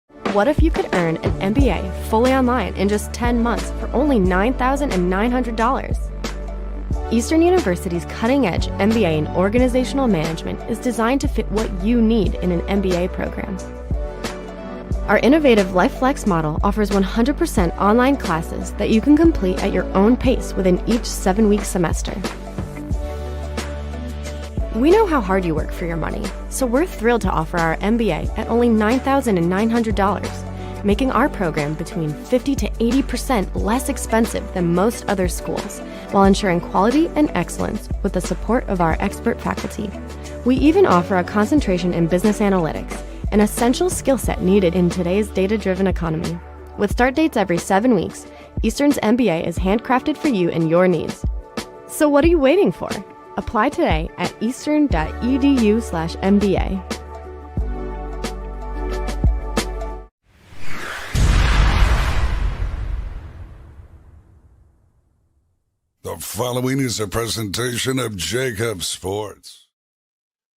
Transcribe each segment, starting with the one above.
What if you could earn an MBA fully online in just 10 months for only $9,900? Eastern University's cutting-edge MBA in Organizational Management is designed to fit what you need in an MBA program. Our innovative LifeFlex model offers 100% online classes that you can complete at your own pace within each 7-week semester. We know how hard you work for your money, so we're thrilled to offer our MBA at only $9,900, making our program between 50 to 80% less expensive than most other schools, while ensuring quality and excellence with the support of our expert faculty. We even offer a concentration in business analytics, an essential skill set needed in today's data-driven economy. With start dates every 7 weeks, Eastern's MBA is handcrafted for you and your needs. So what are you waiting for? Apply today at eastern.edu/MBA. The following is a presentation of JAKIB Sports.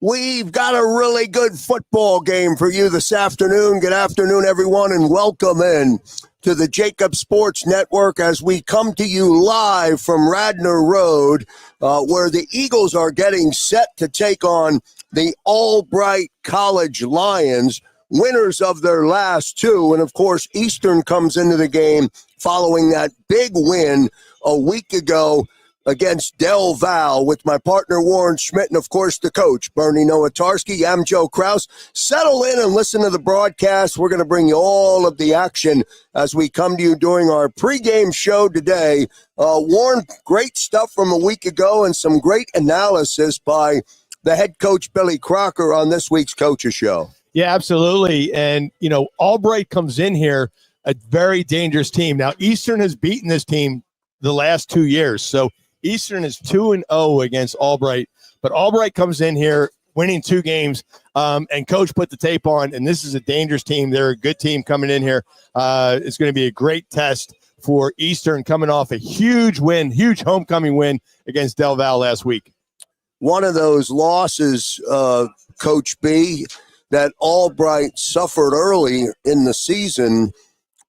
We've got a really good football game for you this afternoon. Good afternoon, everyone, and welcome in to the JAKIB Sports Network as we come to you live from Radnor Road, where the Eagles are getting set to take on the Albright College Lions, winners of their last two. And, of course, Eastern comes into the game following that big win a week ago against Del Val with my partner Warren Schmidt and, of course, the coach, Bernie Nowatarski. I'm Joe Krause. Settle in and listen to the broadcast. We're going to bring you all of the action as we come to you during our pregame show today. Warren, great stuff from a week ago and some great analysis by the head coach, Billy Crocker, on this week's Coaches Show. Yeah, absolutely. And, Albright comes in here, a very dangerous team. Now, Eastern has beaten this team the last 2 years. So Eastern is 2-0 against Albright, but Albright comes in here winning 2 games, and coach put the tape on, and this is a dangerous team. They're a good team coming in here. It's going to be a great test for Eastern coming off a huge win, huge homecoming win against Del Val last week. One of those losses, Coach B, that Albright suffered early in the season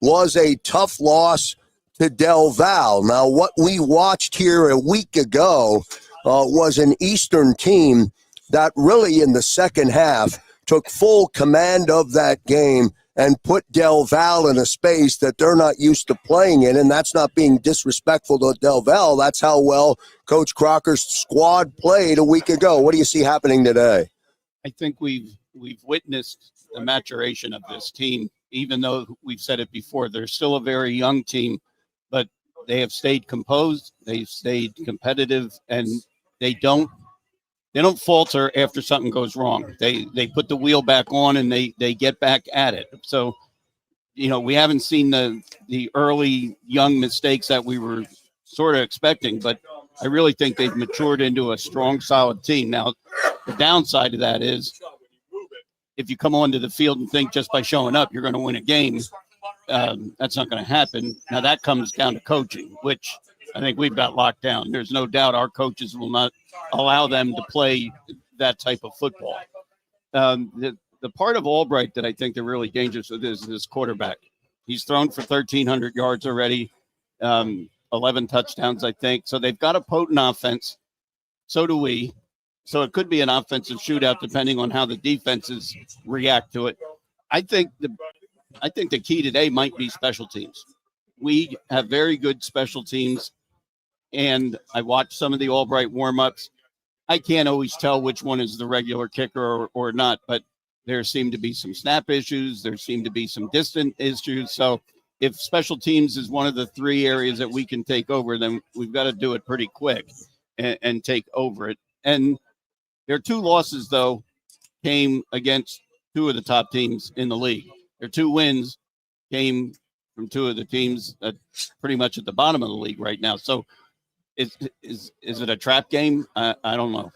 was a tough loss to Del Val. Now, what we watched here a week ago was an Eastern team that really in the second half took full command of that game and put Del Val in a space that they're not used to playing in, and that's not being disrespectful to Del Val. That's how well Coach Crocker's squad played a week ago. What do you see happening today? I think we've witnessed the maturation of this team, even though we've said it before, they're still a very young team. But they have stayed composed, they've stayed competitive, and they don't falter after something goes wrong. They put the wheel back on and they get back at it. So, we haven't seen the early young mistakes that we were sort of expecting, but I really think they've matured into a strong, solid team. Now, the downside of that is if you come onto the field and think just by showing up you're going to win a game, that's not going to happen. Now, that comes down to coaching, which I think we've got locked down. There's no doubt our coaches will not allow them to play that type of football. The part of Albright that I think they're really dangerous with is this quarterback. He's thrown for 1,300 yards already, 11 touchdowns, I think. So they've got a potent offense. So do we. So it could be an offensive shootout depending on how the defenses react to it. I think the key today might be special teams. We have very good special teams, and I watched some of the Albright warm-ups. I can't always tell which one is the regular kicker or not, but there seem to be some snap issues. There seem to be some distant issues. So if special teams is one of the 3 areas that we can take over, then we've got to do it pretty quick and take over it. And their 2 losses, though, came against 2 of the top teams in the league. Their 2 wins came from 2 of the teams that pretty much at the bottom of the league right now. So is it a trap game? I don't know.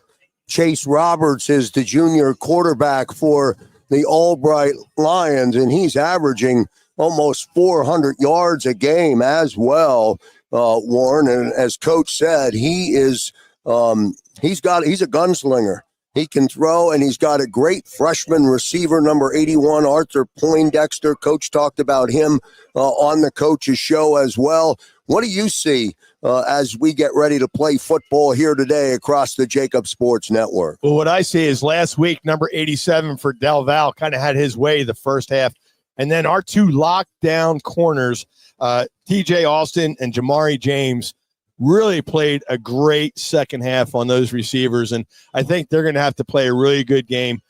Chase Roberts is the junior quarterback for the Albright Lions, and he's averaging almost 400 yards a game as well, Warren. And as Coach said, he's a gunslinger. He can throw, and he's got a great freshman receiver, number 81, Arthur Poindexter. Coach talked about him on the coach's show as well. What do you see as we get ready to play football here today across the JAKIB Sports Network? Well, what I see is last week, number 87 for Del Val kind of had his way the first half. And then our two lockdown corners, TJ Austin and Jamari James, really played a great second half on those receivers. And I think they're going to have to play a really good game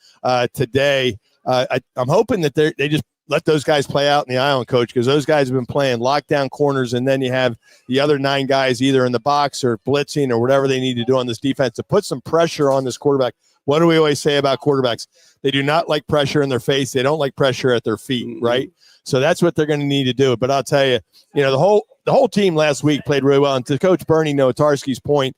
today. I'm hoping that they just let those guys play out in the island, Coach, because those guys have been playing lockdown corners, and then you have the other 9 guys either in the box or blitzing or whatever they need to do on this defense to put some pressure on this quarterback. What do we always say about quarterbacks? They do not like pressure in their face. They don't like pressure at their feet, right? So that's what they're going to need to do. But I'll tell you, the whole team last week played really well. And to Coach Bernie Nowatarski's point,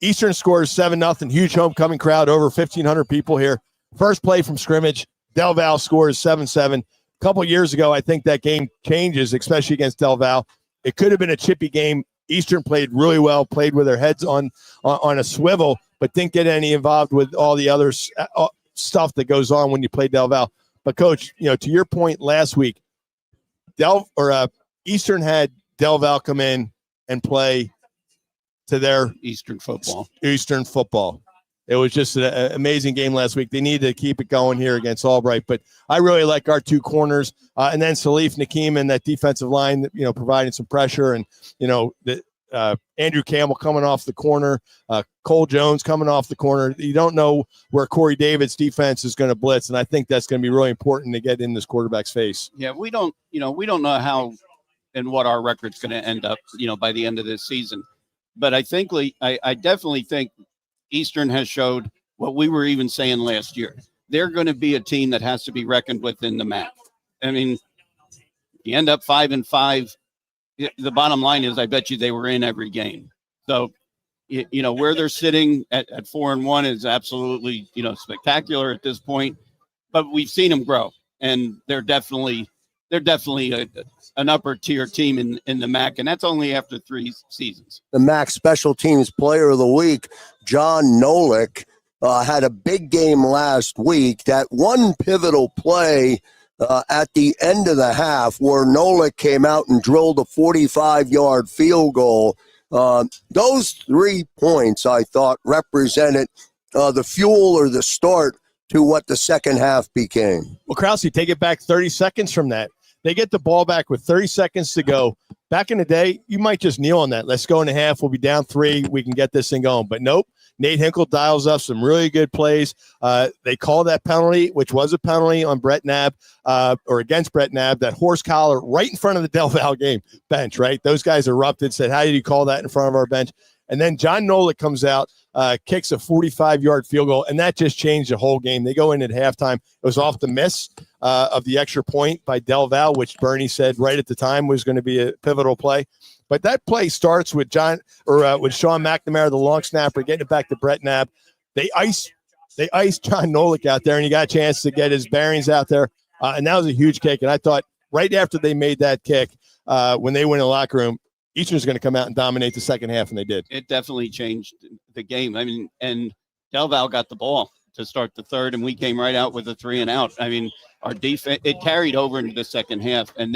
Eastern scores 7-0, huge homecoming crowd, over 1,500 people here. First play from scrimmage, Del Val scores 7-7. A couple years ago, I think that game changes, especially against Del Val. It could have been a chippy game. Eastern played really well, played with their heads on a swivel, but didn't get any involved with all the other stuff that goes on when you play Del Val. But Coach, to your point last week, Eastern had Del Val come in and play to their Eastern football. It was just an amazing game last week. They need to keep it going here against Albright. But I really like our two corners. And then Salif Nakeem and that defensive line, providing some pressure. And, Andrew Campbell coming off the corner, Cole Jones coming off the corner. You don't know where Corey David's defense is going to blitz. And I think that's going to be really important to get in this quarterback's face. Yeah, we don't know how and what our record's going to end up, by the end of this season. But I definitely think Eastern has showed what we were even saying last year. They're going to be a team that has to be reckoned with in the MAC. I mean, you end up 5-5. The bottom line is, I bet you they were in every game. So, where they're sitting at 4-1 is absolutely, spectacular at this point. But we've seen them grow, and they're definitely an upper tier team in the MAC, and that's only after 3 seasons. The MAC Special Teams Player of the Week, John Nolick, had a big game last week. That one pivotal play at the end of the half where Nolick came out and drilled a 45-yard field goal. Those 3 points, I thought, represented the fuel or the start to what the second half became. Well, Krause, take it back 30 seconds from that. They get the ball back with 30 seconds to go. Back in the day, you might just kneel on that. Let's go in the half. We'll be down 3. We can get this thing going. But nope. Nate Hinkle dials up some really good plays. They call that penalty, which was a penalty on Brett Knapp, or against Brett Knapp, that horse collar right in front of the Del Val game bench, right? Those guys erupted, said, how did you call that in front of our bench? And then John Nolick comes out, kicks a 45-yard field goal, and that just changed the whole game. They go in at halftime. It was off the miss of the extra point by Del Val, which Bernie said right at the time was going to be a pivotal play. But that play starts with Sean McNamara, the long snapper, getting it back to Brett Knapp. They ice John Nolick out there, and he got a chance to get his bearings out there. And that was a huge kick. And I thought right after they made that kick, when they went in the locker room, Eastern's going to come out and dominate the second half, and they did. It definitely changed the game. I mean, and Del Val got the ball to start the third, and we came right out with a 3 and out. I mean, our defense, it carried over into the second half, and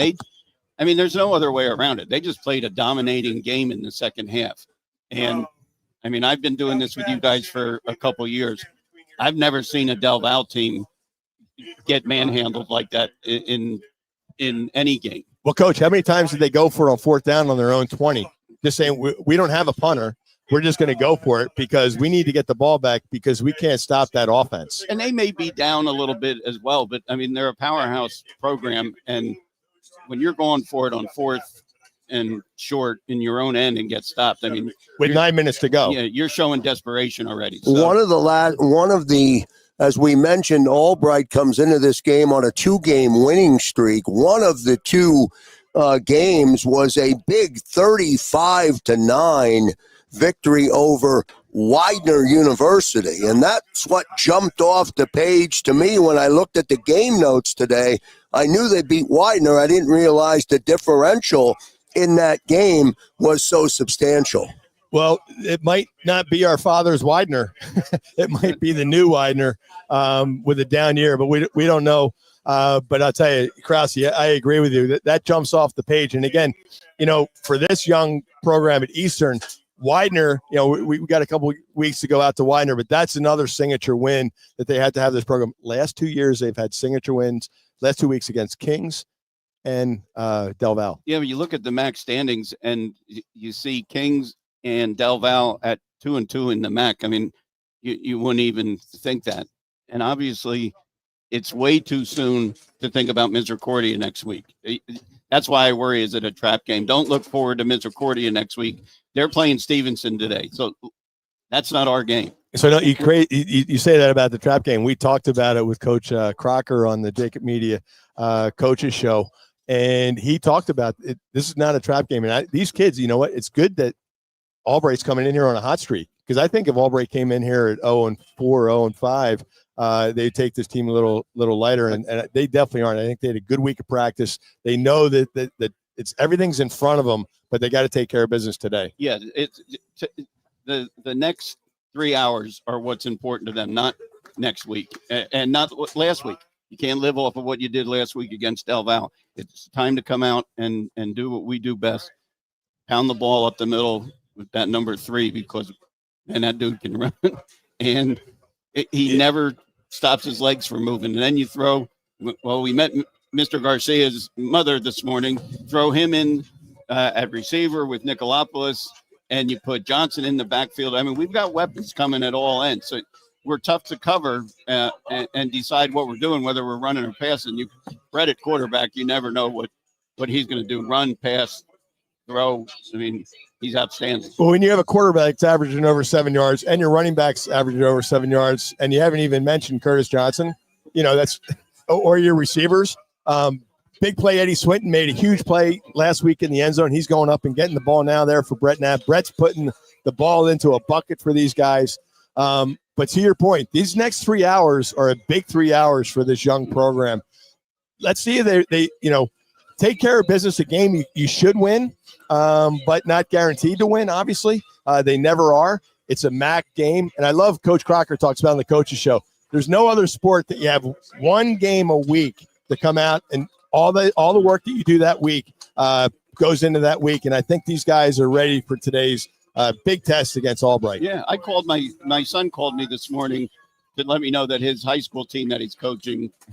there's no other way around it. They just played a dominating game in the second half. And I've been doing this with you guys for a couple years. I've never seen a Del Val team get manhandled like that in any game. Well, Coach, how many times did they go for it on 4th down on their own 20? Just saying, we don't have a punter. We're just going to go for it because we need to get the ball back because we can't stop that offense. And they may be down a little bit as well, but they're a powerhouse program. And when you're going for it on 4th and short in your own end and get stopped, with 9 minutes to go, yeah, you're showing desperation already. So. As we mentioned, Albright comes into this game on a 2-game winning streak. One of the 2 games was a big 35-9 victory over Widener University. And that's what jumped off the page to me when I looked at the game notes today. I knew they beat Widener. I didn't realize the differential in that game was so substantial. Well, it might not be our father's Widener. It might be the new Widener with a down year, but we don't know. But I'll tell you, Krause, I agree with you. That jumps off the page. And again, for this young program at Eastern, Widener, we got a couple weeks to go out to Widener, but that's another signature win that they had to have this program. Last 2 years, they've had signature wins. Last 2 weeks against Kings and Del Val. Yeah, but you look at the MAC standings and you see Kings and Del Val at 2-2 in the MAC. I mean, you wouldn't even think that. And obviously, it's way too soon to think about Misericordia next week. That's why I worry, is it a trap game? Don't look forward to Misericordia next week. They're playing Stevenson today. So that's not our game. So no, you say that about the trap game. We talked about it with Coach Crocker on the JAKIB Media coaches show, and he talked about it. This is not a trap game. And these kids, you know what? It's good that Albright's coming in here on a hot streak, because I think if Albright came in here at 0-4, 0-5, they take this team a little lighter, and they definitely aren't. I think they had a good week of practice. They know that it's everything's in front of them, but they got to take care of business today. Yeah, the next 3 hours are what's important to them, not next week and not last week. You can't live off of what you did last week against Del Val. It's time to come out and do what we do best: pound the ball up the middle with that number 3, because and that dude can run, and he never stops his legs from moving. And then you throw, well, we met Mr. Garcia's mother this morning, throw him in at receiver with Nicolopoulos, and you put Johnson in the backfield. I mean, we've got weapons coming at all ends. So we're tough to cover and decide what we're doing, whether we're running or passing. You Brett at quarterback, you never know what he's going to do. Run, pass, throw. I mean, he's outstanding. Well, when you have a quarterback that's averaging over 7 yards and your running backs averaging over 7 yards, and you haven't even mentioned Curtis Johnson, that's or your receivers. Big play, Eddie Swinton made a huge play last week in the end zone. He's going up and getting the ball now there for Brett Knapp. Brett's putting the ball into a bucket for these guys. But to your point, these next 3 hours are a big 3 hours for this young program. Let's see if they take care of business. A game you should win, but not guaranteed to win, obviously. They never are. It's a MAC game. And I love Coach Crocker talks about on the coaches show. There's no other sport that you have one game a week to come out, and all the work that you do that week goes into that week. And I think these guys are ready for today's big test against Albright. Yeah, I called my son called me this morning to let me know that his high school team that he's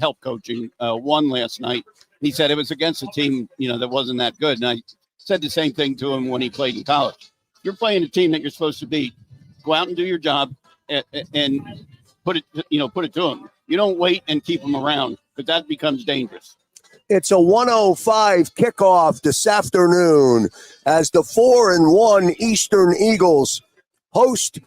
help coaching, won last night. He said it was against a team, that wasn't that good. And I said the same thing to him when he played in college. You're playing a team that you're supposed to beat. Go out and do your job and put it to them. You don't wait and keep them around, because that becomes dangerous. It's a 1:05 kickoff this afternoon as the 4-1 Eastern Eagles host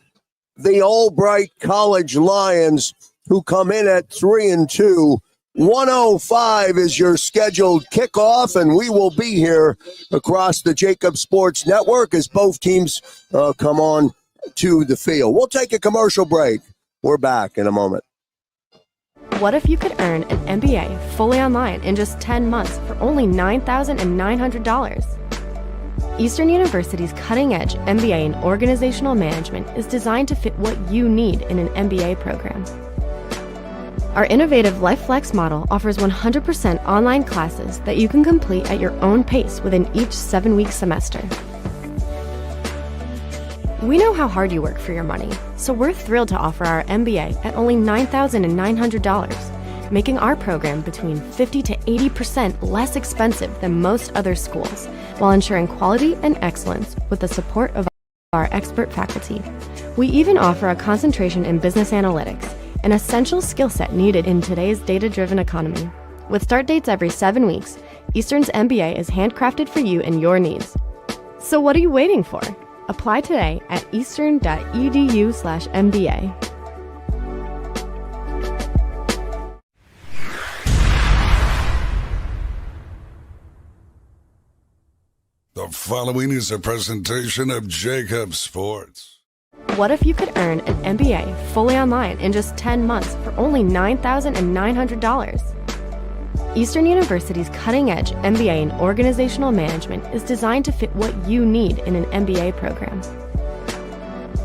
the Albright College Lions, who come in at 3-2. 1:05 is your scheduled kickoff, and we will be here across the JAKIB Sports Network as both teams come on to the field. We'll take a commercial break. We're back in a moment. What if you could earn an MBA fully online in just 10 months for only $9,900? Eastern University's cutting-edge MBA in Organizational Management is designed to fit what you need in an MBA program. Our innovative LifeFlex model offers 100% online classes that you can complete at your own pace within each 7-week semester. We know how hard you work for your money, so we're thrilled to offer our MBA at only $9,900, making our program between 50 to 80% less expensive than most other schools, while ensuring quality and excellence with the support of our expert faculty. We even offer a concentration in business analytics, an essential skill set needed in today's data-driven economy. With start dates every 7 weeks, Eastern's MBA is handcrafted for you and your needs. So what are you waiting for? Apply today at eastern.edu/MBA. The following is a presentation of JAKIB Sports. What if you could earn an MBA fully online in just 10 months for only $9,900? Eastern University's cutting-edge MBA in Organizational Management is designed to fit what you need in an MBA program.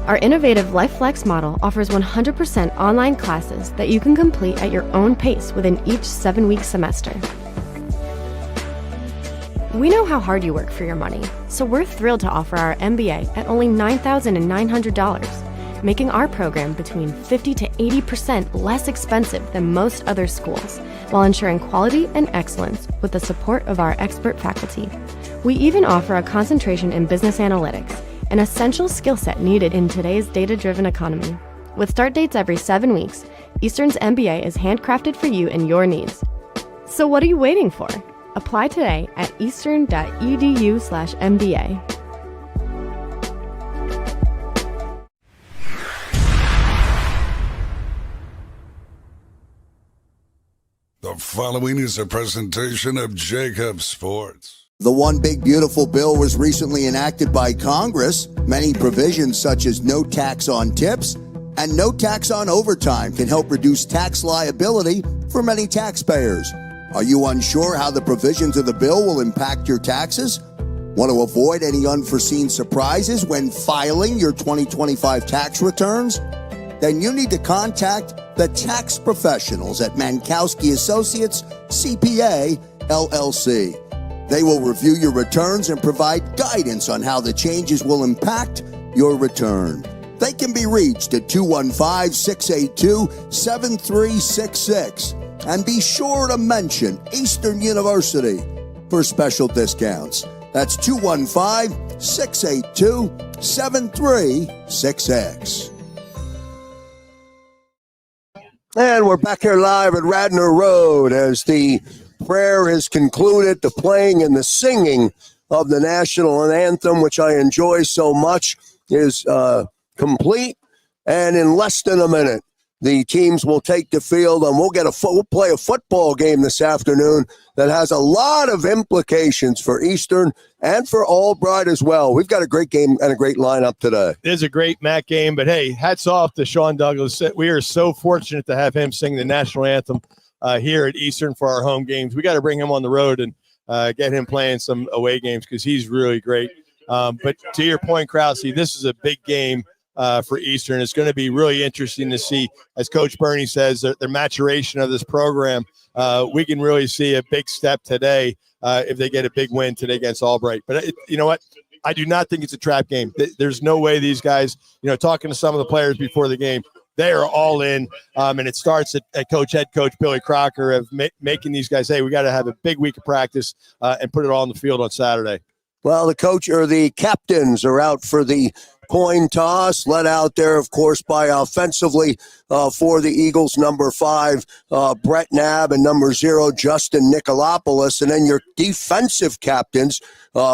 Our innovative LifeFlex model offers 100% online classes that you can complete at your own pace within each 7-week semester. We know how hard you work for your money, so we're thrilled to offer our MBA at only $9,900, making our program between 50 to 80% less expensive than most other schools, while ensuring quality and excellence with the support of our expert faculty. We even offer a concentration in business analytics, an essential skill set needed in today's data-driven economy. With start dates every 7 weeks, Eastern's MBA is handcrafted for you and your needs. So what are you waiting for? Apply today at eastern.edu/MBA. The following is a presentation of JAKIB Sports. The One Big Beautiful Bill was recently enacted by Congress. Many provisions such as no tax on tips and no tax on overtime can help reduce tax liability for many taxpayers. Are you unsure how the provisions of the bill will impact your taxes? Want to avoid any unforeseen surprises when filing your 2025 tax returns? Then you need to contact the tax professionals at Mankowski Associates CPA LLC. They will review your returns and provide guidance on how the changes will impact your return. They can be reached at 215-682-7366. And be sure to mention Eastern University for special discounts. That's 215-682-7366. And we're back here live at Radnor Road as the prayer is concluded, the playing and the singing of the national anthem, which I enjoy so much, is complete. And in less than a minute, the teams will take the field, and we'll play a football game this afternoon that has a lot of implications for Eastern and for Albright as well. We've got a great game and a great lineup today. It is a great MAC game, but hey, hats off to Sean Douglas. We are so fortunate to have him sing the national anthem here at Eastern for our home games. We got to bring him on the road and get him playing some away games because he's really great. But to your point, Krause, this is a big game for Eastern. It's going to be really interesting to see, as Coach Bernie says, their maturation of this program. We can really see a big step today if they get a big win today against Albright. But you know what? I do not think it's a trap game. There's no way these guys, talking to some of the players before the game, they are all in. And it starts at head coach Billy Crocker of making these guys, hey, we got to have a big week of practice and put it all on the field on Saturday. Well, the captains are out for the coin toss, led out there, of course, by offensively for the Eagles, number 5, Brett Knabb, and number 0, Justin Nicolopoulos. And then your defensive captains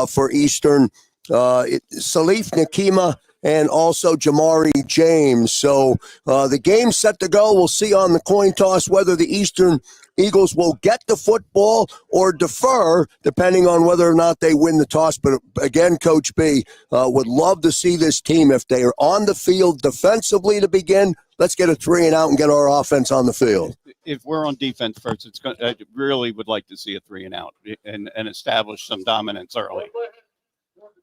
for Eastern, Salif Nakima and also Jamari James. So the game's set to go. We'll see on the coin toss whether the Eastern Eagles will get the football or defer, depending on whether or not they win the toss. But again, Coach B would love to see this team, if they are on the field defensively to begin, let's get a 3-and-out and get our offense on the field. If we're on defense first, I really would like to see a 3-and-out and establish some dominance early.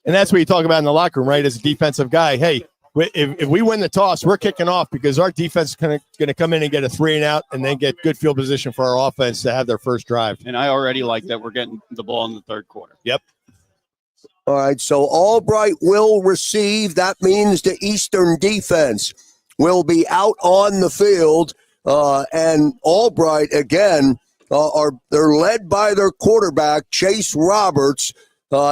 And that's what you talk about in the locker room, right? As a defensive guy, hey, if we win the toss, we're kicking off because our defense is going to come in and get a 3-and-out and then get good field position for our offense to have their first drive. And I already like that we're getting the ball in the third quarter. Yep. All right, so Albright will receive. That means the Eastern defense will be out on the field. And Albright, again, they're led by their quarterback, Chase Roberts,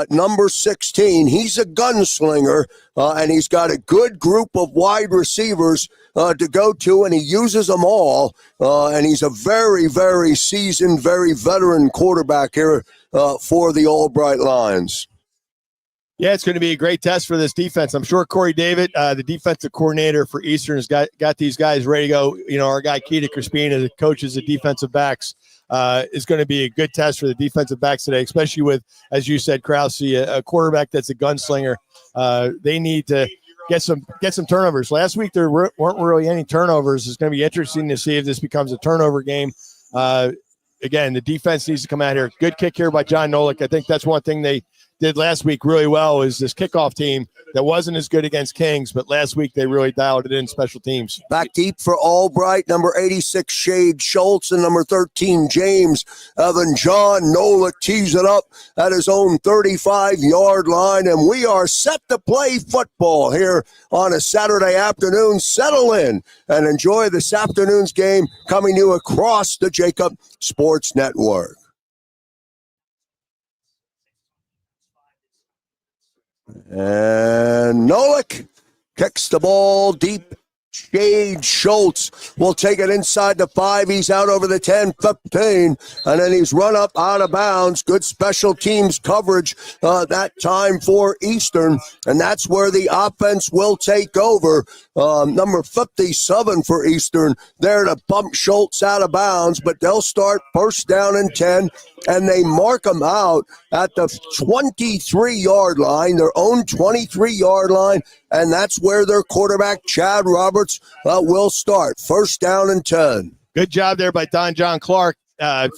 number 16. He's a gunslinger, and he's got a good group of wide receivers to go to, and he uses them all. And he's a very, very seasoned, very veteran quarterback here for the Albright Lions. Yeah, it's going to be a great test for this defense. I'm sure Corey David, the defensive coordinator for Eastern, has got these guys ready to go. Our guy Keita Crispina, the coaches of defensive backs, is going to be a good test for the defensive backs today, especially with, as you said, Krause, a quarterback that's a gunslinger. They need to get some turnovers. Last week there weren't really any turnovers. It's going to be interesting to see if this becomes a turnover game. Again, the defense needs to come out here. Good kick here by John Nolick. I think that's one thing they did last week really well is this kickoff team that wasn't as good against Kings, but last week they really dialed it in special teams. Back deep for Albright, number 86, Shade Schultz, and number 13, James Evan John. Nola tees it up at his own 35-yard line, and we are set to play football here on a Saturday afternoon. Settle in and enjoy this afternoon's game coming to you across the JAKIB Sports Network. And Nolik kicks the ball deep. Shade Schultz will take it inside the 5. He's out over the 10, 15, and then he's run up out of bounds. Good special teams coverage that time for Eastern, and that's where the offense will take over. Number 57 for Eastern there to bump Schultz out of bounds, but they'll start first down and 10, and they mark him out at the 23-yard line, their own 23-yard line, and that's where their quarterback, Chad Roberts, will start. First down and 10. Good job there by Don John Clark, a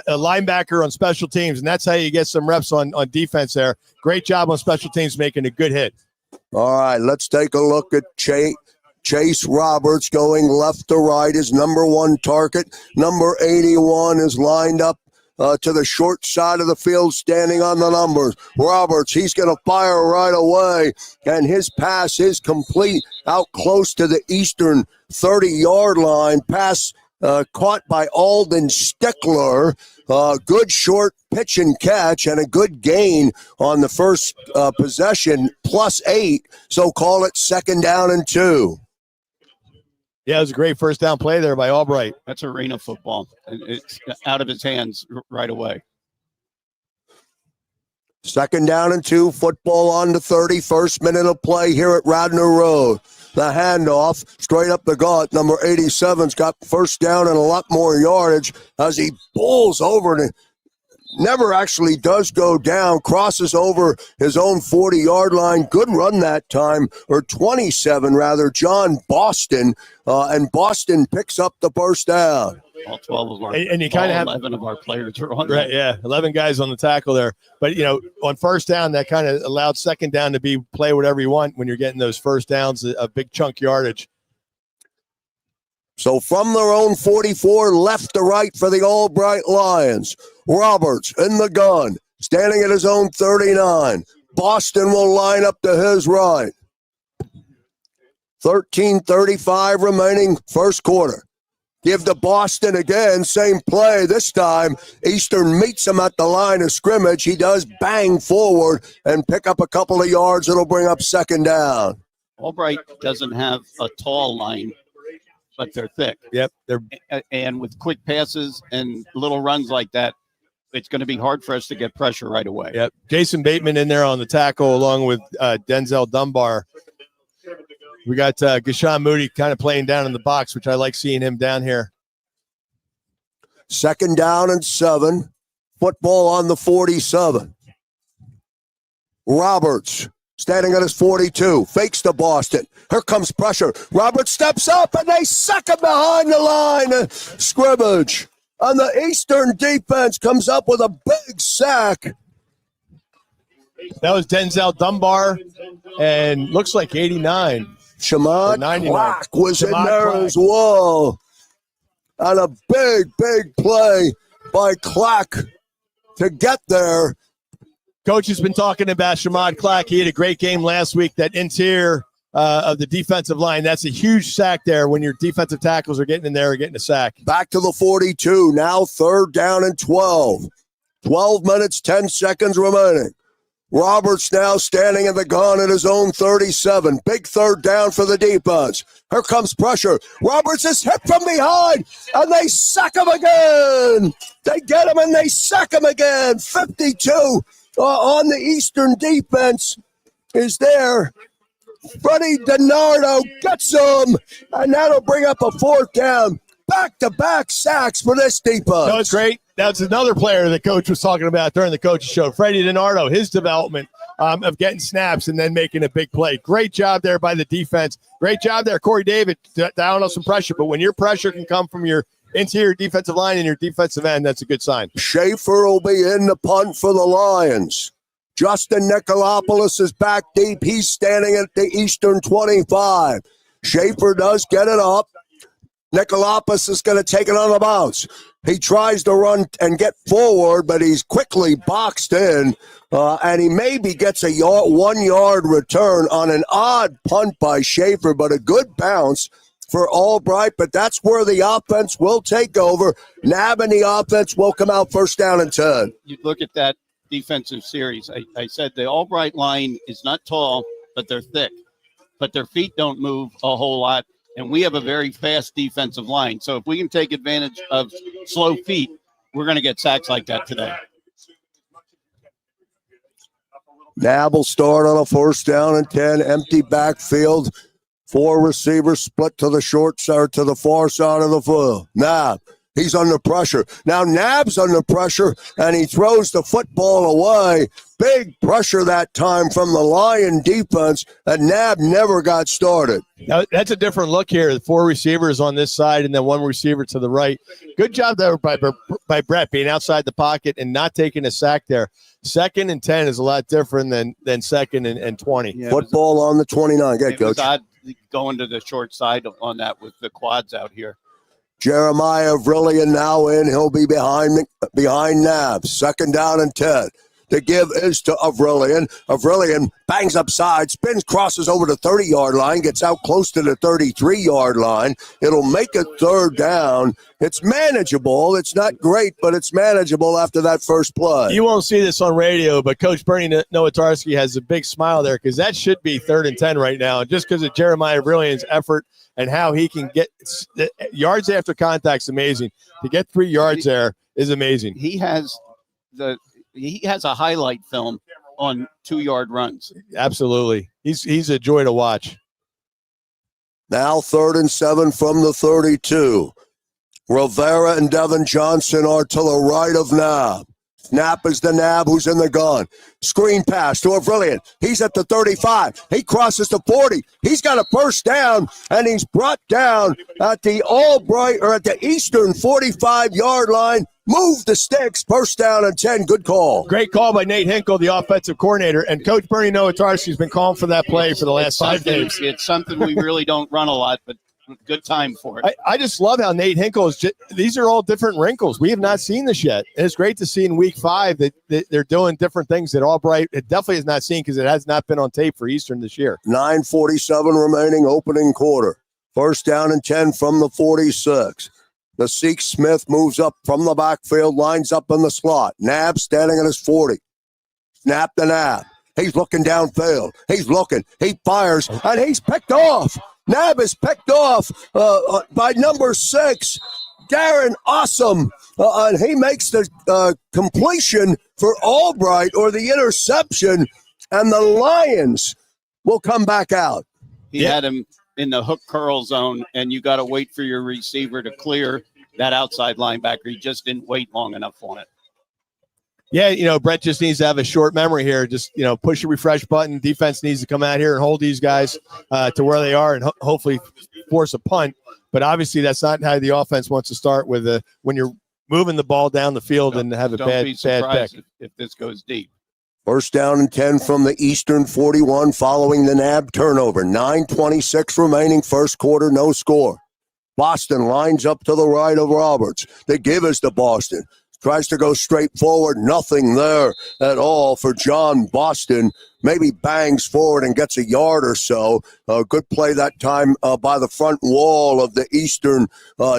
linebacker on special teams, and that's how you get some reps on defense there. Great job on special teams making a good hit. All right, let's take a look at Chase Roberts going left to right, his number 1 target. Number 81 is lined up to the short side of the field, standing on the numbers. Roberts, he's going to fire right away, and his pass is complete out close to the Eastern 30-yard line. Pass caught by Alden Stickler. Good short pitch and catch, and a good gain on the first possession, +8. So call it second down and 2. Yeah, it was a great first down play there by Albright. That's arena football. It's out of his hands right away. Second down and 2, football on the 30, first minute of play here at Radnor Road. The handoff straight up the gut. Number 87's got first down and a lot more yardage as he pulls over and never actually does go down, crosses over his own 40-yard line. Good run that time, or 27 rather, John Boston, and Boston picks up the first down. All 12 of our, and you kind of have 11 of our players are on right, yeah, 11 guys on the tackle there. But, on first down, that kind of allowed second down to play whatever you want when you're getting those first downs, a big chunk yardage. So from their own 44, left to right for the Albright Lions. Roberts in the gun, standing at his own 39. Boston will line up to his right. 13:35 remaining first quarter. Give to Boston again, same play. This time, Eastern meets him at the line of scrimmage. He does bang forward and pick up a couple of yards. It'll bring up second down. Albright doesn't have a tall line, but they're thick. Yep. And with quick passes and little runs like that, it's going to be hard for us to get pressure right away. Yep. Jason Bateman in there on the tackle along with Denzel Dunbar. We got Gashawn Moody kind of playing down in the box, which I like seeing him down here. Second down and 7. Football on the 47. Roberts standing at his 42. Fakes to Boston. Here comes pressure. Roberts steps up, and they sack him behind the line of scrimmage. And the Eastern defense comes up with a big sack. That was Denzel Dunbar, and looks like 89. Schmidt Clark was in there as well. And a big play by Clark to get there. Coach has been talking about Shamad Clark. He had a great game last week. That interior of the defensive line, that's a huge sack there when your defensive tackles are getting in there or getting a sack. Back to the 42. Now third down and 12. 12 minutes, 10 seconds remaining. Roberts now standing in the gun at his own 37. Big third down for the defense. Here comes pressure. Roberts is hit from behind, and they sack him again. They get him, and they sack him again. 52 on the Eastern defense is there. Freddie DiNardo gets him, and that'll bring up a fourth down. Back-to-back sacks for this defense. No, it's great. That's another player the coach was talking about during the coach's show. Freddie DiNardo, his development of getting snaps and then making a big play. Great job there by the defense. Great job there, Corey David, down on some pressure. But when your pressure can come from your interior defensive line and your defensive end, that's a good sign. Schaefer will be in the punt for the Lions. Justin Nicolopoulos is back deep. He's standing at the Eastern 25. Schaefer does get it up. Nicolopoulos is going to take it on the bounce. He tries to run and get forward, but he's quickly boxed in, and he maybe gets a 1 yard return on an odd punt by Schaefer, but a good bounce for Albright. But that's where the offense will take over. Nab and the offense will come out first down and 10. You look at that defensive series. I said the Albright line is not tall, but they're thick. But their feet don't move a whole lot. And we have a very fast defensive line. So if we can take advantage of slow feet, we're going to get sacks like that today. Nab will start on a first down and 10, empty backfield. 4 receivers split to the short side, to the far side of the field. Nab, he's under pressure. Now Nab's under pressure, and he throws the football away. Big pressure that time from the Lion defense, and Nab never got started. Now, that's a different look here. The 4 receivers on this side and then 1 receiver to the right. Good job there by Brett being outside the pocket and not taking a sack there. 2nd and 10 is a lot different than 2nd and 20. Yeah, football on the 29. Get Coach. It was odd going to the short side on that with the quads out here. Jeremiah Avrillian now in. He'll be behind Nab. 2nd down and 10. The give is to Avrillian. Avrillian bangs upside, spins, crosses over the 30-yard line, gets out close to the 33-yard line. It'll make a 3rd down. It's manageable. It's not great, but it's manageable after that first play. You won't see this on radio, but Coach Bernie Nowatarski has a big smile there because that should be 3rd and 10 right now. Just because of Jeremiah Avrillian's effort and how he can get yards after contact is amazing. To get 3 yards there is amazing. He has a highlight film on 2-yard runs. Absolutely. He's a joy to watch. Now 3rd and 7 from the 32. Rivera and Devin Johnson are to the right of Nab. Snap is the Nab who's in the gun. Screen pass to Avrillian. He's at the 35. He crosses the 40. He's got a first down, and he's brought down at the Albright or at the Eastern 45-yard line. Move the sticks. First down and 10. Good call. Great call by Nate Hinkle, the offensive coordinator. And Coach Bernie Nowatarski has been calling for that play for the last 5 games. It's something we really don't run a lot, but good time for it. I just love how Nate Hinkle is these are all different wrinkles. We have not seen this yet. And it's great to see in week 5 that they're doing different things that Albright it definitely has not seen because it has not been on tape for Eastern this year. 9:47 remaining opening quarter. First down and 10 from the 46. The Seek Smith moves up from the backfield, lines up in the slot. Nab standing at his 40. Snap the Nab. He's looking downfield. He's looking. He fires, and he's picked off. Nab is picked off by number 6, Darren Awesome. And he makes the completion for Albright, or the interception, and the Lions will come back out. He had him in the hook curl zone, and you got to wait for your receiver to clear that outside linebacker. He just didn't wait long enough on it. Yeah, Brett just needs to have a short memory here. Just, push the refresh button. Defense needs to come out here and hold these guys to where they are and hopefully force a punt. But obviously that's not how the offense wants to start with when you're moving the ball down the field and have a bad pick. If this goes deep. First down and 10 from the Eastern 41 following the Nab turnover. 9:26 remaining first quarter, no score. Boston lines up to the right of Roberts. The give is to Boston. Tries to go straight forward. Nothing there at all for John Boston. Maybe bangs forward and gets a yard or so. Good play that time by the front wall of the Eastern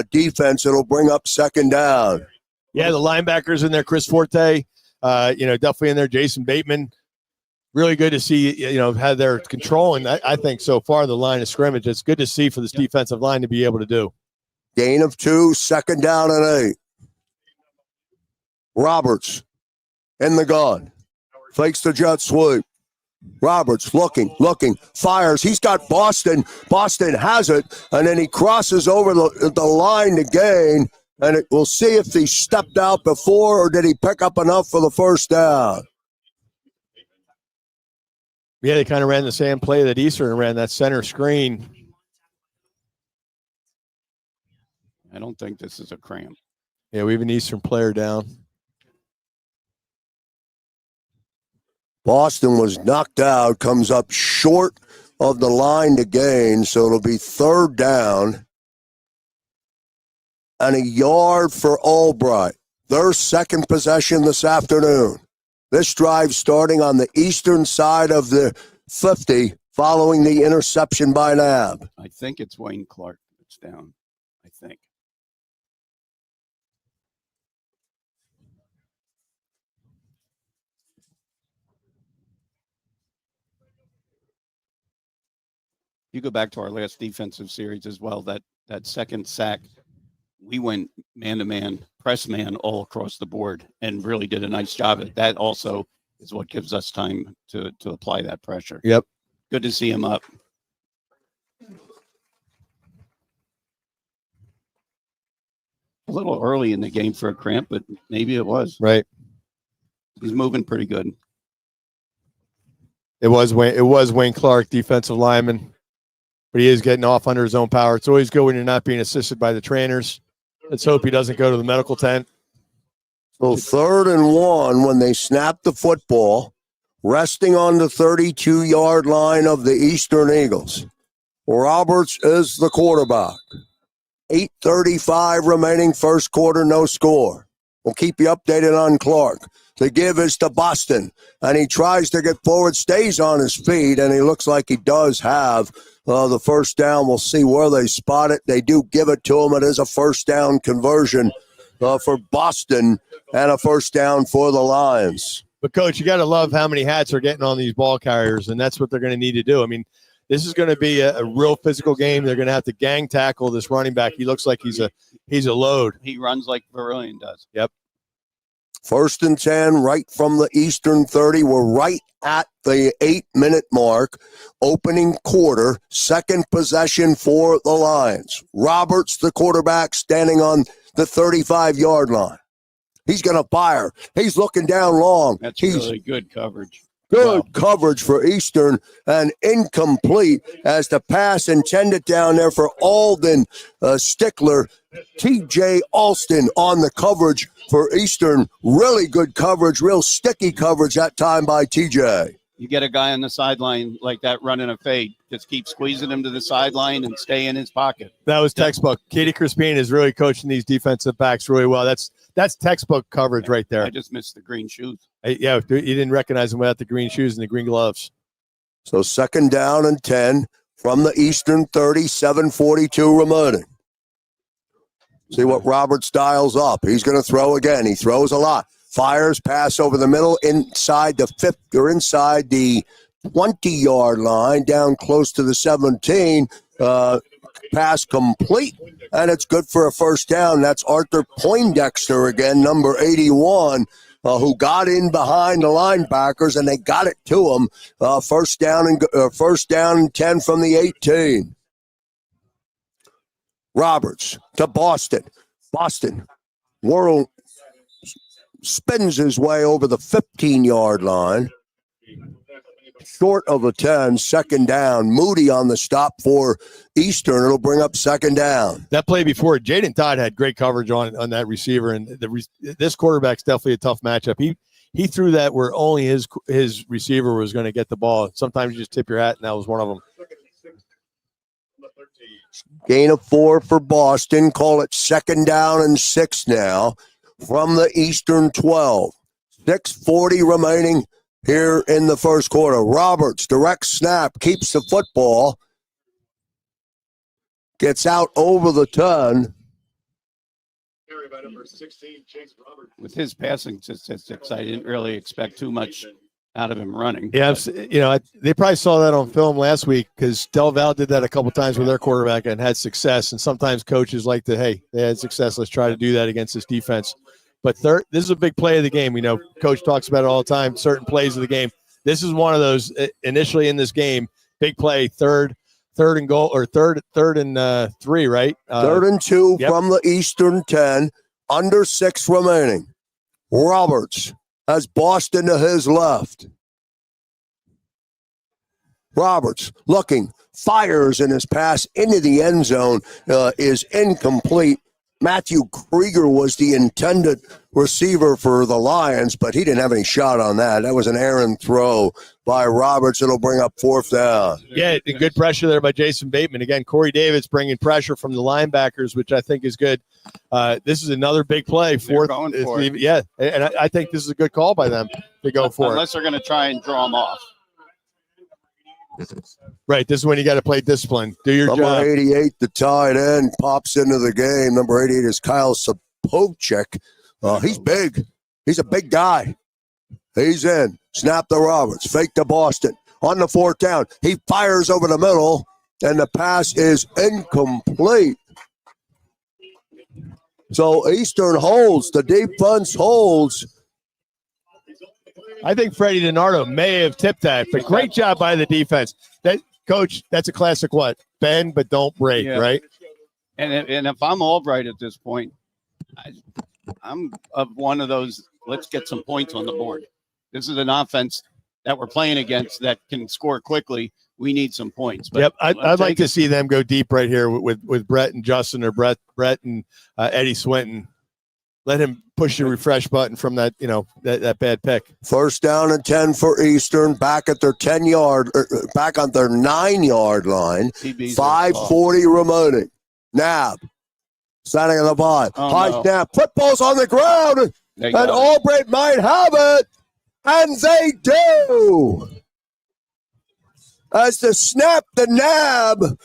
defense. It'll bring up second down. Yeah, the linebackers in there, Chris Forte, definitely in there, Jason Bateman. Really good to see, have their control. And I think so far the line of scrimmage, it's good to see for this defensive line to be able to do. Gain of 2, second down and 8. Roberts in the gun. Fakes the jet sweep. Roberts looking, fires. He's got Boston. Boston has it, and then he crosses over the line to gain, and we'll see if he stepped out before or did he pick up enough for the first down. Yeah, they kind of ran the same play that Eastern ran, that center screen. I don't think this is a cramp. Yeah, we have an Eastern player down. Boston was knocked out, comes up short of the line to gain, so it'll be third down and a yard for Albright. Their second possession this afternoon. This drive starting on the eastern side of the 50 following the interception by Nab. I think it's Wayne Clark that's down. I think. You go back to our last defensive series as well, that second sack, we went man-to-man, press man all across the board and really did a nice job at that. Also is what gives us time to apply that pressure. Yep. Good to see him up. A little early in the game for a cramp, but maybe it was. Right. He's moving pretty good. It was Wayne Clark, defensive lineman. But he is getting off under his own power. It's always good when you're not being assisted by the trainers. Let's hope he doesn't go to the medical tent. So 3rd and 1 when they snap the football, resting on the 32-yard line of the Eastern Eagles. Roberts is the quarterback. 8:35 remaining first quarter, no score. We'll keep you updated on Clark. The give is to Boston, and he tries to get forward, stays on his feet, and he looks like he does have the first down. We'll see where they spot it. They do give it to him. It is a first down conversion for Boston and a first down for the Lions. But, Coach, you got to love how many hats are getting on these ball carriers, and that's what they're going to need to do. I mean, this is going to be a real physical game. They're going to have to gang tackle this running back. He looks like he's a load. He runs like Verilion does. Yep. 1st and 10, right from the Eastern 30. We're right at the 8-minute mark. Opening quarter, second possession for the Lions. Roberts, the quarterback, standing on the 35-yard line. He's going to fire. He's looking down long. That's really good coverage. Good coverage for Eastern and incomplete as the pass intended down there for Alden Stickler. TJ Alston on the coverage for Eastern. Really good coverage, real sticky coverage that time by TJ. You get a guy on the sideline like that running a fade. Just keep squeezing him to the sideline and stay in his pocket. That was textbook. Katie Crispin is really coaching these defensive backs really well. That's textbook coverage right there. I just missed the green shoes. Yeah, you didn't recognize him without the green shoes and the green gloves. So 2nd down and 10 from the Eastern 30, 7:42 remaining. See what Roberts dials up. He's going to throw again. He throws a lot. Fires, pass over the middle, inside the 50 or inside the 20-yard line, down close to the 17. Pass complete, and it's good for a first down. That's Arthur Poindexter again, number 81, who got in behind the linebackers, and they got it to him. First down and 10 from the 18. Roberts to Boston. Boston spins his way over the 15-yard line. Short of a 10, second down. Moody on the stop for Eastern. It'll bring up second down. That play before, Jaden Todd had great coverage on that receiver, and this quarterback's definitely a tough matchup. He threw that where only his receiver was going to get the ball. Sometimes you just tip your hat, and that was one of them. Gain of 4 for Boston. Call it 2nd down and 6 now from the Eastern 12. 6:40 remaining here in the first quarter. Roberts, direct snap, keeps the football. Gets out over the ton. With his passing statistics, I didn't really expect too much out of him running. Yeah, they probably saw that on film last week because Del Val did that a couple times with their quarterback and had success. And sometimes coaches like to, hey, they had success. Let's try to do that against this defense. But this is a big play of the game. Coach talks about it all the time, certain plays of the game. This is one of those initially in this game, big play, third and goal, or third and 3, right? 3rd and 2 yep. From the Eastern 10, under 6 remaining. Roberts has Boston to his left. Roberts looking, fires, in his pass into the end zone is incomplete. Matthew Krieger was the intended receiver for the Lions, but he didn't have any shot on that. That was an errant throw by Roberts. It'll bring up 4th down. Yeah, good pressure there by Jason Bateman. Again, Corey Davis bringing pressure from the linebackers, which I think is good. This is another big play. They're going for it. Yeah, and I think this is a good call by them to go for Unless they're going to try and draw them off. Right, this is when you got to play discipline. Do your Number job. 88, the tight end, pops into the game. Number 88 is Kyle Sapocek. He's big. He's a big guy. He's in. Snap to Roberts. Fake to Boston. On the 4th down, he fires over the middle, and the pass is incomplete. So Eastern holds. The defense holds. I think Freddie DiNardo may have tipped that, but great job by the defense. That coach, that's a classic what? Bend but don't break, right? And if I'm Albright at this point, I'm of one of those, let's get some points on the board. This is an offense that we're playing against that can score quickly. We need some points. But yep, I'd like to see them go deep right here with Brett and Justin, or Brett and Eddie Swinton. Let him push the refresh button from that, that bad pick. 1st down and 10 for Eastern, back at their 10-yard, back on their 9-yard line. 5:40 remaining. Nab, standing on the bot. High snap, football's on the ground, and Albright might have it, and they do. As the snap, the Nab,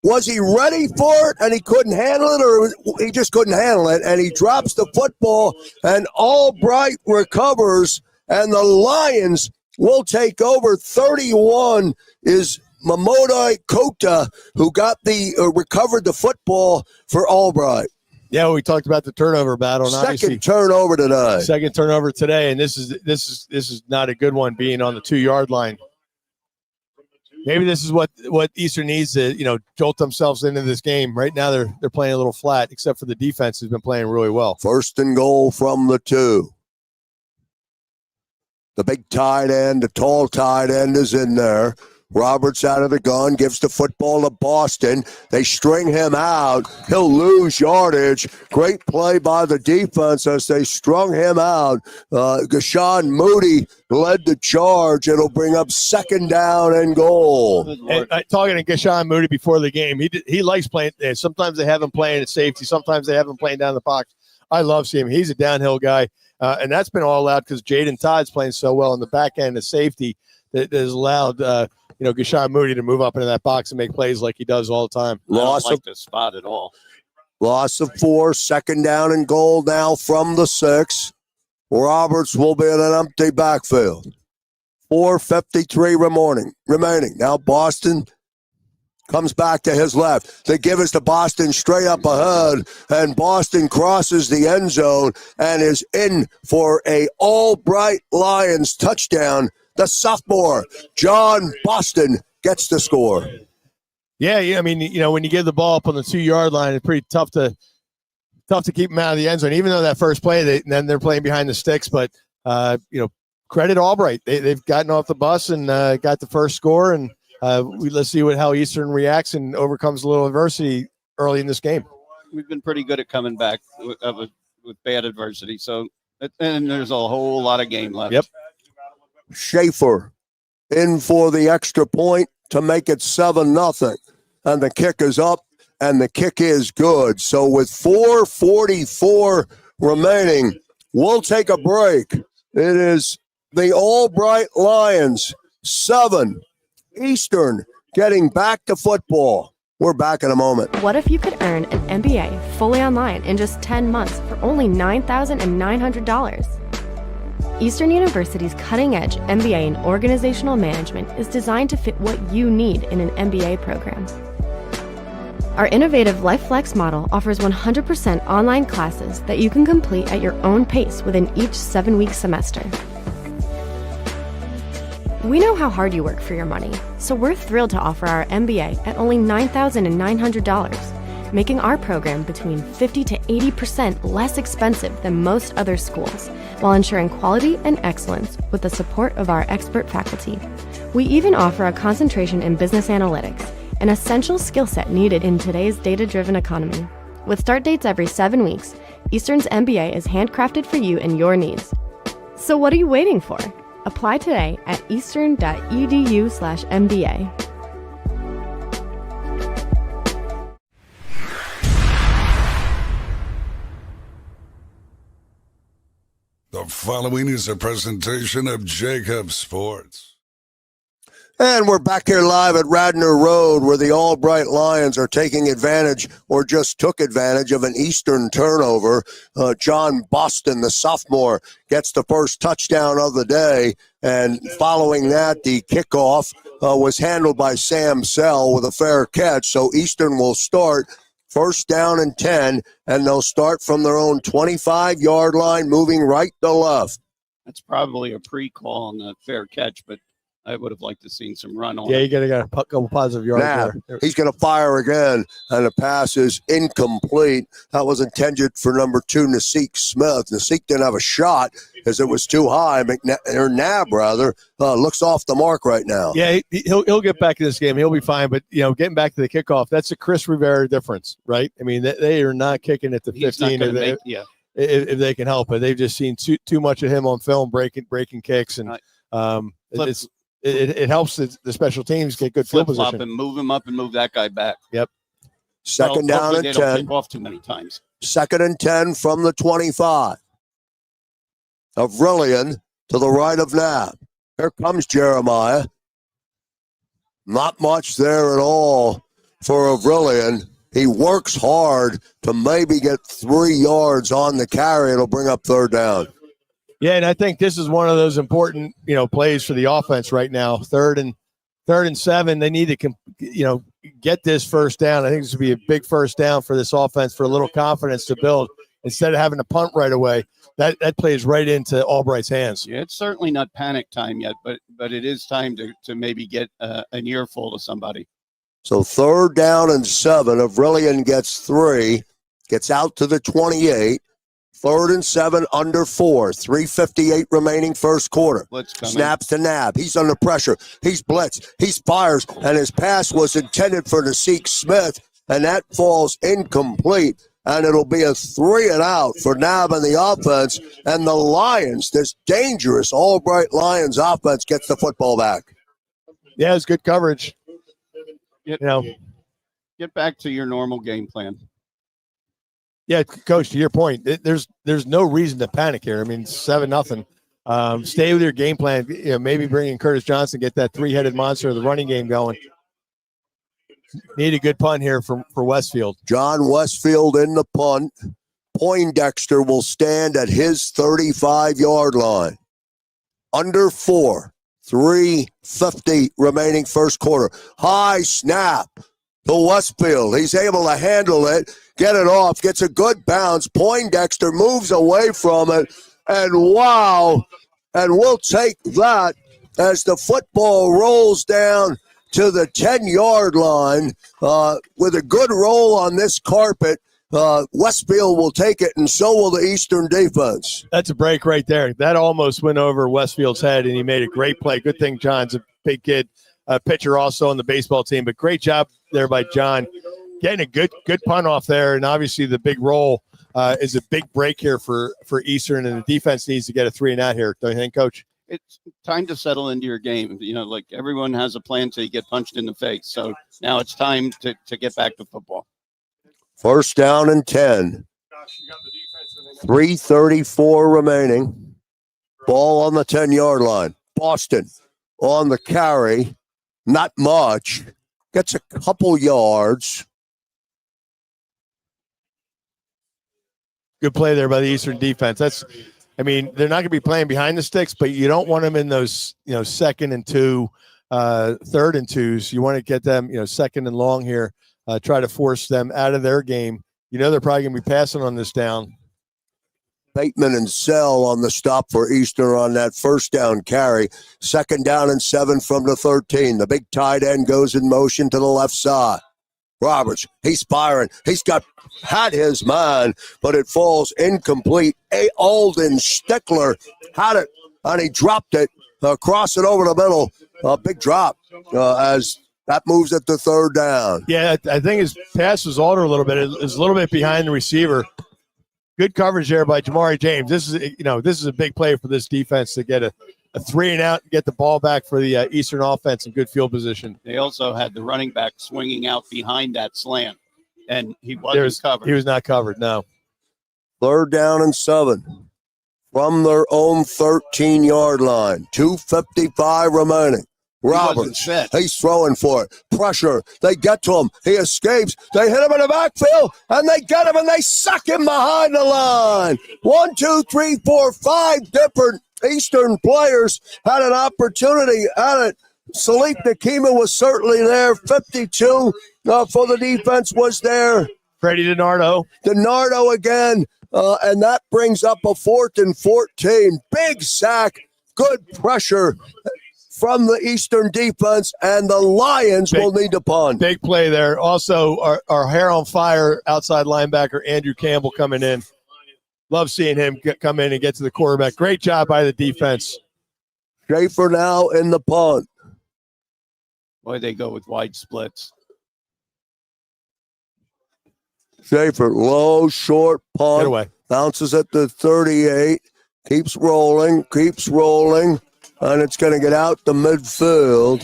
was he ready for it and he couldn't handle it, or he just couldn't handle it, and he drops the football, and Albright recovers, and the Lions will take over. 31 is Mamodai Kota, who got recovered the football for Albright. Yeah, we talked about the turnover battle. And Second turnover today, and this is not a good one, being on the 2-yard line. Maybe this is what Eastern needs to, jolt themselves into this game. Right now they're playing a little flat, except for the defense has been playing really well. 1st and goal from the 2. The big tight end, the tall tight end is in there. Roberts out of the gun, gives the football to Boston. They string him out. He'll lose yardage. Great play by the defense as they strung him out. Gashawn Moody led the charge. It'll bring up 2nd down and goal. And, talking to Gashawn Moody before the game, he likes playing. Sometimes they have him playing at safety. Sometimes they have him playing down the box. I love seeing him. He's a downhill guy, and that's been all allowed because Jaden Todd's playing so well in the back end of safety that has allowed Gashawn Moody to move up into that box and make plays like he does all the time. I don't like this spot at all. Loss of 4, 2nd down and goal now from the 6. Roberts will be in an empty backfield. 4:53 remaining. Now Boston comes back to his left. They give us to Boston straight up ahead, and Boston crosses the end zone and is in for a Albright Lions touchdown. The sophomore, John Boston, gets the score. Yeah, I mean, when you give the ball up on the 2-yard line, it's pretty tough to keep them out of the end zone. Even though that first play, then they're playing behind the sticks. But credit Albright. They've gotten off the bus and got the first score. And let's see how Eastern reacts and overcomes a little adversity early in this game. We've been pretty good at coming back with bad adversity. So, and there's a whole lot of game left. Yep. Schaefer in for the extra point to make it 7-0. And the kick is up, and the kick is good. So with 4:44 remaining, we'll take a break. It is the Albright Lions 7, Eastern getting back to football. We're back in a moment. What if you could earn an MBA fully online in just 10 months for only $9,900? Eastern University's cutting-edge MBA in Organizational Management is designed to fit what you need in an MBA program. Our innovative LifeFlex model offers 100% online classes that you can complete at your own pace within each 7-week semester. We know how hard you work for your money, so we're thrilled to offer our MBA at only $9,900, making our program between 50 to 80% less expensive than most other schools, while ensuring quality and excellence with the support of our expert faculty. We even offer a concentration in business analytics, an essential skill set needed in today's data-driven economy. With start dates every 7 weeks, Eastern's MBA is handcrafted for you and your needs. So what are you waiting for? Apply today at eastern.edu/MBA. The following is a presentation of JAKIB Sports. And we're back here live at Radnor Road, where the Albright Lions are taking advantage, or just took advantage, of an Eastern turnover. John Boston, the sophomore, gets the first touchdown of the day. And following that, the kickoff was handled by Sam Sell with a fair catch. So Eastern will start first down and 10, and they'll start from their own 25-yard line, moving right to left. That's probably a pre-call on the fair catch, but I would have liked to seen some run on Yeah, it. you got a couple positive yards there. He's going to fire again, and the pass is incomplete. That was intended for number 2, Nasik Smith. Nasik didn't have a shot as it was too high. Nab looks off the mark right now. Yeah, he'll get back in this game. He'll be fine. But, getting back to the kickoff, that's a Chris Rivera difference, right? I mean, they are not kicking at the 15 if they can help it. They've just seen too much of him on film breaking kicks. And it helps the special teams get good field position. And move him up and move that guy back. Yep. Second down and 10. Don't kick off too many times. Second and 10 from the 25. Avrilian to the right of Nab. Here comes Jeremiah. Not much there at all for Avrilian. He works hard to maybe get 3 yards on the carry. It'll bring up third down. Yeah, and I think this is one of those important, plays for the offense right now. Third and 7, they need to, get this first down. I think this would be a big first down for this offense for a little confidence to build instead of having to punt right away. That plays right into Albright's hands. Yeah, it's certainly not panic time yet, but it is time to maybe get an earful to somebody. So third down and 7. Avrilian gets 3, gets out to the 28. Third and 7, under 4. 3:58 remaining first quarter. Snaps to Nab. He's under pressure. He's blitzed. He fires, and his pass was intended for Nasik Smith, and that falls incomplete. And it'll be a 3 and out for Nab and the offense. And the Lions, this dangerous Albright Lions offense, gets the football back. Yeah, it's good coverage. Get back to your normal game plan. Yeah, Coach, to your point, there's no reason to panic here. I mean, 7-0. Stay with your game plan. Maybe bring in Curtis Johnson, get that 3-headed monster of the running game going. Need a good punt here for Westfield. John Westfield in the punt. Poindexter will stand at his 35-yard line. Under 4. 3:50 remaining first quarter. High snap to Westfield. He's able to handle it, get it off, gets a good bounce. Poindexter moves away from it, and wow. And we'll take that as the football rolls down to the 10-yard line with a good roll on this carpet. Westfield will take it, and so will the Eastern defense. That's a break right there. That almost went over Westfield's head, and he made a great play. Good thing John's a big kid, pitcher also on the baseball team, but great job there by John. Getting a good punt off there, and obviously the big roll is a big break here for Eastern, and the defense needs to get a 3 and out here. Don't you think, Coach? It's time to settle into your game. Like everyone has a plan till you get punched in the face. So now it's time to get back to football. First down and 10. 3:34 remaining. Ball on the 10-yard line. Boston on the carry. Not much. Gets a couple yards. Good play there by the Eastern defense. They're not going to be playing behind the sticks, but you don't want them in those, 2nd and 2, 3rd and 2s. You want to get them, 2nd and long here. Try to force them out of their game. They're probably going to be passing on this down. Bateman and Sell on the stop for Eastern on that first down carry. 2nd down and 7 from the 13. The big tight end goes in motion to the left side. Roberts, he's firing. He's had his man, but it falls incomplete. Alden Stickler had it, and he dropped it. Cross it over the middle. Big drop as That moves it to third down. Yeah, I think his pass was altered a little bit. It was a little bit behind the receiver. Good coverage there by Jamari James. This is a big play for this defense to get a 3-and-out and get the ball back for the Eastern offense in good field position. They also had the running back swinging out behind that slant, and he wasn't covered. He was not covered, no. Third down and 7 from their own 13-yard line. 2:55 remaining. Roberts, he's throwing for it. Pressure. They get to him. He escapes. They hit him in the backfield, and they get him, and they suck him behind the line. 1, 2, 3, 4, 5 different Eastern players had an opportunity at it. Salif Nakima was certainly there. 52 for the defense was there. Freddie DiNardo. DiNardo again, and that brings up a 4th and 14. Big sack, good pressure from the Eastern defense, and the Lions will need to punt. Big play there. Also, our hair on fire outside linebacker, Andrew Campbell, coming in. Love seeing him come in and get to the quarterback. Great job by the defense. Schaefer now in the punt. Boy, they go with wide splits. Schaefer, low, short punt. Get away. Bounces at the 38. Keeps rolling, and it's going to get out the midfield.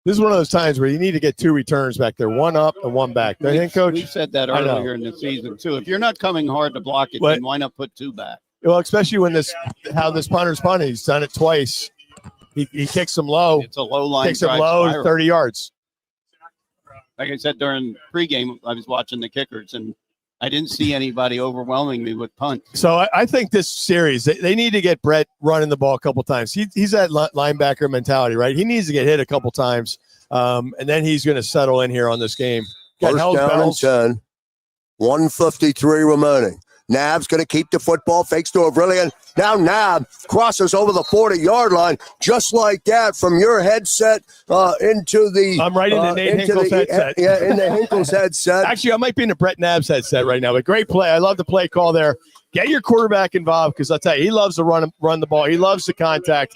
This is one of those times where you need to get 2 returns back there, 1 up and 1 back. Don't you think, Coach? We said that earlier in the season, too. If you're not coming hard to block it, then why not put 2 back? Well, especially when this punter's punted. He's done it twice. He kicks them low. It's a low line. Kicks them low to 30 yards. Like I said during pregame, I was watching the kickers, and I didn't see anybody overwhelming me with punt. So I think this series, they need to get Brett running the ball a couple times. He's that linebacker mentality, right? He needs to get hit a couple times, and then he's going to settle in here on this game. First down and 10. 1:53 remaining. Nab's going to keep the football, fakes to Avrilian. Now Nab crosses over the 40-yard line, just like that, from your headset into the... I'm right in the Nate Hinkle's headset. Yeah, in the Hinkle's headset. Actually, I might be in the Brett Nab's headset right now, but great play. I love the play call there. Get your quarterback involved, because I'll tell you, he loves to run the ball. He loves the contact.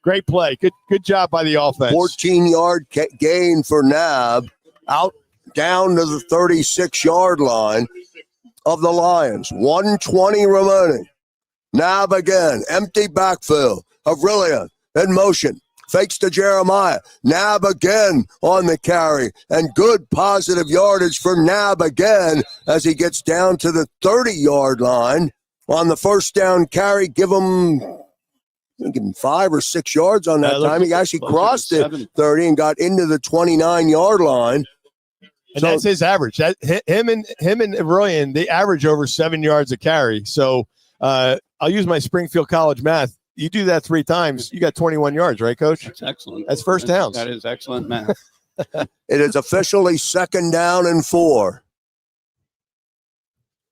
Great play. Good job by the offense. 14-yard gain for Nab, out down to the 36-yard line of the Lions. 1:20 remaining. Nab again, empty backfield. Avrilian in motion. Fakes to Jeremiah. Nab again on the carry. And good positive yardage for Nab again as he gets down to the 30-yard line. On the first down carry, give him 5 or 6 yards on that time. He actually crossed it 30 and got into the 29-yard line. And that's his average. Him and Avrilian, they average over 7 yards a carry. So I'll use my Springfield College math. You do that 3 times, you got 21 yards, right, Coach? That's excellent. That's first downs. That is excellent math. It is officially 2nd down and 4.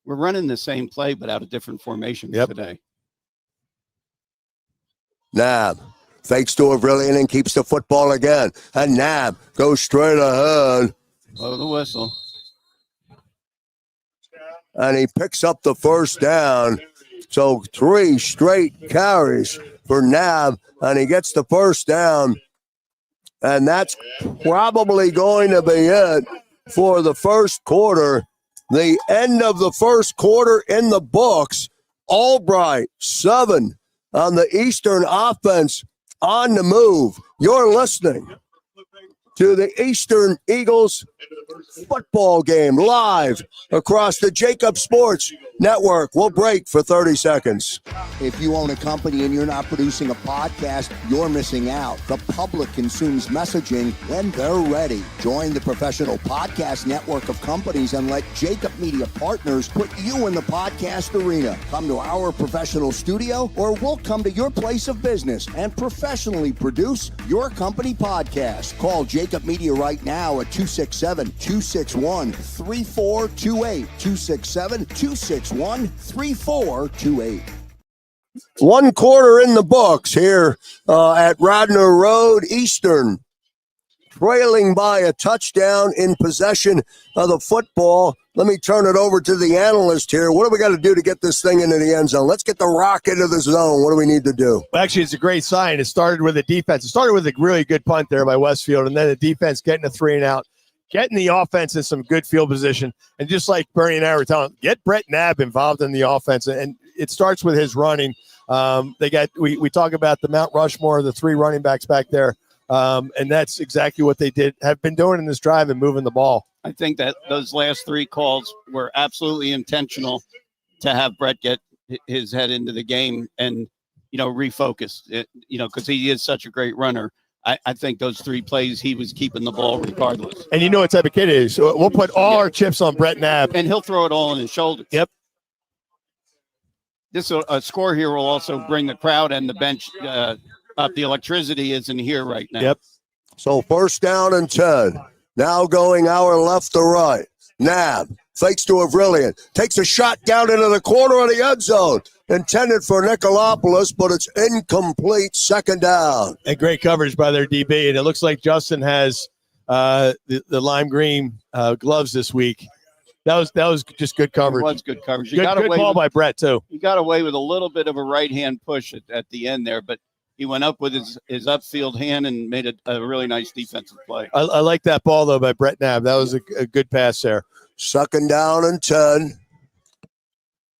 We're running the same play, but out of different formations today. Nab fakes to Avrilian and keeps the football again. And Nab goes straight ahead. Blow the whistle. And he picks up the first down. So 3 straight carries for Nab, and he gets the first down. And that's probably going to be it for the first quarter. The end of the first quarter in the books. Albright, 7 on the Eastern offense on the move. You're listening to the Eastern Eagles football game live across the JAKIB Sports Network. We'll break for 30 seconds. If you own a company and you're not producing a podcast, you're missing out. The public consumes messaging when they're ready. Join the professional podcast network of companies and let JAKIB Media Partners put you in the podcast arena. Come to our professional studio, or we'll come to your place of business and professionally produce your company podcast. Call JAKIB Media right now at 267-261-3428. 267-261-3428. 1 quarter in the books here at Radnor Road. Eastern trailing by a touchdown in possession of the football. Let me turn it over to the analyst here. What do we got to do to get this thing into the end zone? Let's get the rock into the zone. What do we need to do? Well, actually, it's a great sign. It started with a defense. It started with a really good punt there by Westfield, and then the defense getting a 3 and out, getting the offense in some good field position. And just like Bernie and I were telling, get Brett Knapp involved in the offense. And it starts with his running. We talk about the Mount Rushmore, the 3 running backs back there. And that's exactly what they have been doing in this drive and moving the ball. I think that those last 3 calls were absolutely intentional to have Brett get his head into the game and, refocus, because he is such a great runner. I think those 3 plays, he was keeping the ball regardless. And you know what type of kid it is. So we'll put all our chips on Brett Knapp. And he'll throw it all on his shoulders. Yep. This score here will also bring the crowd and the bench up. The electricity isn't here right now. Yep. So first down and 10. Now going our left to right. Knapp fakes to Avrilian. Takes a shot down into the corner of the end zone. Intended for Nicolopoulos, but it's incomplete. Second down. And great coverage by their DB. And it looks like Justin has the lime green gloves this week. That was just good coverage. It was good coverage. Good ball by Brett, too. He got away with a little bit of a right-hand push at the end there, but he went up with his upfield hand and made a really nice defensive play. I like that ball, though, by Brett Knapp. That was a good pass there. Second down and 10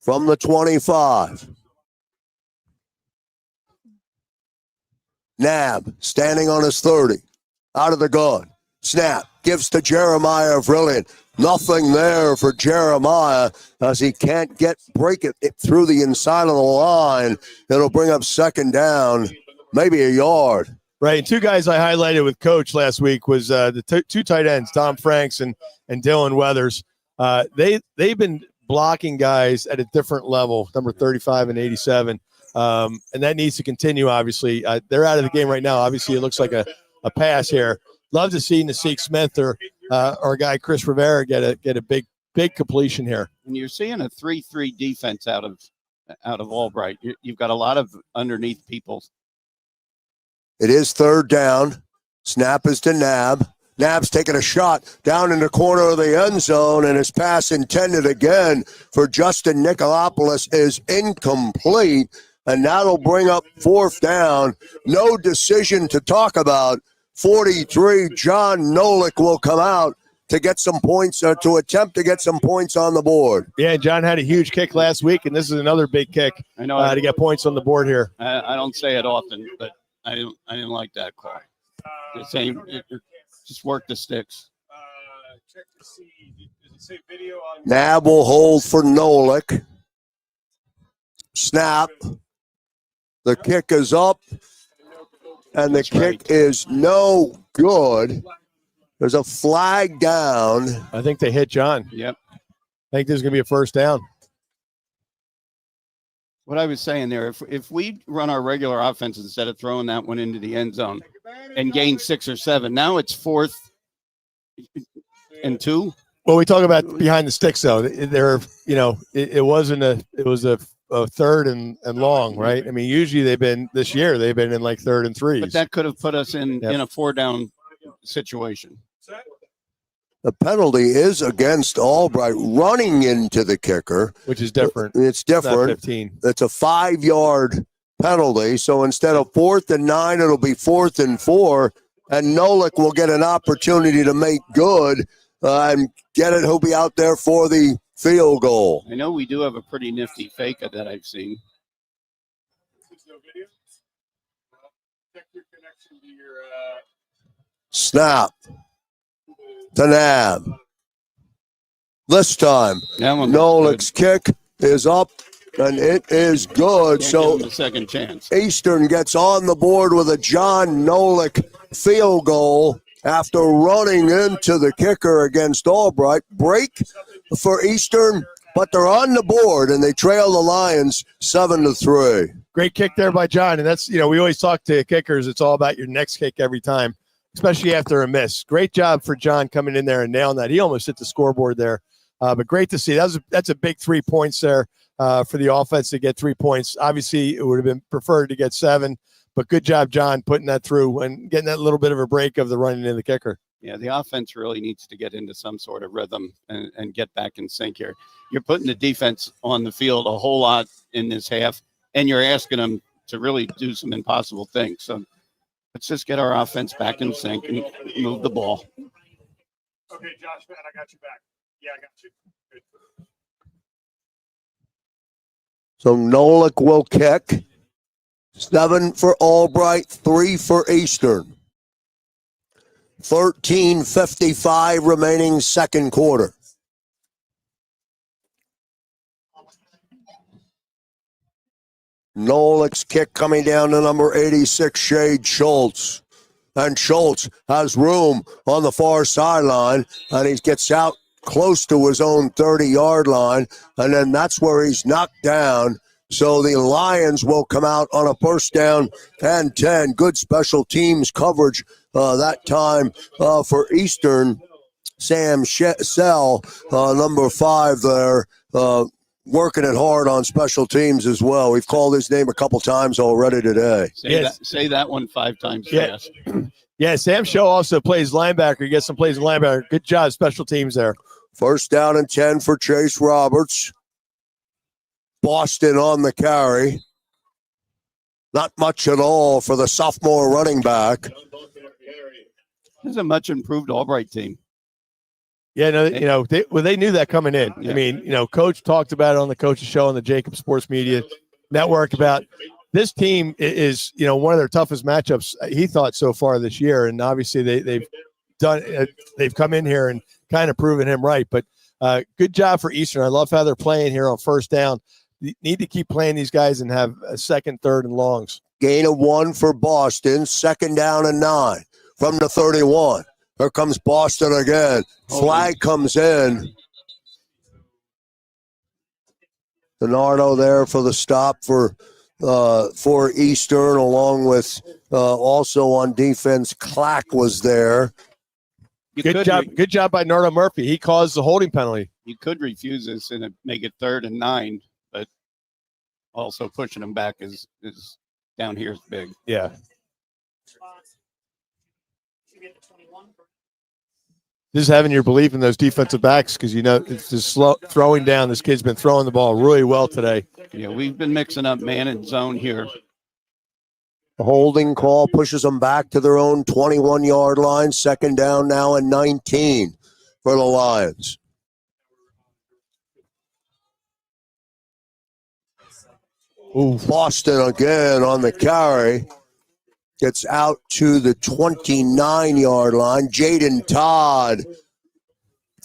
from the 25. Knapp standing on his 30. Out of the gun. Snap. Gives to Jeremiah Avrilian. Nothing there for Jeremiah as he can't break it through the inside of the line. It'll bring up second down, maybe a yard. Right. And 2 guys I highlighted with Coach last week was the 2 tight ends, Tom Franks and Dylan Weathers. They've been blocking guys at a different level, number 35 and 87. And that needs to continue, obviously. They're out of the game right now. Obviously, it looks like a pass here. Love to see Nasik Smith or our guy Chris Rivera get a big completion here. And you're seeing a 3-3 defense out of Albright. You've got a lot of underneath people. It is third down. Snap is to Knapp. Knapp's taking a shot down in the corner of the end zone, and his pass intended again for Justin Nicolopoulos is incomplete, and that'll bring up fourth down. No decision to talk about. 43, John Nolick will come out to get some points, to attempt to get some points on the board. Yeah, John had a huge kick last week, and this is another big kick. I know to get points on the board here. I don't say it often, but I didn't like that call. The same, just work the sticks. Check to see. Does it say video on? Nab will hold for Nolick. Snap. The kick is up, and the kick is no good. There's a flag down. I think they hit John. Yep. I think there's going to be a first down. What I was saying there, if we run our regular offense instead of throwing that one into the end zone and gain 6 or 7, now it's 4th and 2. Well, we talk about behind the sticks, though. It was a third and long, right? I mean, usually they've been in like 3rd and 3s. But that could have put us in a 4-down situation. The penalty is against Albright running into the kicker. Which is different. It's different. It's not 15. It's a 5-yard penalty. So instead of 4th and 9, it'll be 4th and 4. And Nolick will get an opportunity to make good and get it. He'll be out there for the field goal. I know we do have a pretty nifty fake that I've seen. Check your connection to your. Snap to Nab. This time, Nolick's kick is up, and it is good. So the second chance. Eastern gets on the board with a John Nolick field goal after running into the kicker against Albright. Break for Eastern, but they're on the board, and they trail the Lions 7-3. Great kick there by John, and that's, we always talk to kickers. It's all about your next kick every time, especially after a miss. Great job for John coming in there and nailing that. He almost hit the scoreboard there, but great to see. That's a big 3 points there for the offense to get 3 points. Obviously, it would have been preferred to get 7, But good job, John, putting that through and getting that little bit of a break of the running in the kicker. Yeah, the offense really needs to get into some sort of rhythm and get back in sync here. You're putting the defense on the field a whole lot in this half, and you're asking them to really do some impossible things. So let's just get our offense back in sync and move the ball. Okay, Josh, man, I got you back. Yeah, I got you. Good. So Nolik will kick. 7 for Albright, 3 for Eastern. 13:55 remaining second quarter. Nolik's kick coming down to number 86, Shade Schultz. And Schultz has room on the far sideline, and he gets out close to his own 30-yard line, and then that's where he's knocked down. So the Lions will come out on a first down and 10. Good special teams coverage that time for Eastern. Sam Sell, number 5 there, working it hard on special teams as well. We've called his name a couple times already today. Say that one 5 times fast. Yeah, Sam Show also plays linebacker. He gets some plays in linebacker. Good job, special teams there. First down and 10 for Chase Roberts. Boston on the carry. Not much at all for the sophomore running back. This is a much improved Albright team. Yeah, no, they knew that coming in. Yeah. I mean, Coach talked about it on the Coach's Show on the JAKIB Sports Media Network about this team is, one of their toughest matchups, he thought, so far this year. And obviously they've come in here and kind of proven him right. But good job for Eastern. I love how they're playing here on first down. You need to keep playing these guys and have a second, third, and longs. Gain of 1 for Boston. Second down and 9 from the 31. Here comes Boston again. Flag comes in. Bernardo there for the stop for Eastern, along with also on defense, Clack was there. Good job by Nardo Murphy. He caused the holding penalty. You could refuse this and make it 3rd and 9, but also pushing them back is down here is big. Yeah. Just having your belief in those defensive backs because, it's just slow throwing down. This kid's been throwing the ball really well today. Yeah, we've been mixing up man and zone here. The holding call pushes them back to their own 21-yard line. Second down now and 19 for the Lions. Ooh, Boston again on the carry. Gets out to the 29-yard line. Jaden Todd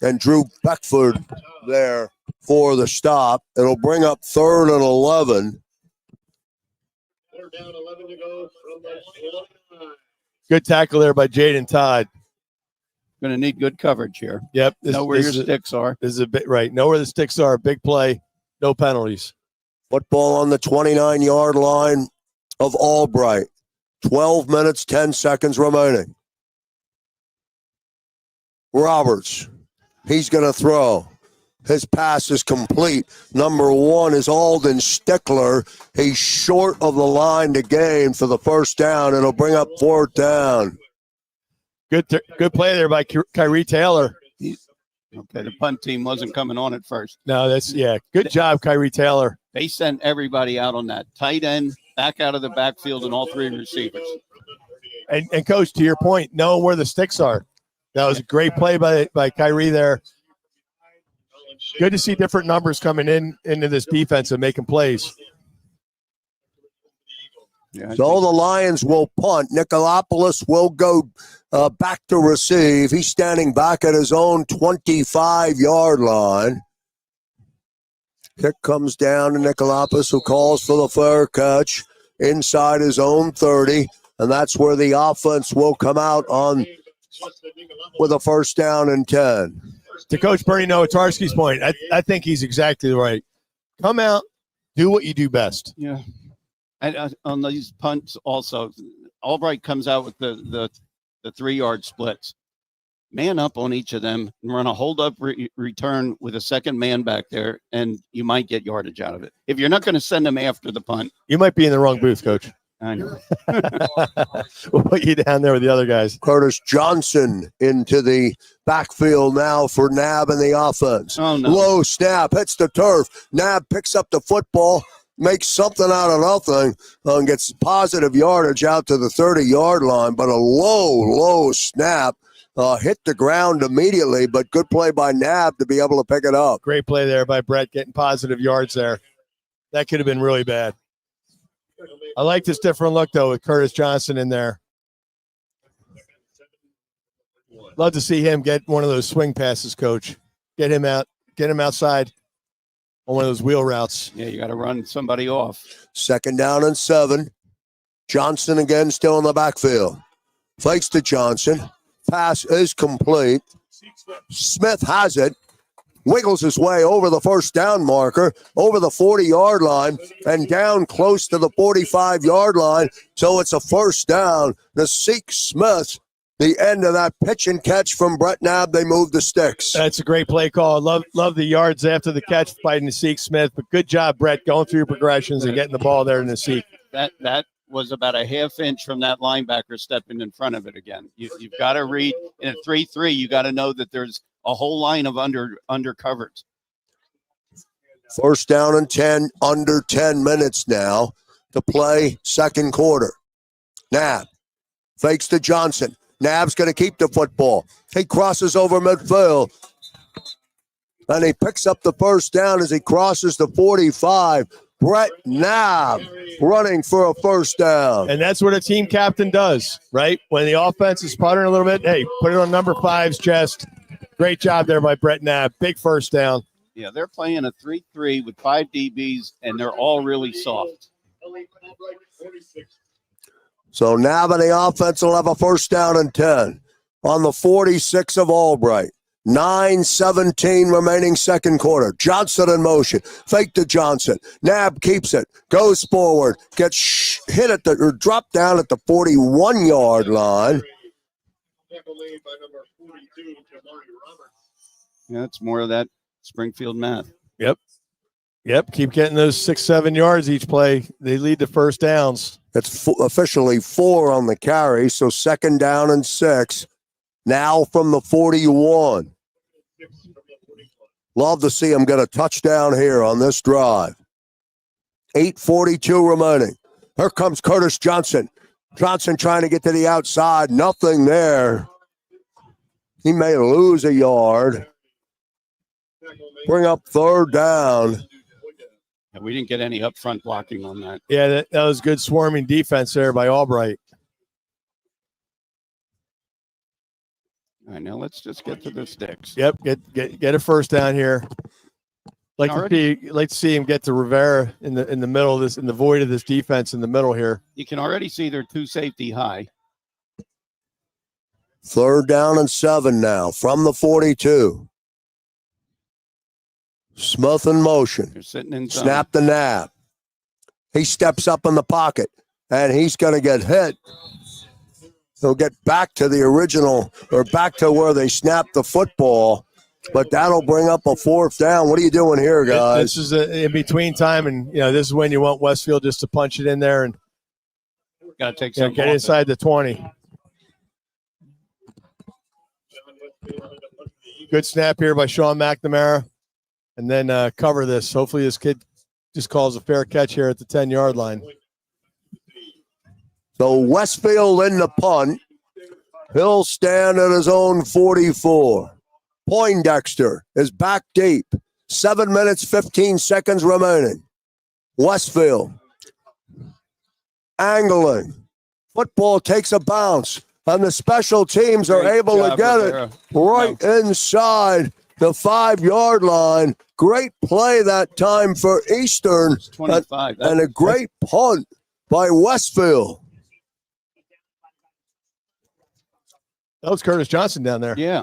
and Drew Beckford there for the stop. It'll bring up 3rd and 11. Down 11 to go from the 29. Good tackle there by Jaden Todd. Going to need good coverage here. Yep. Know where your sticks are. This is a bit right. Know where the sticks are. Big play. No penalties. Football on the 29-yard line of Albright. 12 minutes, 10 seconds remaining. Roberts. He's going to throw. His pass is complete. Number 1 is Alden Stickler. He's short of the line to gain for the first down. It'll bring up 4th down. Good play there by Kyrie Taylor. Okay, the punt team wasn't coming on at first. No, good job, Kyrie Taylor. They sent everybody out on that tight end, back out of the backfield, and all 3 receivers. And Coach, to your point, knowing where the sticks are. That was a great play by Kyrie there. Good to see different numbers coming into this defense and making plays. Yeah, so the Lions will punt. Nicolopoulos will go back to receive. He's standing back at his own 25-yard line. Kick comes down to Nicolopoulos, who calls for the fair catch inside his own 30, and that's where the offense will come out on with a first down and 10. To Coach Bernie Nowatarski's point, I think he's exactly right. Come out, do what you do best. Yeah. And on these punts also, Albright comes out with the 3-yard splits. Man up on each of them and run a hold-up return with a second man back there, and you might get yardage out of it. If you're not going to send them after the punt. You might be in the wrong booth, Coach. I know. We'll put you down there with the other guys. Curtis Johnson into the backfield now for Nab in the offense. Oh, no. Low snap, hits the turf. Nab picks up the football, makes something out of nothing, and gets positive yardage out to the 30-yard line. But a low snap hit the ground immediately, but good play by Nab to be able to pick it up. Great play there by Brett, getting positive yards there. That could have been really bad. I like this different look, though, with Curtis Johnson in there. Love to see him get one of those swing passes, Coach. Get him outside on one of those wheel routes. Yeah, you got to run somebody off. 2nd down and 7. Johnson again still in the backfield. Fakes to Johnson. Pass is complete. Smith has it. Wiggles his way over the 1st down marker, over the 40-yard line, and down close to the 45-yard line. So it's a 1st down. Naseek Smith, the end of that pitch and catch from Brett Nab. They move the sticks. That's a great play call. Love the yards after the catch by Naseek Smith. But good job, Brett, going through your progressions and getting the ball there to Naseek. That was about a half inch from that linebacker stepping in front of it again. You've got to read in a 3-3. You got to know that there's a whole line of undercovers. 1st down and 10, under 10 minutes now to play 2nd quarter. Nab fakes to Johnson. Nab's going to keep the football. He crosses over midfield. And he picks up the 1st down as he crosses the 45. Brett Nab running for a 1st down. And that's what a team captain does, right? When the offense is sputtering a little bit, hey, put it on number 5's chest. Great job there by Brett Nab. Big 1st down. Yeah, they're playing a 3-3 with 5 DBs, and they're all really soft. So Nab and the offense will have a 1st down and 10 on the 46 of Albright. 9:17 remaining 2nd quarter. Johnson in motion. Fake to Johnson. Nab keeps it. Goes forward. Gets hit at or dropped down at the 41-yard line. Yeah, it's more of that Springfield math. Yep. Keep getting those 6-7 yards each play. They lead to 1st downs. It's officially 4 on the carry, so 2nd down and 6. Now from the 41. Love to see him get a touchdown here on this drive. 8:42 remaining. Here comes Curtis Johnson. Johnson trying to get to the outside. Nothing there. He may lose a yard. Bring up 3rd down. And we didn't get any upfront blocking on that. Yeah, that was good swarming defense there by Albright. All right, now let's just get to the sticks. Yep, get a 1st down here. Like to see him get to Rivera in the middle of this, in the void of this defense in the middle here. You can already see they're 2 safety high. 3rd down and 7 now from the 42. Smith in motion. They're sitting in zone. Snap the Nab. He steps up in the pocket, and he's going to get hit. He'll get back to the original, or back to where they snapped the football, but that'll bring up a 4th down. What are you doing here, guys? This is in between time, and this is when you want Westfield just to punch it in there and got to take some. Get inside the 20. Good snap here by Sean McNamara. And then cover this. Hopefully this kid just calls a fair catch here at the 10-yard line. So Westfield in the punt. He'll stand at his own 44. Poindexter is back deep. 7 minutes, 15 seconds remaining. Westfield angling. Football takes a bounce, and the special teams are able to get it right inside the 5-yard line. Great play that time for Eastern. 25. And a great punt by Westfield. That was Curtis Johnson down there. Yeah.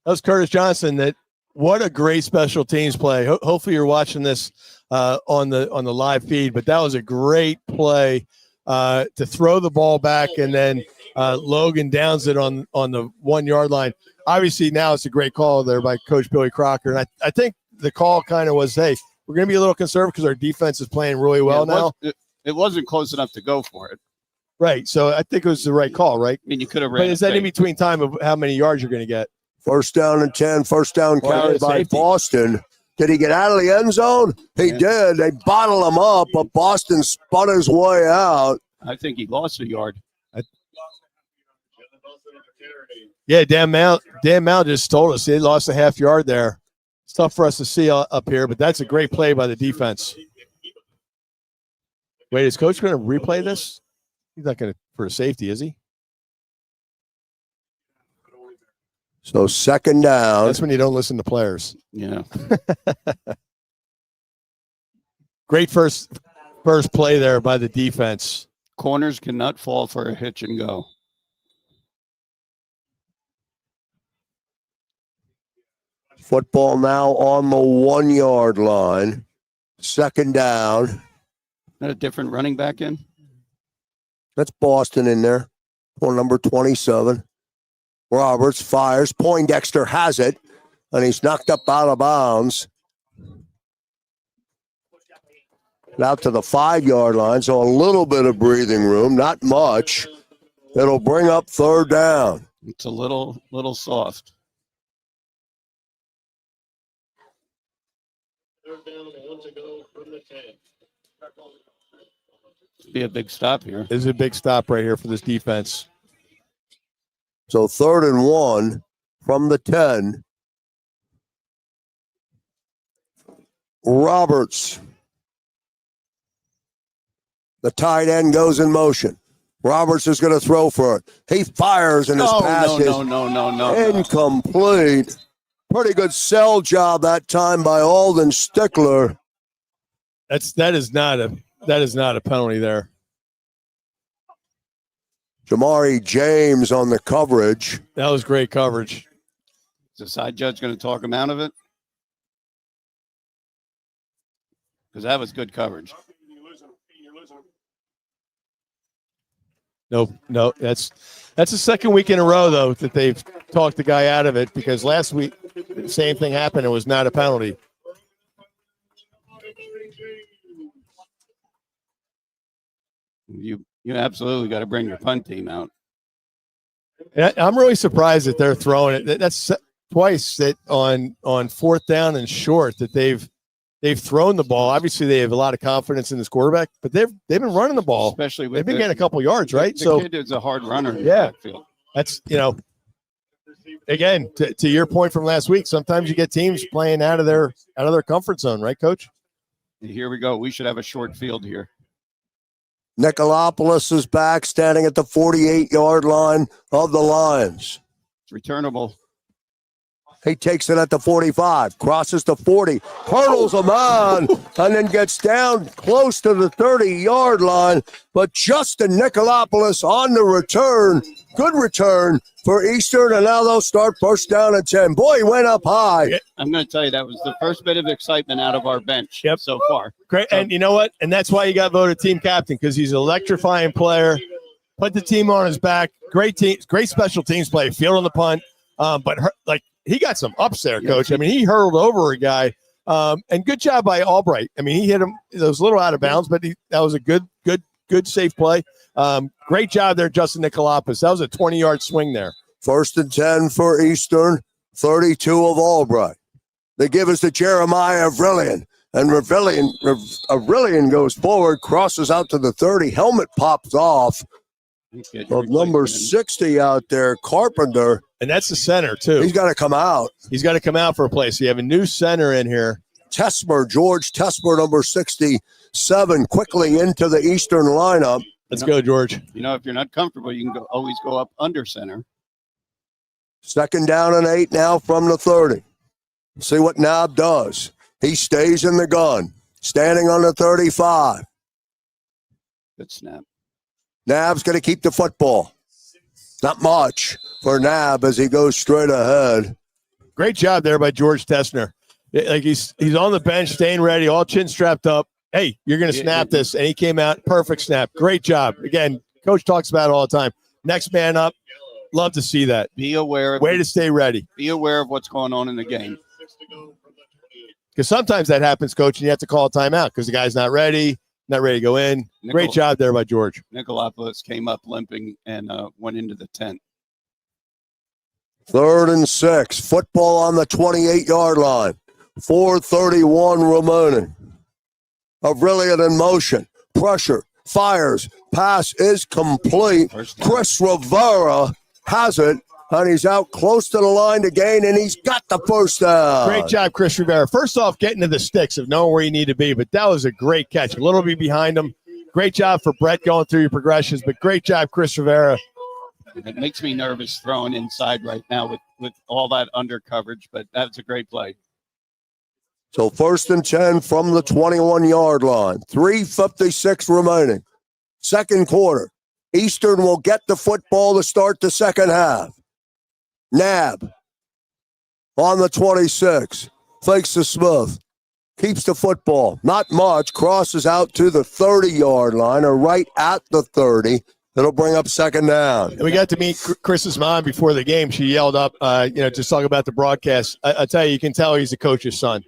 That was Curtis Johnson. What a great special teams play. Hopefully you're watching this on the live feed, but that was a great play to throw the ball back, and then Logan downs it on the 1-yard line. Obviously now it's a great call there by Coach Billy Crocker. And I think the call kind of was, hey, we're going to be a little conservative because our defense is playing really well now. It wasn't close enough to go for it. Right. So I think it was the right call, right? I mean, you could have But ran. is that in between time of how many yards you're going to get? First down and 10, first down Well, carried by safety. Boston. Did he get out of the end zone? He did. They bottled him up, but Boston spun his way out. I think he lost a yard. Yeah, Dan Mal just told us he lost a half yard there. It's tough for us to see up here, but that's a great play by the defense. Wait, is Coach going to replay this? He's not going to for a safety, is he? So second down. That's when you don't listen to players. Yeah. Great first play there by the defense. Corners cannot fall for a hitch and go. Football now on the 1 yard line. Second down. Not a different running back in? That's Boston in there. For number 27. Roberts fires. Poindexter has it. And he's knocked up out of bounds. Out to the 5 yard line. So a little bit of breathing room. Not much. It'll bring up third down. It's a little soft. Be a big stop here. This is a big stop right here for this defense. So 3rd and 1 from the 10. Roberts. The tight end goes in motion. Roberts is going to throw for it. He fires and his pass is incomplete. Pretty good sell job that time by Alden Stickler. That is not a penalty there. Jamari James on the coverage. That was great coverage. Is the side judge going to talk him out of it? Because that was good coverage. No, that's the second week in a row though that they've talked the guy out of it, because last week the same thing happened. It was not a penalty. You absolutely got to bring your punt team out. And I'm really surprised that they're throwing it. That's twice that on 4th down and short that they've thrown the ball. Obviously, they have a lot of confidence in this quarterback, but they've been running the ball. Especially with they've been getting a couple yards, right? The kid is a hard runner. In yeah, the backfield. That's again to your point from last week. Sometimes you get teams playing out of their comfort zone, right, Coach? Here we go. We should have a short field here. Nicolopoulos is back, standing at the 48 yard line of the Lions. It's returnable. He takes it at the 45, crosses the 40, hurdles a man, and then gets down close to the 30-yard line. But Justin Nicolopoulos on the return. Good return for Eastern, and now they'll start first down and 10. Boy, he went up high. I'm going to tell you, that was the first bit of excitement out of our bench so far. Great. And you know what? And that's why he got voted team captain, because he's an electrifying player. Put the team on his back. Great team, great special teams play, fielding the punt. He got some ups there, Coach. I mean, he hurled over a guy. And good job by Albright. I mean, he hit him. It was a little out of bounds, but that was a good, safe play. Great job there, Justin Nicolopoulos. That was a 20-yard swing there. 1st and 10 for Eastern, 32 of Albright. They give us to Jeremiah Avrillian, and Avrillian goes forward, crosses out to the 30. Helmet pops off of number 60 out there, Carpenter. And that's the center, too. He's got to come out. He's got to come out for a play. So you have a new center in here. George Tesmer, number 67, quickly into the Eastern lineup. Let's go, George. If you're not comfortable, you can always go up under center. 2nd down and 8 now from the 30. See what Nab does. He stays in the gun, standing on the 35. Good snap. Nab's going to keep the football. Not much for Nab as he goes straight ahead. Great job there by George Tessner. Like he's on the bench, staying ready, all chin strapped up. Hey, you're going to snap this. And he came out, perfect snap. Great job. Again, Coach talks about it all the time. Next man up. Love to see that. Be aware. Way to stay ready. Be aware of what's going on in the game. Because sometimes that happens, Coach, and you have to call a timeout because the guy's not ready. not ready to go in. Great job there by George. Nicolopoulos came up limping and went into the tent. 3rd and 6. Football on the 28-yard line. 4:31 remaining. Avrilian in motion. Pressure. Fires. Pass is complete. Chris Rivera has it, and he's out close to the line to gain, and he's got the first down. Great job, Chris Rivera. First off, getting to the sticks of knowing where you need to be, but that was a great catch. A little bit behind him. Great job for Brett going through your progressions, but great job, Chris Rivera. It makes me nervous throwing inside right now with all that under coverage, but that's a great play. So 1st and 10 from the 21-yard line. 3:56 remaining. Second quarter. Eastern will get the football to start the second half. Nab on the 26. Fakes to Smith. Keeps the football. Not much. Crosses out to the 30-yard line or right at the 30. It'll bring up second down. And we got to meet Chris's mom before the game. She yelled up, just talk about the broadcast. I tell you can tell he's a coach's son.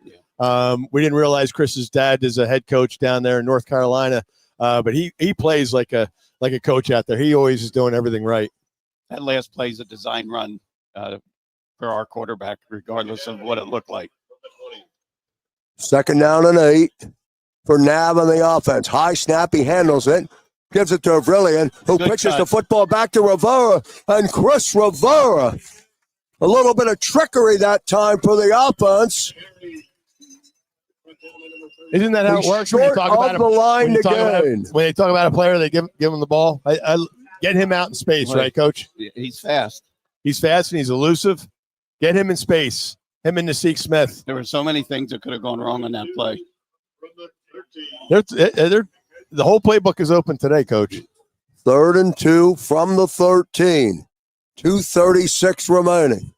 We didn't realize Chris's dad is a head coach down there in North Carolina, but he plays like a coach out there. He always is doing everything right. That last play is a design run for our quarterback, regardless of what it looked like. Second down and 8 for Nab on the offense. High snap, he handles it. Gives it to Avrilian, who pitches the football back to Rivera, and Chris Rivera. A little bit of trickery that time for the offense. Isn't that how it works? When they talk about when they talk about a player, they give him the ball. I get him out in space, right, Coach? He's fast. He's fast and he's elusive. Get him in space. Him and Naseek Smith. There were so many things that could have gone wrong on that play. The whole playbook is open today, Coach. 3rd and 2 from the 13. 2:36 remaining.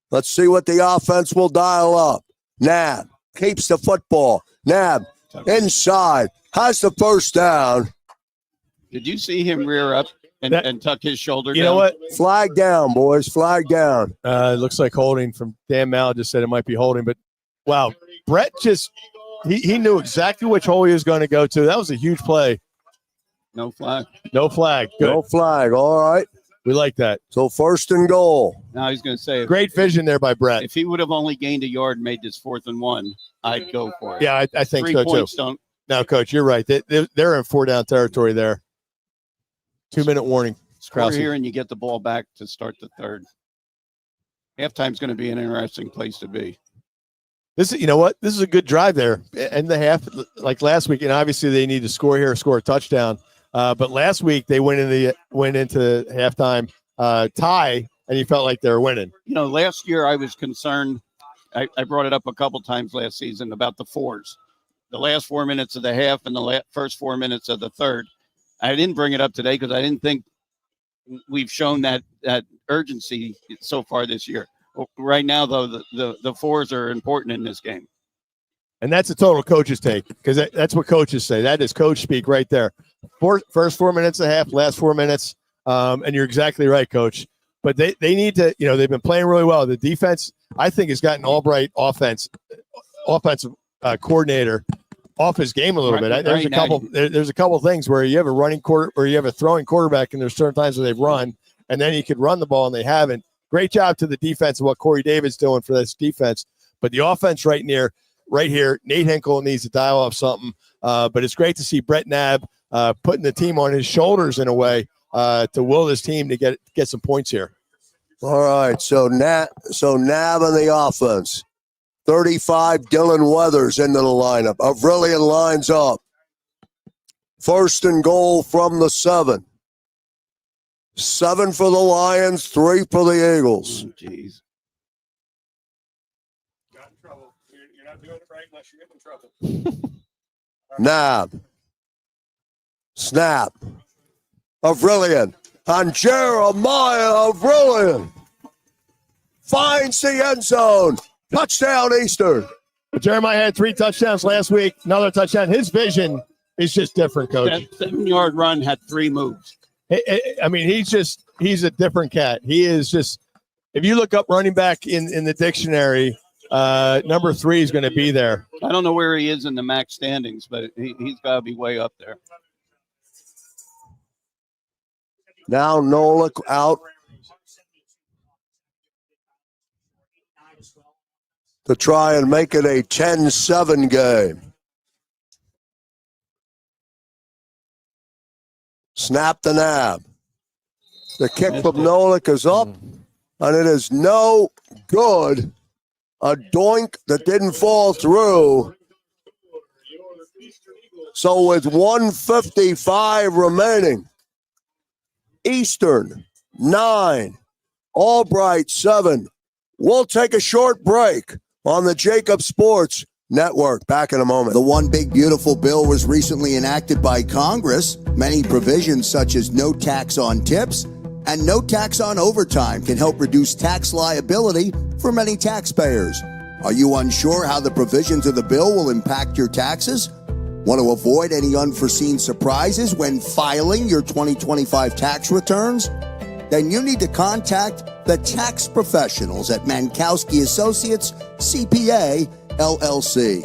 Let's see what the offense will dial up. Nab keeps the football. Nab inside. Has the first down. Did you see him rear up and tuck his shoulder down? You know what? Flag down, boys. Flag down. It looks like holding from Dan Mal just said it might be holding. But, wow, Brett just – he knew exactly which hole he was going to go to. That was a huge play. No flag. No flag. Good. No flag. All right. We like that. So 1st and goal. Now he's going to say. Great vision there by Brett. If he would have only gained a yard and made this 4th and 1, I'd go for it. Yeah, I think 3 so, points too. Don't. No, Coach, you're right. They're in 4-down territory there. 2-minute warning. Score here and you get the ball back to start the third. Halftime's going to be an interesting place to be. This is, you know what? This is a good drive there. And the half, like last week, and obviously they need to score here, score a touchdown. But last week they went into halftime tie, and you felt like they were winning. You know, last year I was concerned. I brought it up a couple times last season about the fours. The last 4 minutes of the half and the first 4 minutes of the third. I didn't bring it up today because I didn't think we've shown that urgency so far this year. Right now, though, the fours are important in this game. And that's a total coach's take because that's what coaches say. That is coach speak right there. First 4 minutes and a half, last 4 minutes. And you're exactly right, Coach. But they need to, they've been playing really well. The defense, I think, has gotten Albright offensive coordinator off his game a little bit. There's a couple things where you have a running quarter or you have a throwing quarterback, and there's certain times where they've run, and then you could run the ball and they haven't. Great job to the defense and what Corey David's doing for this defense. But the offense right here, Nate Hinkle needs to dial up something. But it's great to see Brett Nab putting the team on his shoulders in a way to will this team to get some points here. All right, so Nab on the offense. 35, Dylan Weathers into the lineup. Avrilian lines up. 1st and goal from the 7. 7 for the Lions, 3 for the Eagles. Jeez. Got in trouble. You're not doing it right unless you get in trouble. Nab. Snap. Avrilian. And Jeremiah Avrilian finds the end zone. Touchdown, Eastern. Jeremiah had 3 touchdowns last week. Another touchdown. His vision is just different, Coach. That 7-yard run had 3 moves. I mean, he's a different cat. He is just, if you look up running back in the dictionary, Number 3 is going to be there. I don't know where he is in the MAC standings, but he's got to be way up there. Now Nolik out to try and make it a 10-7 game. Snap the nab. The kick from Nolik is up, and it is no good. A doink that didn't fall through. So with 1:55 remaining, Eastern 9, Albright 7. We'll take a short break on the JAKIB Sports Network. Back in a moment. The One Big Beautiful Bill was recently enacted by Congress. Many provisions such as no tax on tips and no tax on overtime can help reduce tax liability for many taxpayers. Are you unsure how the provisions of the bill will impact your taxes? Want to avoid any unforeseen surprises when filing your 2025 tax returns? Then you need to contact the tax professionals at Mankowski Associates CPA LLC.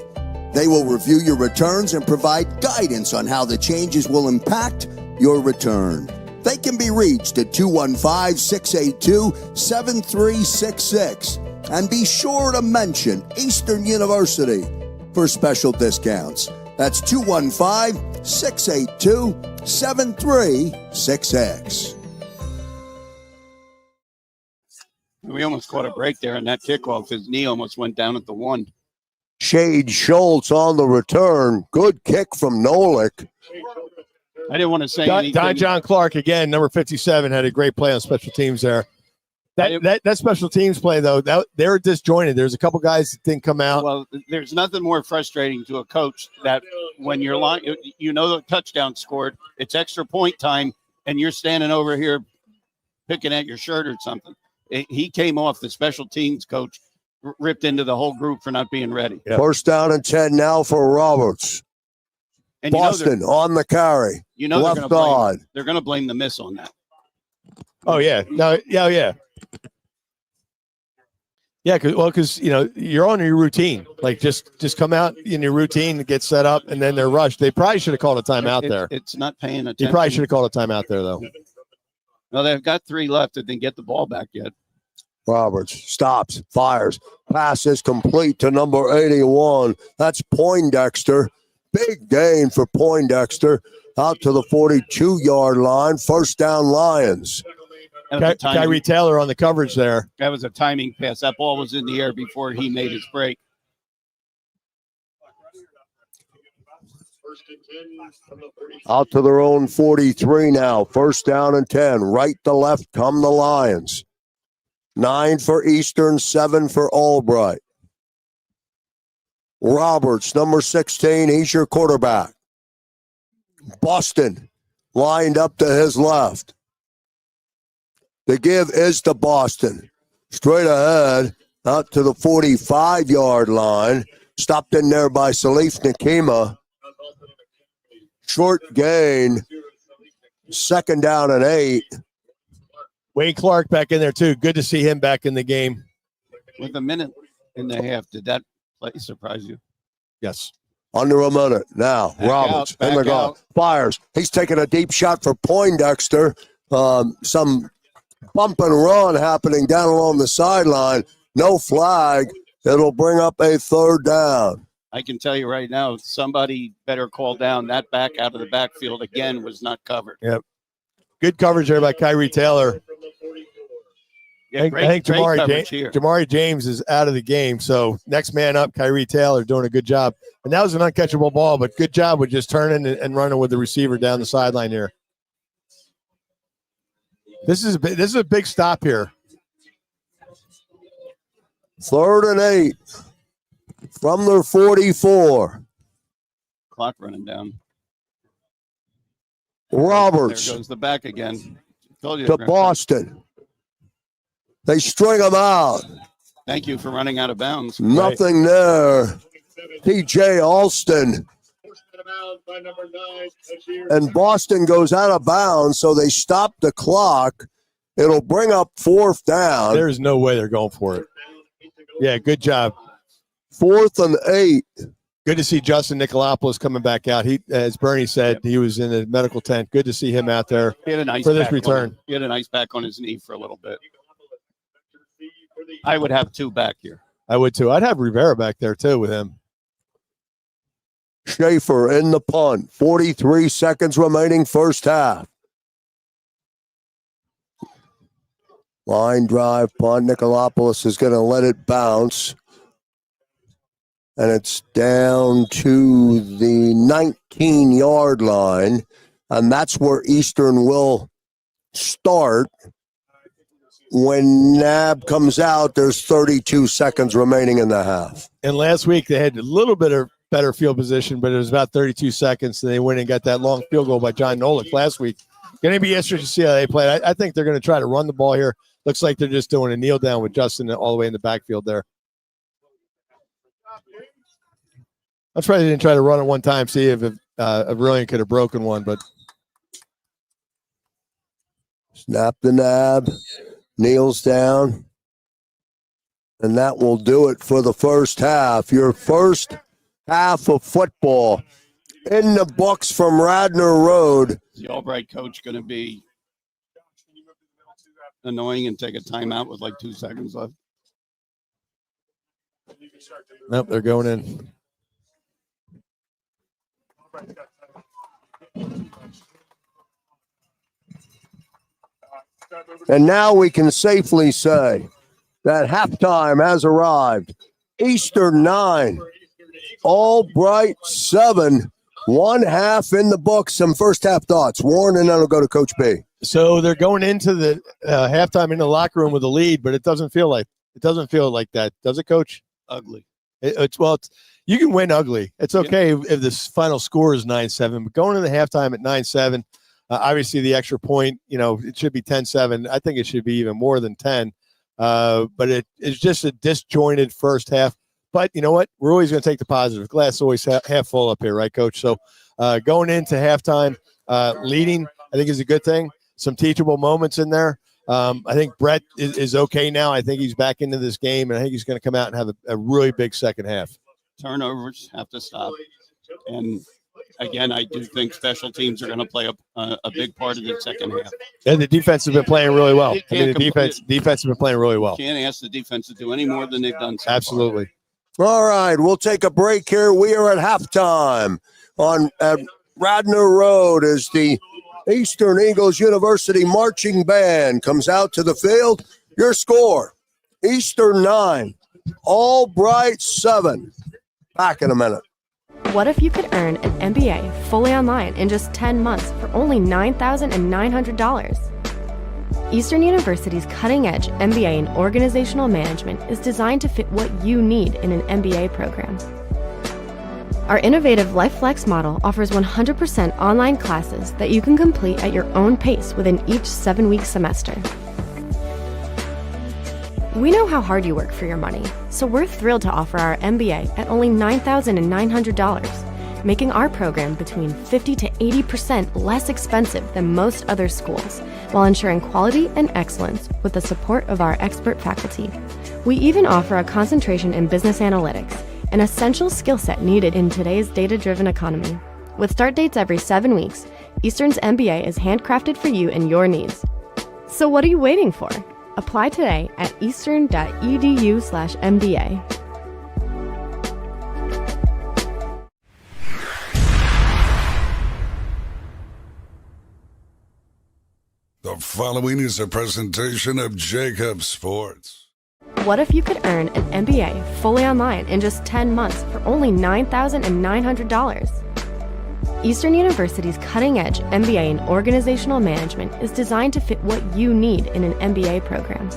They will review your returns and provide guidance on how the changes will impact your return. They can be reached at 215-682-7366. And be sure to mention Eastern University for special discounts. That's 215-682-7366. We almost caught a break there on that kickoff. His knee almost went down at the 1. Shade Schultz on the return. Good kick from Nolik. I didn't want to say anything. John Clark, again, number 57, had a great play on special teams there. That special teams play, though, they were disjointed. There's a couple guys that didn't come out. Well, there's nothing more frustrating to a coach that when you're the touchdown scored, it's extra point time, and you're standing over here picking at your shirt or something. He came off, the special teams coach ripped into the whole group for not being ready. Yep. First down and 10 now for Roberts. And Boston on the carry. Left side. They're going to blame the miss on that. Oh, yeah. No, yeah. Yeah, because you're on your routine. Like just come out in your routine, get set up, and then they're rushed. They probably should have called a timeout there. It's not paying attention. You probably should have called a timeout there, though. No, they've got 3 left. They didn't get the ball back yet. Roberts stops, fires, pass is complete to number 81. That's Poindexter. Big gain for Poindexter out to the 42-yard line. First down, Lions. Tyree Taylor on the coverage there. That was a timing pass. That ball was in the air before he made his break. Out to their own 43 now. First down and 10. Right to left come the Lions. 9 for Eastern, 7 for Albright. Roberts, number 16, he's your quarterback. Boston lined up to his left. The give is to Boston. Straight ahead, out to the 45-yard line. Stopped in there by Salif Nakima. Short gain. Second down and 8. Wayne Clark back in there, too. Good to see him back in the game. With a minute and a half, did that play surprise you? Yes. Under a minute. Now, Roberts in the gun. Fires. He's taking a deep shot for Poindexter. Some bump and run happening down along the sideline. No flag. It'll bring up a third down. I can tell you right now, somebody better call down. That back out of the backfield again was not covered. Yep. Good coverage there by Kyrie Taylor. Yeah, I think Jamari James is out of the game. So next man up, Kyrie Taylor doing a good job. And that was an uncatchable ball, but good job with just turning and running with the receiver down the sideline here. This is a big stop here. Third and 8 from their 44. Clock running down. Roberts. There goes the back again. Told you to Boston. They string them out. Thank you for running out of bounds. Nothing there. T.J. Alston. And Boston goes out of bounds, so they stop the clock. It'll bring up fourth down. There's no way they're going for it. Yeah, good job. 4th and 8. Good to see Justin Nicolopoulos coming back out. He, as Bernie said, he was in the medical tent. Good to see him out there He had a nice for this back return. he had a nice back on his knee for a little bit. I would have 2 back here. I would too. I'd have Rivera back there too with him. Schaefer in the punt. 43 seconds remaining first half. Line drive punt. Nicolopoulos is going to let it bounce. And it's down to the 19-yard line. And that's where Eastern will start. When Nab comes out, there's 32 seconds remaining in the half. And last week they had a little bit of better field position, but it was about 32 seconds. And they went and got that long field goal by John Nolik last week. Going to be interesting to see how they play. I think they're going to try to run the ball here. Looks like they're just doing a kneel down with Justin all the way in the backfield there. I'm surprised they didn't try to run it one time, see if Aurelian could have broken one, but. Snap the Nab, kneels down, and that will do it for the first half. Your first half of football in the books from Radnor Road. Is the Albright coach going to be annoying and take a timeout with like 2 seconds left? Nope, they're going in. And now we can safely say that halftime has arrived. Eastern 9, Albright 7, 1 half in the books. Some first half thoughts. Warren, and then I'll go to Coach B. So they're going into the halftime in the locker room with a lead, but it doesn't feel like that, does it, Coach? Ugly. You can win ugly. It's okay if this final score is 9-7, but going into the halftime at 9-7, obviously the extra point, it should be 10-7. I think it should be even more than 10. But it's just a disjointed first half. But you know what? We're always going to take the positive. Glass always half full up here, right, Coach? So going into halftime, leading, I think is a good thing. Some teachable moments in there. I think Brett is okay now. I think he's back into this game, and I think he's going to come out and have a really big second half. Turnovers have to stop. And again, I do think special teams are going to play a big part of the second half. And the defense has been playing really well. The defense has been playing really well. Can't ask the defense to do any more than they've done so Absolutely. far. All right, we'll take a break here. We are at halftime at Radnor Road as the Eastern Eagles University Marching Band comes out to the field. Your score, Eastern 9, Albright 7. Back in a minute. What if you could earn an MBA fully online in just 10 months for only $9,900? Eastern University's cutting-edge MBA in Organizational Management is designed to fit what you need in an MBA program. Our innovative LifeFlex model offers 100% online classes that you can complete at your own pace within each 7-week semester. We know how hard you work for your money, so we're thrilled to offer our MBA at only $9,900, making our program between 50 to 80% less expensive than most other schools, while ensuring quality and excellence with the support of our expert faculty. We even offer a concentration in business analytics, an essential skill set needed in today's data-driven economy. With start dates every 7 weeks, Eastern's MBA is handcrafted for you and your needs. So what are you waiting for? Apply today at eastern.edu/MBA. The following is a presentation of JAKIB Sports. What if you could earn an MBA fully online in just 10 months for only $9,900? Eastern University's cutting-edge MBA in Organizational Management is designed to fit what you need in an MBA program.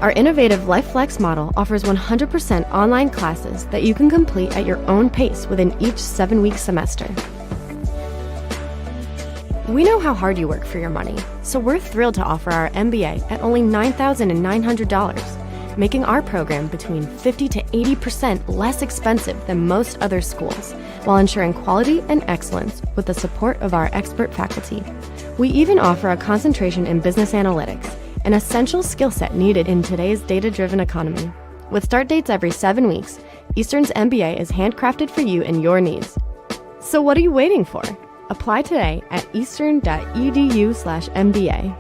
Our innovative LifeFlex model offers 100% online classes that you can complete at your own pace within each 7-week semester. We know how hard you work for your money, so we're thrilled to offer our MBA at only $9,900, making our program between 50 to 80% less expensive than most other schools, while ensuring quality and excellence with the support of our expert faculty. We even offer a concentration in business analytics, an essential skill set needed in today's data-driven economy. With start dates every 7 weeks, Eastern's MBA is handcrafted for you and your needs. So what are you waiting for? Apply today at eastern.edu/MBA.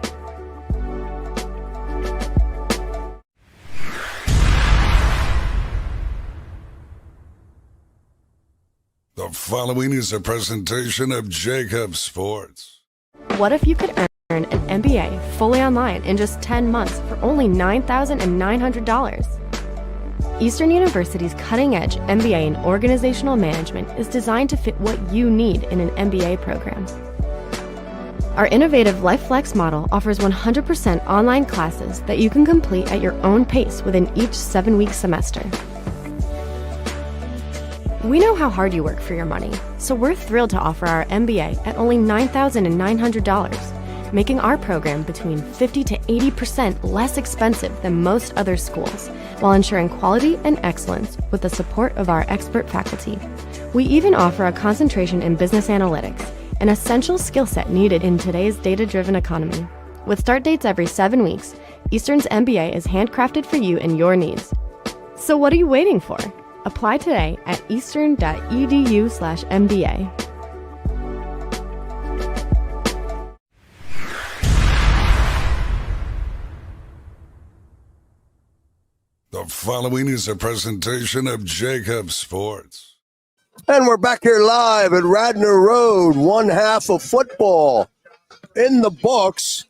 The following is a presentation of JAKIB Sports. What if you could earn an MBA fully online in just 10 months for only $9,900? Eastern University's cutting-edge MBA in Organizational Management is designed to fit what you need in an MBA program. Our innovative LifeFlex model offers 100% online classes that you can complete at your own pace within each 7-week semester. We know how hard you work for your money, so we're thrilled to offer our MBA at only $9,900, making our program between 50 to 80% less expensive than most other schools, while ensuring quality and excellence with the support of our expert faculty. We even offer a concentration in business analytics, an essential skill set needed in today's data-driven economy. With start dates every 7 weeks, Eastern's MBA is handcrafted for you and your needs. So what are you waiting for? Apply today at eastern.edu/MBA. The following is a presentation of JAKIB Sports. And we're back here live at Radnor Road, one half of football in the books.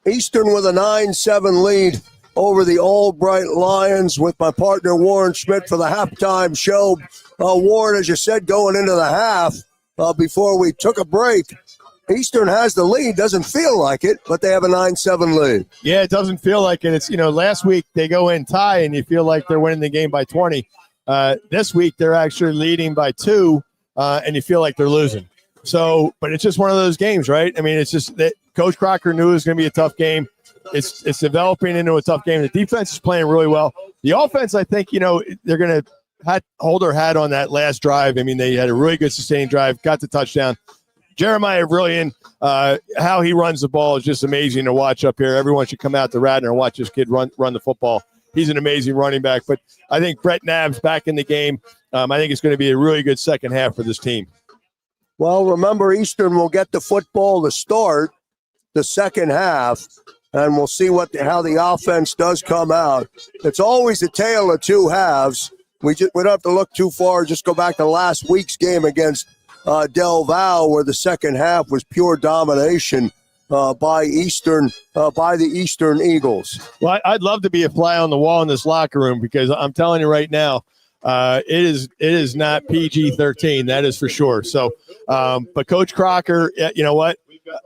Eastern with a 9-7 lead over the Albright Lions with my partner Warren Schmidt for the halftime show. Warren, as you said, going into the half before we took a break, Eastern has the lead. Doesn't feel like it, but they have a 9-7 lead. Yeah, it doesn't feel like it. It's, last week they go in tie and you feel like they're winning the game by 20. This week they're actually leading by 2 and you feel like they're losing. So, but it's just one of those games, right? I mean, it's just that Coach Crocker knew it was going to be a tough game. It's developing into a tough game. The defense is playing really well. The offense, I think, they're going to hold their hat on that last drive. I mean, they had a really good sustaining drive, got the touchdown. Jeremiah Brilliant, how he runs the ball is just amazing to watch up here. Everyone should come out to Radnor and watch this kid run the football. He's an amazing running back. But I think Brett Knapp's back in the game. I think it's going to be a really good second half for this team. Well, remember, Eastern will get the football to start the second half, and we'll see how the offense does come out. It's always a tale of two halves. We don't have to look too far. Just go back to last week's game against Del Valle, where the second half was pure domination by the Eastern Eagles. Well, I'd love to be a fly on the wall in this locker room because I'm telling you right now, it is not PG-13. That is for sure. So, but Coach Crocker, you know what?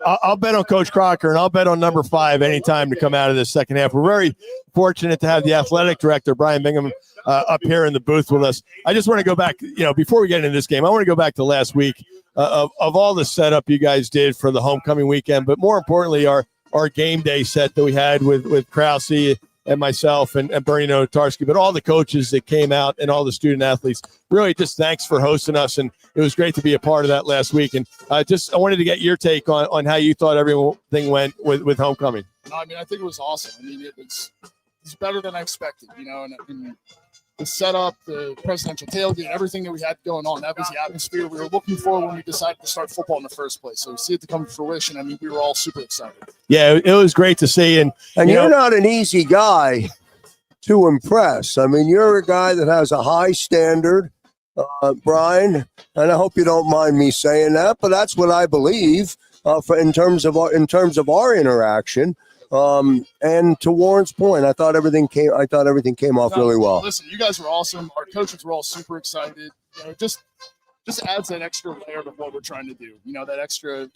I'll bet on Coach Crocker, and I'll bet on number 5 anytime to come out of this second half. We're very fortunate to have the athletic director, Brian Bingham, up here in the booth with us. I just want to go back, before we get into this game, I want to go back to last week of all the setup you guys did for the homecoming weekend, but more importantly, our game day set that we had with Krause and myself and Bernie Nowatarski, but all the coaches that came out and all the student athletes. Really, just thanks for hosting us, and it was great to be a part of that last week. And I wanted to get your take on how you thought everything went with homecoming. No, I think it was awesome. It's better than I expected, and the setup, the presidential tailgate, everything that we had going on, that was the atmosphere we were looking for when we decided to start football in the first place. So to see it to come to fruition, we were all super excited. Yeah, it was great to see. And you're not an easy guy to impress. You're a guy that has a high standard, Brian, and I hope you don't mind me saying that, but that's what I believe in terms of our interaction. And to Warren's point, I thought everything came off really well. Listen, you guys were awesome. Our coaches were all super excited. Just adds that extra layer to what we're trying to do. That extra,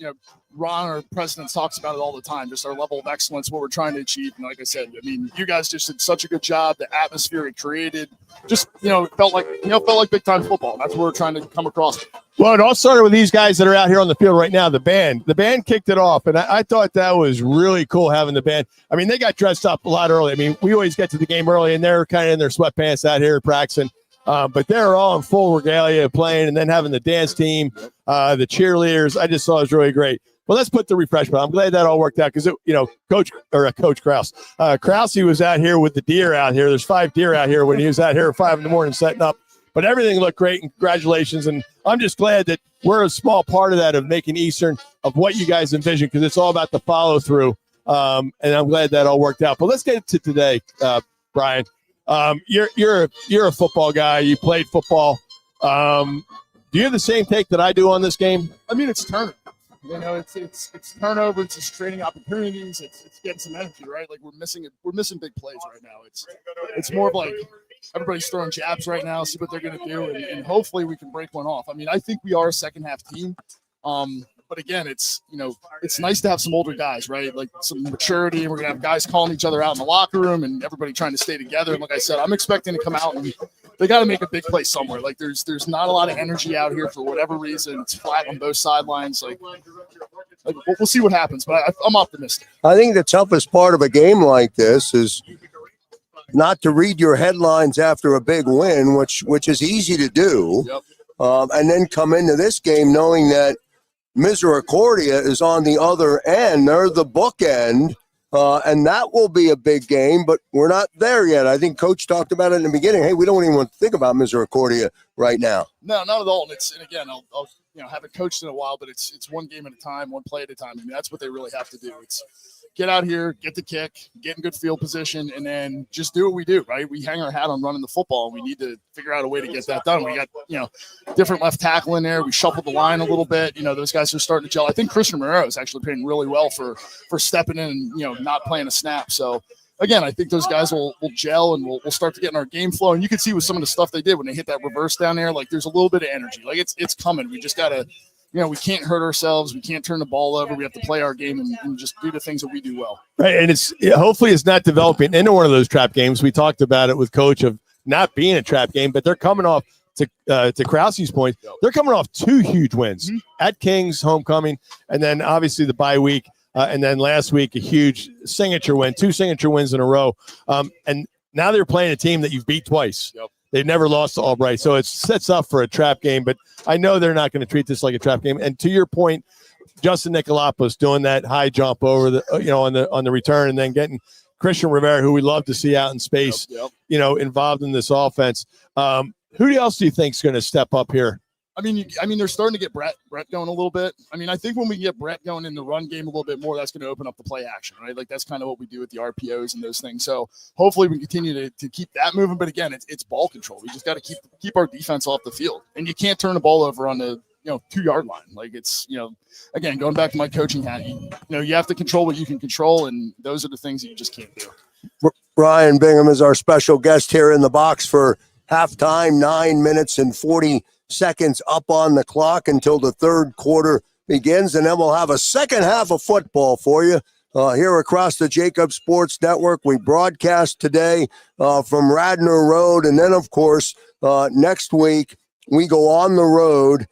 Ron, our president, talks about it all the time, just our level of excellence, what we're trying to achieve. And like I said, you guys just did such a good job. The atmosphere it created just, felt like big time football. That's what we're trying to come across. Well, it all started with these guys that are out here on the field right now, the band. The band kicked it off, and I thought that was really cool having the band. They got dressed up a lot early. We always get to the game early, and they're kind of in their sweatpants out here practicing. But they're all in full regalia playing, and then having the dance team, the cheerleaders. I just saw it was really great. Well, let's put the refreshment. I'm glad that all worked out because, Coach Krause. Krause was out here with the deer out here. There's 5 deer out here when he was out here at 5 in the morning setting up. But everything looked great, and congratulations. And I'm just glad that we're a small part of that, of making Eastern, of what you guys envision, because it's all about the follow-through. And I'm glad that all worked out. But let's get to today, Brian. You're a football guy. You played football. Do you have the same take that I do on this game? I mean, it's turnover. It's turnover. It's just creating opportunities. It's getting some energy, right? Like we're missing big plays right now. It's more of like everybody's throwing jabs right now, see what they're going to do, and hopefully we can break one off. I mean, I think we are a second half team. But again, it's nice to have some older guys, right? Like some maturity, and we're gonna have guys calling each other out in the locker room, and everybody trying to stay together. And like I said, I'm expecting to come out and they got to make a big play somewhere. Like there's not a lot of energy out here for whatever reason. It's flat on both sidelines. Like we'll see what happens, but I'm optimistic. I think the toughest part of a game like this is not to read your headlines after a big win, which is easy to do, and then come into this game knowing that Misericordia is on the other end. They're the bookend, and that will be a big game, but we're not there yet. I think Coach talked about it in the beginning. Hey, we don't even want to think about Misericordia right now. No, not at all. And again, I'll haven't coached in a while, but it's one game at a time, one play at a time. I mean, that's what they really have to do. It's get out here, get the kick, get in good field position, and then just do what we do, right? We hang our hat on running the football, and we need to figure out a way to get that done. We got, different left tackle in there. We shuffled the line a little bit. Those guys are starting to gel. I think Christian Monroe is actually playing really well for stepping in and, not playing a snap. So, again, I think those guys will gel, and we'll start to get in our game flow. And you can see with some of the stuff they did when they hit that reverse down there, like there's a little bit of energy. Like it's coming. We just got to – we can't hurt ourselves. We can't turn the ball over. We have to play our game and just do the things that we do well. Right, and hopefully it's not developing into one of those trap games. We talked about it with Coach of not being a trap game, but they're coming off, to Krause's point, they're coming off 2 huge wins at Kings, homecoming, and then obviously the bye week, and then last week a huge signature win, 2 signature wins in a row. And now they're playing a team that you've beat twice. Yep. They've never lost to Albright, so it sets up for a trap game. But I know they're not going to treat this like a trap game. And to your point, Justin Nicolopoulos doing that high jump over on the return, and then getting Christian Rivera, who we love to see out in space, involved in this offense. Who else do you think is going to step up here? I mean, they're starting to get Brett going a little bit. I mean, I think when we get Brett going in the run game a little bit more, that's going to open up the play action, right? Like that's kind of what we do with the RPOs and those things. So hopefully we continue to keep that moving. But again, it's ball control. We just got to keep our defense off the field, and you can't turn the ball over on the 2-yard line. Like it's again, going back to my coaching hat, you have to control what you can control, and those are the things that you just can't do. Brian Bingham is our special guest here in the box for halftime. 9 minutes and 40 seconds up on the clock until the third quarter begins, and then we'll have a second half of football for you here across the JAKIB Sports Network. We broadcast today from Radnor Road, and then of course next week we go on the road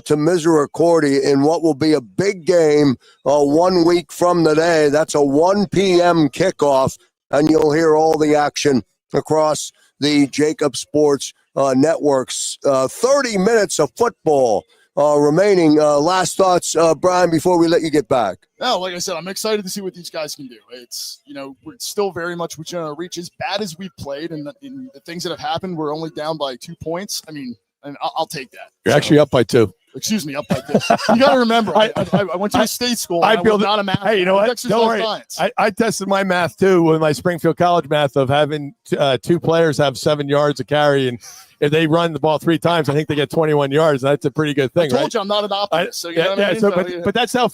to Misericordia in what will be a big game 1 week from today. That's a 1 p.m. kickoff, and you'll hear all the action across the JAKIB Sports networks. 30 minutes of football remaining. Last thoughts, Brian, before we let you get back. No, like I said, I'm excited to see what these guys can do. It's, we're still very much within our reach. As bad as we've played and the things that have happened, we're only down by 2 points. I mean, and I'll take that. You're actually up by 2. Excuse me, up like this. You got to remember, I went to a state school. I was not a math. Hey, you know what? Don't worry. I tested my math too with my Springfield College math of having 2 players have 7 yards of carry, and if they run the ball 3 times, I think they get 21 yards. That's a pretty good thing. I told you I'm not an optimist. So you know what I mean? But that's how,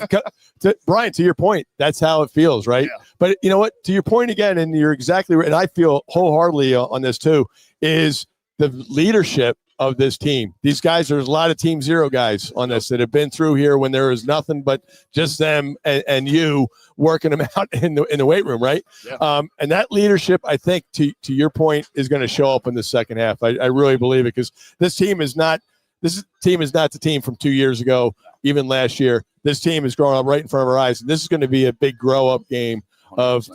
Brian, to your point, that's how it feels, right? Yeah. But you know what? To your point again, and you're exactly right, and I feel wholeheartedly on this too, is the leadership of this team. These guys, there's a lot of Team Zero guys on this that have been through here when there was nothing but just them and you working them out in the weight room, right? Yeah. And that leadership, I think, to your point, is going to show up in the second half. I really believe it, because this team is not the team from 2 years ago, even last year. This team is growing up right in front of our eyes. And this is going to be a big grow-up game of,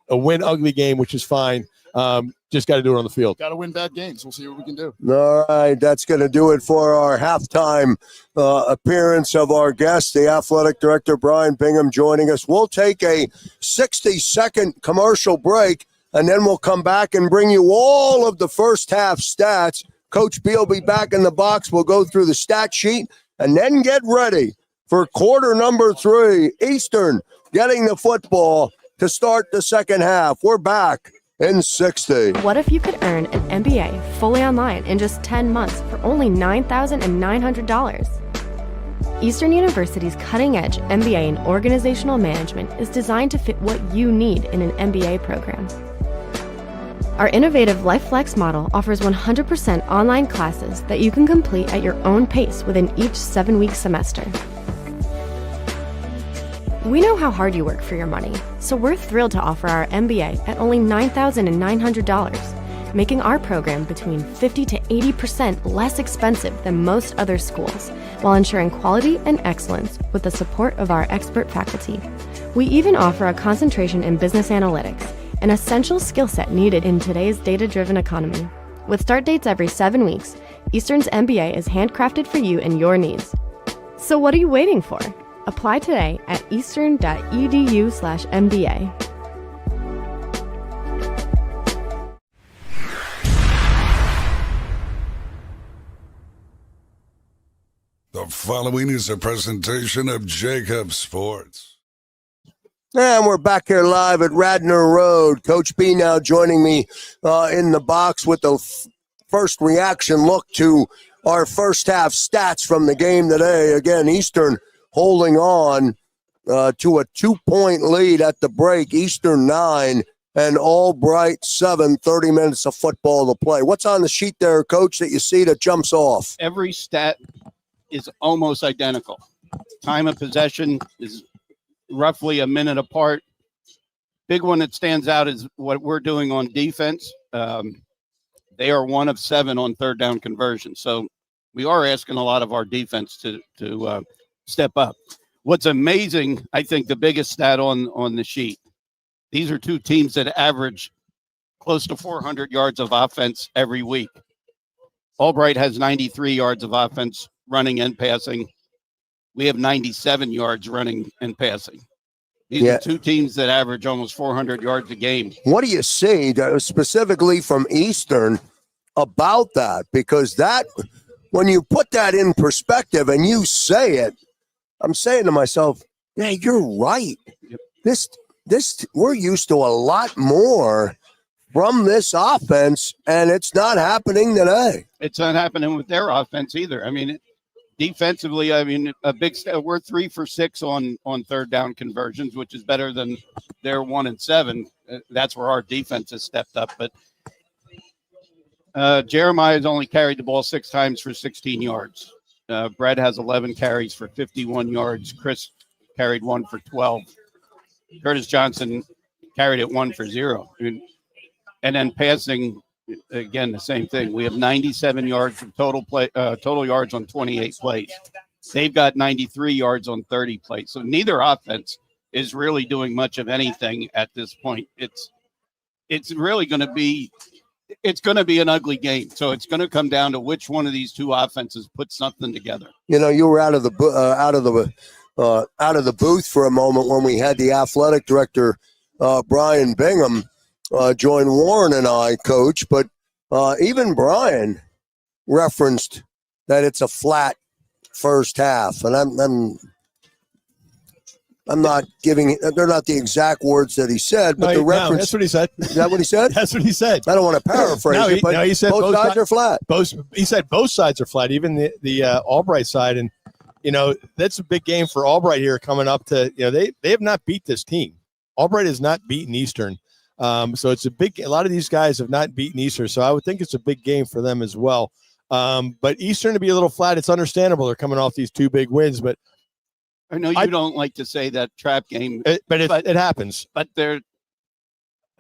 a win ugly game, which is fine. Just got to do it on the field. Got to win bad games. We'll see what we can do. All right, that's going to do it for our halftime appearance of our guest, the athletic director, Brian Bingham, joining us. We'll take a 60-second commercial break, and then we'll come back and bring you all of the first half stats. Coach B will be back in the box. We'll go through the stat sheet, and then get ready for quarter number 3. Eastern getting the football to start the second half. We're back in 60. What if you could earn an MBA fully online in just 10 months for only $9,900? Eastern University's cutting-edge MBA in organizational management is designed to fit what you need in an MBA program. Our innovative LifeFlex model offers 100% online classes that you can complete at your own pace within each 7-week semester. We know how hard you work for your money, so we're thrilled to offer our MBA at only $9,900, making our program between 50 to 80% less expensive than most other schools, while ensuring quality and excellence with the support of our expert faculty. We even offer a concentration in business analytics, an essential skill set needed in today's data-driven economy. With start dates every 7 weeks, Eastern's MBA is handcrafted for you and your needs. So what are you waiting for? Apply today at eastern.edu/MBA. The following is a presentation of JAKIB Sports. And we're back here live at Radnor Road. Coach B now joining me in the box with the first reaction look to our first half stats from the game today. Again, Eastern holding on to a 2-point lead at the break. Eastern 9 and Albright 7, 30 minutes of football to play. What's on the sheet there, Coach, that you see that jumps off? Every stat is almost identical. Time of possession is roughly a minute apart. Big one that stands out is what we're doing on defense. They are 1 of 7 on third down conversion. So we are asking a lot of our defense to step up. What's amazing, I think the biggest stat on the sheet, these are 2 teams that average close to 400 yards of offense every week. Albright has 93 yards of offense running and passing. We have 97 yards running and passing. These are 2 teams that average almost 400 yards a game. What do you see specifically from Eastern about that? Because that, when you put that in perspective and you say it, I'm saying to myself, yeah, you're right. Yep. This we're used to a lot more from this offense, and it's not happening today. It's not happening with their offense either. I mean, defensively, I mean, we're 3 for 6 on third down conversions, which is better than their 1 and 7. That's where our defense has stepped up. But Jeremiah has only carried the ball 6 times for 16 yards. Brett has 11 carries for 51 yards. Chris carried 1 for 12. Curtis Johnson carried it 1 for 0. And then passing, again, the same thing. We have 97 yards of total yards on 28 plays. They've got 93 yards on 30 plays. So neither offense is really doing much of anything at this point. It's really going to be an ugly game. So it's going to come down to which one of these 2 offenses put something together. You know, you were out of the booth for a moment when we had the athletic director Brian Bingham join Warren and I, Coach. But even Brian referenced that it's a flat first half, and I'm not giving. They're not the exact words that he said, but the reference. No, that's what he said. Is that what he said? That's what he said. I don't want to paraphrase it, but he said both sides are flat. He said both sides are flat, even the Albright side, and that's a big game for Albright here coming up. To they have not beat this team. Albright has not beaten Eastern, so it's a lot of these guys have not beaten Eastern, so I would think it's a big game for them as well. But Eastern to be a little flat, it's understandable. They're coming off these 2 big wins, but. I know you don't like to say that trap game, but it happens. But I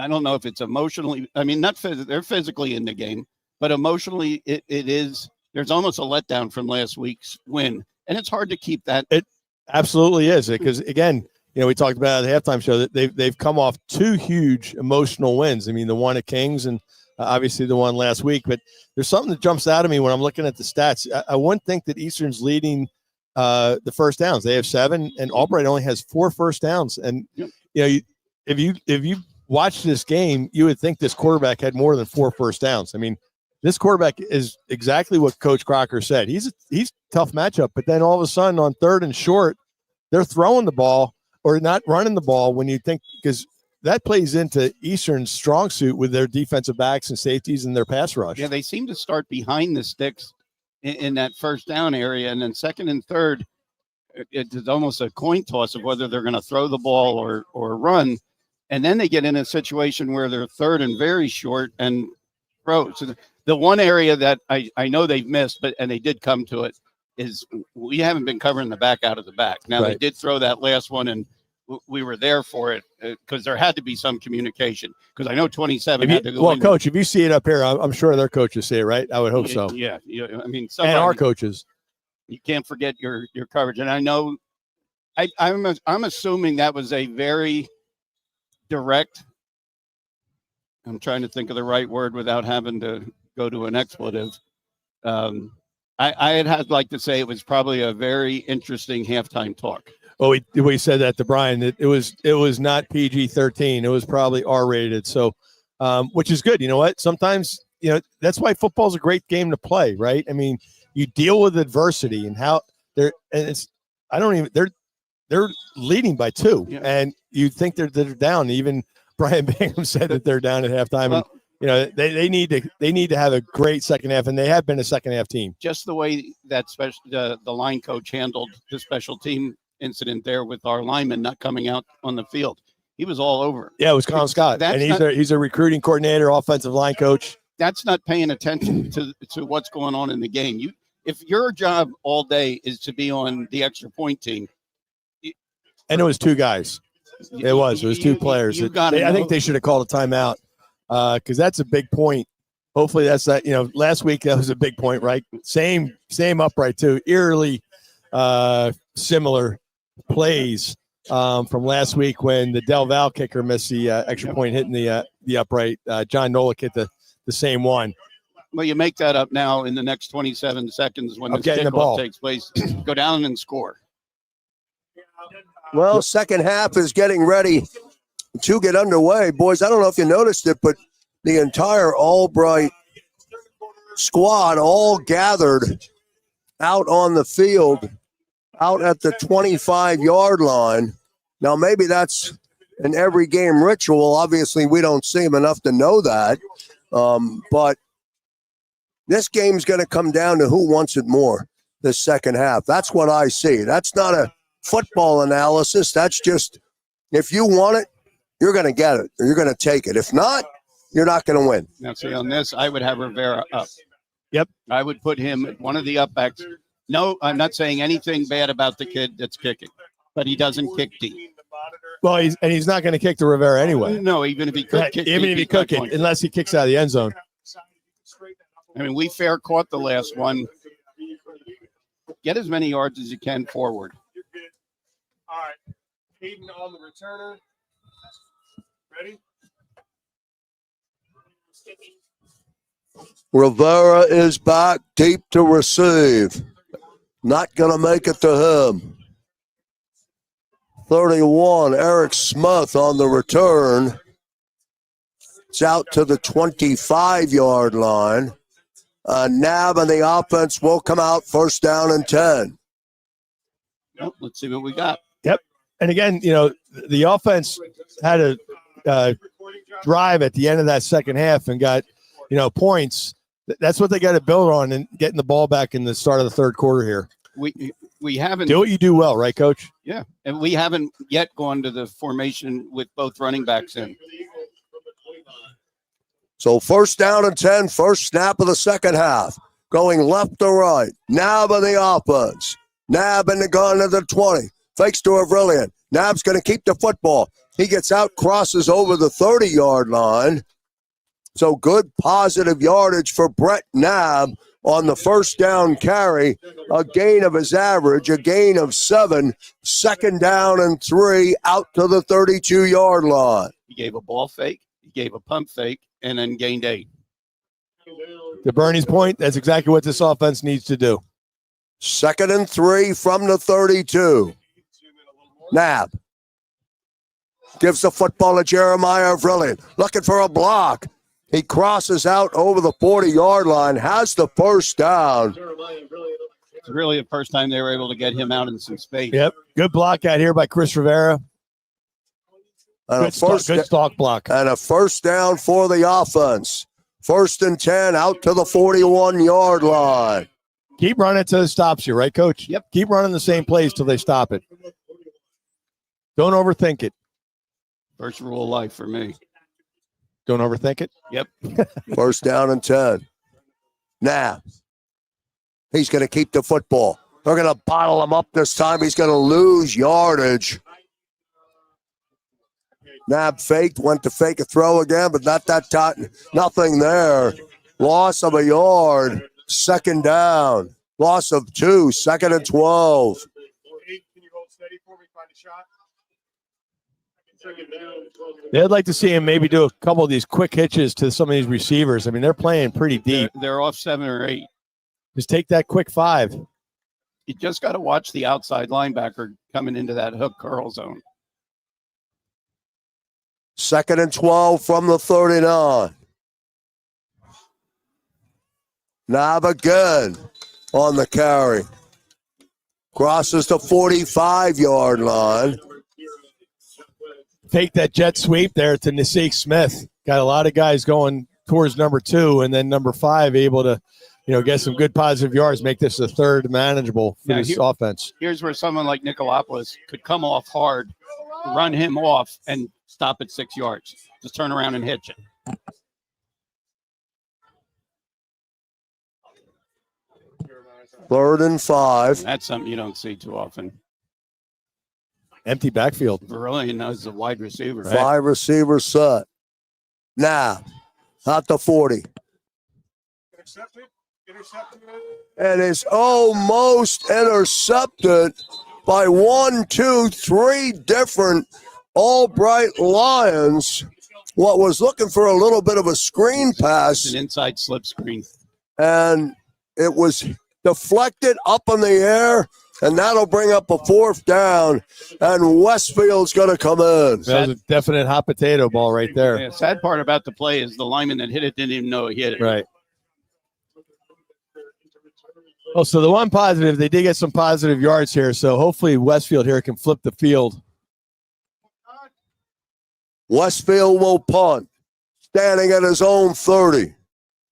don't know if it's emotionally. I mean, they're physically in the game, but emotionally, it is. There's almost a letdown from last week's win, and it's hard to keep that. It absolutely is, because again, we talked about at the halftime show that they've come off 2 huge emotional wins. I mean, the one at Kings and obviously the one last week. But there's something that jumps out at me when I'm looking at the stats. I wouldn't think that Eastern's leading the first downs. They have 7, and Albright only has 4 first downs. And if you watch this game, you would think this quarterback had more than 4 first downs. I mean, this quarterback is exactly what Coach Crocker said. He's a tough matchup, but then all of a sudden on 3rd and short, they're throwing the ball or not running the ball when you think, because that plays into Eastern's strong suit with their defensive backs and safeties and their pass rush. Yeah, they seem to start behind the sticks in that first down area, and then 2nd and 3rd, it's almost a coin toss of whether they're going to throw the ball or run. And then they get in a situation where they're 3rd and very short and throw. So the one area that I know they've missed, and they did come to it, is we haven't been covering the back out of the back. Now, They did throw that last one, and we were there for it because there had to be some communication, because I know 27 had to go in. Coach, if you see it up here, I'm sure their coaches see it, right? I would hope so. Yeah. I mean, and our coaches. You can't forget your coverage. And I know I'm assuming that was a very direct, I'm trying to think of the right word without having to go to an expletive. I'd like to say it was probably a very interesting halftime talk. Well, we said that to Brian. It was not PG-13. It was probably R-rated. So, which is good. You know what? Sometimes that's why football's a great game to play, right? I mean, you deal with adversity and how they're leading by 2, and you think they're down. Even Brian Bingham said that they're down at halftime. Well, and they need to have a great second half, and they have been a second half team. Just the way that the line coach handled the special team incident there with our lineman not coming out on the field. He was all over. Yeah, it was Colin Scott, and he's a recruiting coordinator, offensive line coach. That's not paying attention to what's going on in the game. If your job all day is to be on the extra point team, and it was 2 guys. It was 2 players. I think they should have called a timeout because that's a big point. Hopefully that's that. Last week that was a big point, right? Same upright too. Eerily similar plays from last week when the Del Val kicker missed the extra point hitting the upright. John Nolick hit the same one. Well, you make that up now in the next 27 seconds when the kickoff takes place. Go down and score. Well, second half is getting ready to get underway. Boys, I don't know if you noticed it, but the entire Albright squad all gathered out on the field, out at the 25-yard line. Now, maybe that's an every game ritual. Obviously, we don't see them enough to know that. But this game's going to come down to who wants it more this second half. That's what I see. That's not a football analysis. That's just, if you want it, you're going to get it, or you're going to take it. If not, you're not going to win. Now, see, on this, I would have Rivera up. Yep. I would put him at one of the upbacks. No, I'm not saying anything bad about the kid that's kicking, but he doesn't kick deep. Well, he's not going to kick to Rivera anyway. No, even if he could kick even if he could kick, unless he kicks out of the end zone. I mean, we fair caught the last one. Get as many yards as you can forward. All right. Hayden on the returner. Ready? Rivera is back deep to receive. Not going to make it to him. 31, Eric Smith on the return. It's out to the 25-yard line. Nab and the offense will come out first down and 10. Well, let's see what we got. Yep. And again, the offense had a drive at the end of that second half and got, points. That's what they got to build on and getting the ball back in the start of the third quarter here. We haven't do what you do well, right, Coach? Yeah, and we haven't yet gone to the formation with both running backs in. So first down and 10, first snap of the second half. Going left to right. Nab in the offense. Nab in the gun to the 20. Fakes to Avrilian. Nab's going to keep the football. He gets out, crosses over the 30-yard line. So good positive yardage for Brett Nab on the first down carry, a gain of his average, a gain of 7, 2nd down and 3 out to the 32-yard line. He gave a ball fake, he gave a pump fake, and then gained 8. To Bernie's point, that's exactly what this offense needs to do. 2nd and 3 from the 32. Nab gives the football to Jeremiah Vrillian, looking for a block. He crosses out over the 40-yard line, has the first down. It's really the first time they were able to get him out in some space. Yep. Good block out here by Chris Rivera. And Good stalk block. And a first down for the offense. 1st and 10 out to the 41-yard line. Keep running till it stops you, right, Coach? Yep. Keep running the same place till they stop it. Don't overthink it. First rule of life for me. Don't overthink it. Yep. 1st down and 10. Now, he's going to keep the football. They're going to bottle him up this time. He's going to lose yardage. Nab faked, went to fake a throw again, but not that time. Nothing there. Loss of a yard. 2nd down. Loss of 2. 2nd and 12. Can you hold steady for me? Find a shot. They'd like to see him maybe do a couple of these quick hitches to some of these receivers. I mean, they're playing pretty deep. They're off 7 or 8. Just take that quick 5. You just got to watch the outside linebacker coming into that hook curl zone. 2nd and 12 from the 39. Nab again on the carry. Crosses the 45-yard line. Take that jet sweep there to Nasik Smith. Got a lot of guys going towards number 2, and then number 5 able to, get some good positive yards, make this a third manageable for this offense. Here's where someone like Nicolopoulos could come off hard, run him off, and stop at 6 yards. Just turn around and hitch it. 3rd and 5. That's something you don't see too often. Empty backfield. Verrillion knows the wide receiver. Right. 5 receivers set. Now, at the 40. Intercepted. And is almost intercepted by 1, 2, 3 different Albright Lions. What was looking for a little bit of a screen pass. An inside slip screen. And it was deflected up in the air. And that'll bring up a 4th down, and Westfield's going to come in. That was a definite hot potato ball right there. Yeah, sad part about the play is the lineman that hit it didn't even know he hit it. Right. Oh, so the one positive, they did get some positive yards here, so hopefully Westfield here can flip the field. Westfield will punt, standing at his own 30.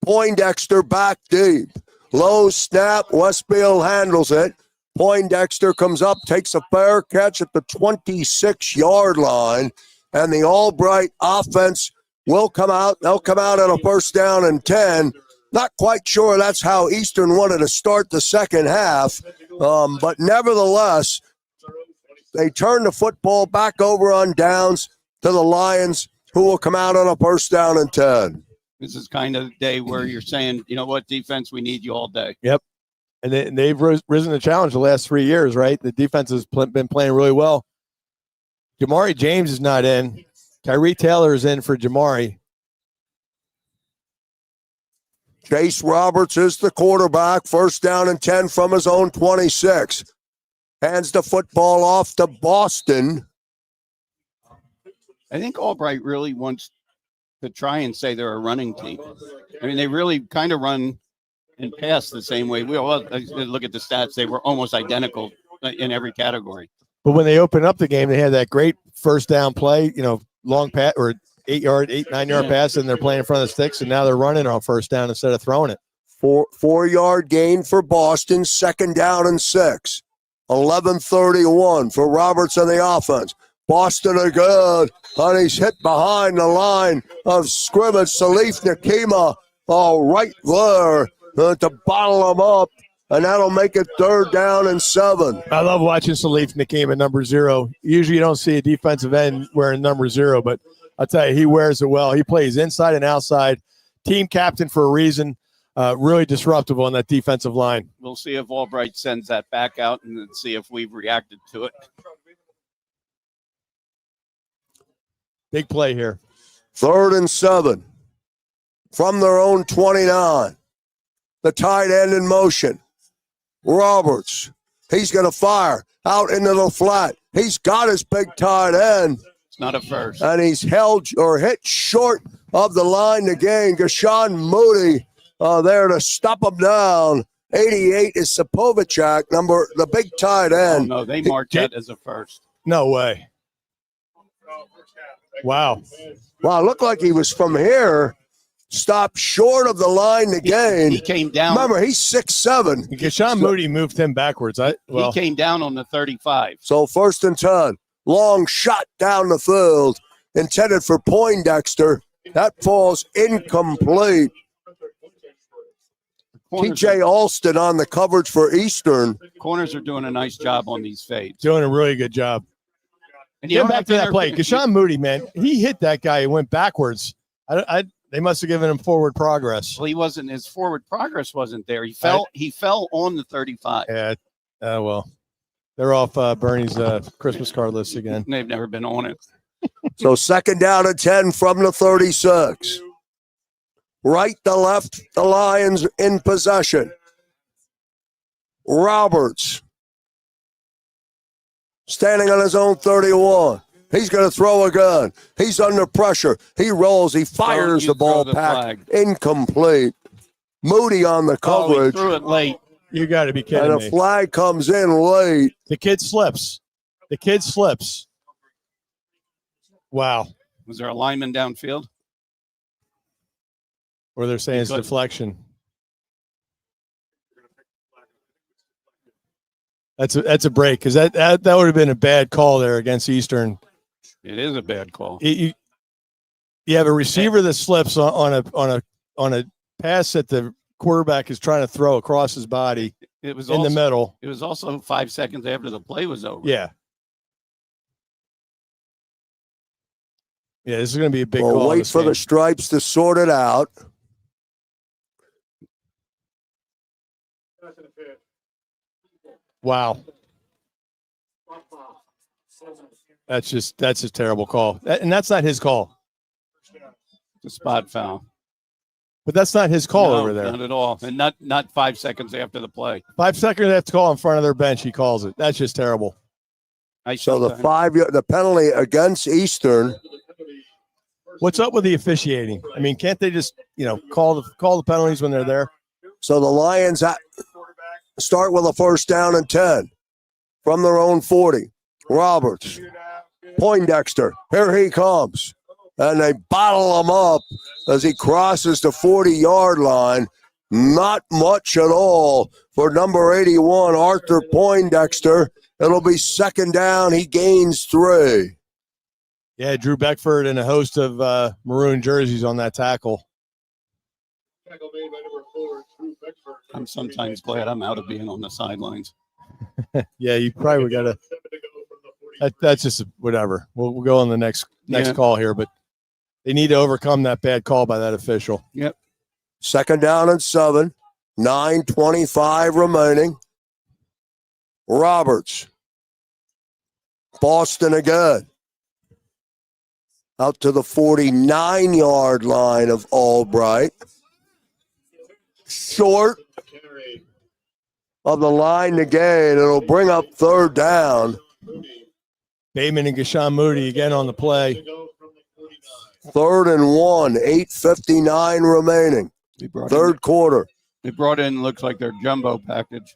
Poindexter back deep. Low snap, Westfield handles it. Poindexter comes up, takes a fair catch at the 26-yard line, and the Albright offense will come out. They'll come out on a 1st down and 10. Not quite sure that's how Eastern wanted to start the second half, but nevertheless, they turn the football back over on downs to the Lions, who will come out on a 1st down and 10. This is kind of the day where you're saying, you know what, defense, we need you all day. Yep. And they've risen to challenge the last 3 years, right? The defense has been playing really well. Jamari James is not in. Tyree Taylor is in for Jamari. Chase Roberts is the quarterback. 1st down and 10 from his own 26. Hands the football off to Boston. I think Albright really wants to try and say they're a running team. I mean, they really kind of run and pass the same way. We all look at the stats; they were almost identical in every category. But when they opened up the game, they had that great 1st down play, long pass or 9-yard pass, and they're playing in front of the sticks, and now they're running on 1st down instead of throwing it. 4-yard gain for Boston. 2nd down and 6. 11:31 for Roberts and the offense. Boston are good, and he's hit behind the line of scrimmage. Salif Nakima, right there. To bottle them up, and that'll make it 3rd down and 7. I love watching Salif Nakeem at number 0. Usually you don't see a defensive end wearing number 0, but I'll tell you, he wears it well. He plays inside and outside. Team captain for a reason. really disruptive on that defensive line. We'll see if Albright sends that back out and then see if we've reacted to it. Big play here. 3rd and 7 from their own 29. The tight end in motion. Roberts. He's going to fire out into the flat. He's got his big tight end. It's not a first. And he's held or hit short of the line to gain. Gashawn Moody there to stop him down. 88 is Sapovicek, the big tight Oh, end. no, they marked that as a first. No way. Wow. Wow, it looked like he was from here. Stopped short of the line to gain. He came down. Remember, he's 6'7". Gashawn Moody moved him backwards. He came down on the 35. So 1st and 10. Long shot down the field. Intended for Poindexter. That falls incomplete. TJ Alston on the coverage for Eastern. Corners are doing a nice job on these fades. Doing a really good job. And Get back to that play. Gashawn Moody, man, he hit that guy and went backwards. They must have given him forward progress. Well, he wasn't. His forward progress wasn't there. He fell. He fell on the 35. Yeah. Well, they're off Bernie's Christmas card list again. They've never been on it. So 2nd down and 10 from the 36. Right to left, the Lions in possession. Roberts standing on his own 31. He's going to throw a gun. He's under pressure. He rolls. He fires the ball back. Incomplete. Moody on the coverage. He threw it late. You got to be kidding me. And a flag comes in late. The kid slips. Wow. Was there a lineman downfield? Or they're saying it's deflection. That's a break because that would have been a bad call there against Eastern. It is a bad call. You have a receiver that slips on a pass that the quarterback is trying to throw across his body. It was in the middle. It was also 5 seconds after the play was over. Yeah. Yeah, this is going to be a big call. Wait for the stripes to sort it out. Wow. That's a terrible call. And that's not his call. It's a spot foul. But that's not his call over there. Not at all. And not 5 seconds after the play. 5 seconds they have to call in front of their bench. He calls it. That's just terrible. So the penalty against Eastern. What's up with the officiating? I mean, can't they just, call the penalties when they're there? So the Lions start with a 1st down and 10 from their own 40. Roberts, Poindexter, here he comes. And they bottle him up as he crosses the 40-yard line. Not much at all for number 81, Arthur Poindexter. It'll be 2nd down. He gains 3. Yeah, Drew Beckford and a host of maroon jerseys on that tackle. I'm sometimes glad I'm out of being on the sidelines. Yeah, you probably got to. That's just whatever. We'll go on the next call here, but they need to overcome that bad call by that official. Yep. 2nd down and 7. 9:25 remaining. Roberts. Boston again. Out to the 49-yard line of Albright. Short of the line to gain. It'll bring up 3rd down. Bateman and Gashawn Moody again on the play. 3rd and 1. 8:59 remaining. 3rd quarter. They brought in, looks like their jumbo package.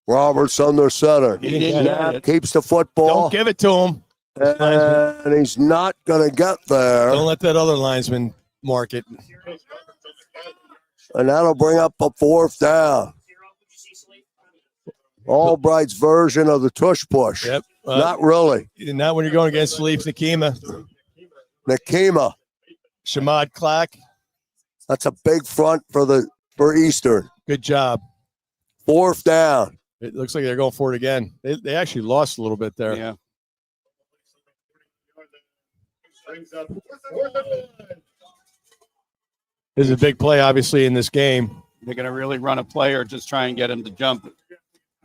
Roberts under center. He didn't get it. Keeps the football. Don't give it to him. And he's not going to get there. Don't let that other linesman mark it. And that'll bring up a 4th down. Albright's version of the tush push. Yep. Not really. Not when you're going against Philippe Nakima. Shamad Clack. That's a big front for Eastern. Good job. 4th down. It looks like they're going for it again. They actually lost a little bit there. Yeah. This is a big play, obviously, in this game. They're going to really run a play or just try and get him to jump.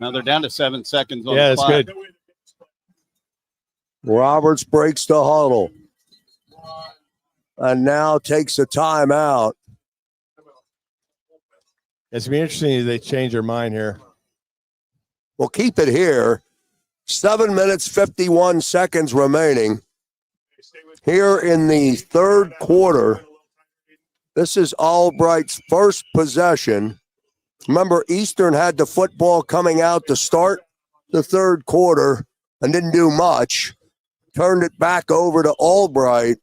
Now they're down to 7 seconds on Yeah, the that's clock. good. Roberts breaks the huddle and now takes a timeout. It's going to be interesting if they change their mind here. We'll keep it here. 7 minutes, 51 seconds remaining. Here in the third quarter, this is Albright's first possession. Remember, Eastern had the football coming out to start the third quarter and didn't do much. Turned it back over to Albright.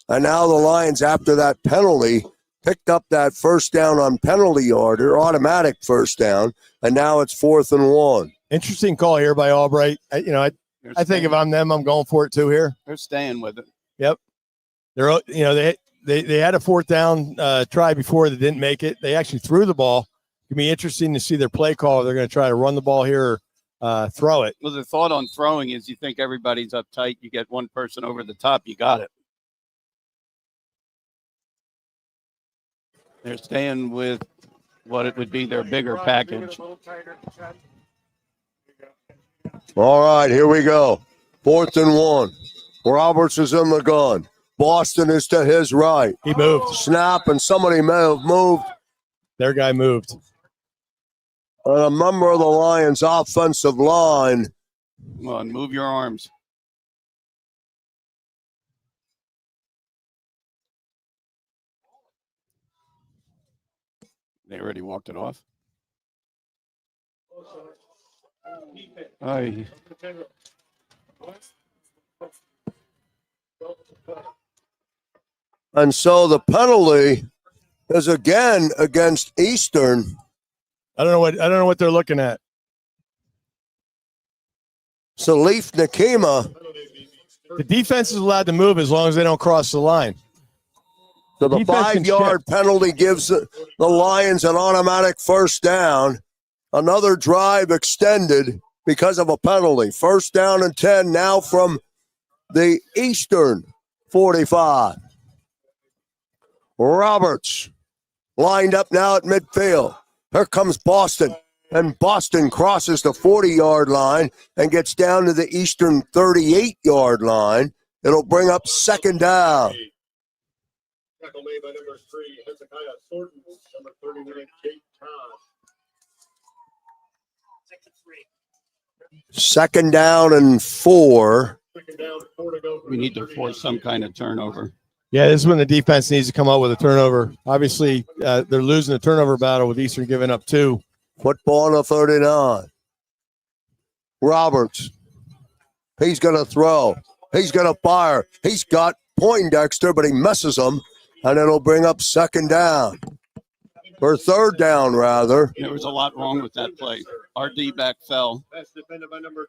And now the Lions, after that penalty, picked up that first down on penalty yard, or automatic first down, and now it's 4th and 1. Interesting call here by Albright. I think if I'm them, I'm going for it too here. They're staying with it. Yep. They had a 4th down try before they didn't make it. They actually threw the ball. It'll be interesting to see their play call. They're going to try to run the ball here or throw it. Well, the thought on throwing is you think everybody's uptight. You get one person over the top, you got it. They're staying with what it would be their bigger package. All right, here we go. 4th and 1. Roberts is in the gun. Boston is to his right. He moved. Snap, and somebody may have moved. Their guy moved. A member of the Lions' offensive line. Come on, move your arms. They already walked it off. Aye. And so the penalty is again against Eastern. I don't know what they're looking at. Salif Nakima. The defense is allowed to move as long as they don't cross the line. So the Defense can 5-yard penalty gives the Lions an automatic first down. Another drive extended because of a penalty. 1st down and 10 now from the Eastern 45. Roberts lined up now at midfield. Here comes Boston. And Boston crosses the 40-yard line and gets down to the Eastern 38-yard line. It'll bring up 2nd down. Tackle made by number 3, Hezekiah Thornton, number 39, Jake Todd. 2nd down and 4. 2nd down, 4 to go. We need to force some kind of turnover. Yeah, this is when the defense needs to come up with a turnover. Obviously, they're losing the turnover battle with Eastern giving up 2. Football on the 39. Roberts. He's going to throw. He's going to fire. He's got Poindexter, but he messes him, and it'll bring up 2nd down. Or 3rd down, rather. There was a lot wrong with that play. Our D-back fell.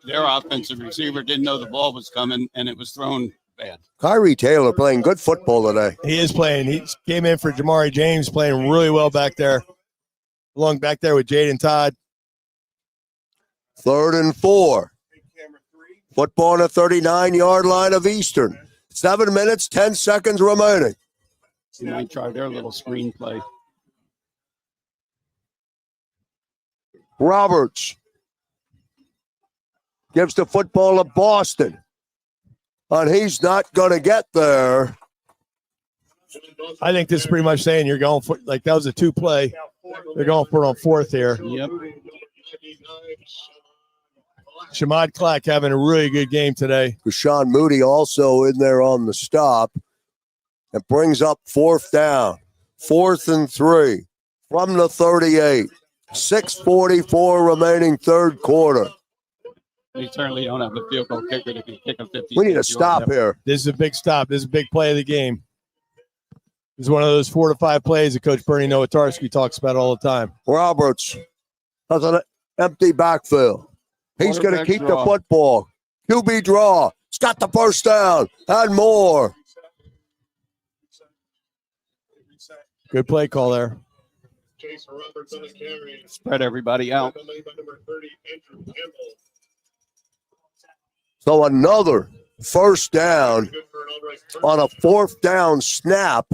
Their offensive receiver didn't know the ball was coming, and it was thrown bad. Kyrie Taylor playing good football today. He is playing. He came in for Jamari James, playing really well back there. Along back there with Jaden Todd. 3rd and 4. Football on the 39-yard line of Eastern. 7 minutes, 10 seconds remaining. You might try their little screenplay. Roberts gives the football to Boston. And he's not going to get there. I think this is pretty much saying you're going for, like, that was a 2-play. They're going for it on 4th here. Yep. Shamad Clack having a really good game today. Rashawn Moody also in there on the stop. It brings up 4th down. 4th and 3 from the 38. 6:44 remaining third quarter. They certainly don't have a field goal kicker that can kick a 50. We need a stop here. This is a big stop. This is a big play of the game. This is one of those 4 to 5 plays that Coach Bernie Nowatarski talks about all the time. Roberts has an empty backfield. He's going to keep the football. QB draw. He's got the first down and more. Good play call there. Spread everybody out. So another first down on a fourth down snap.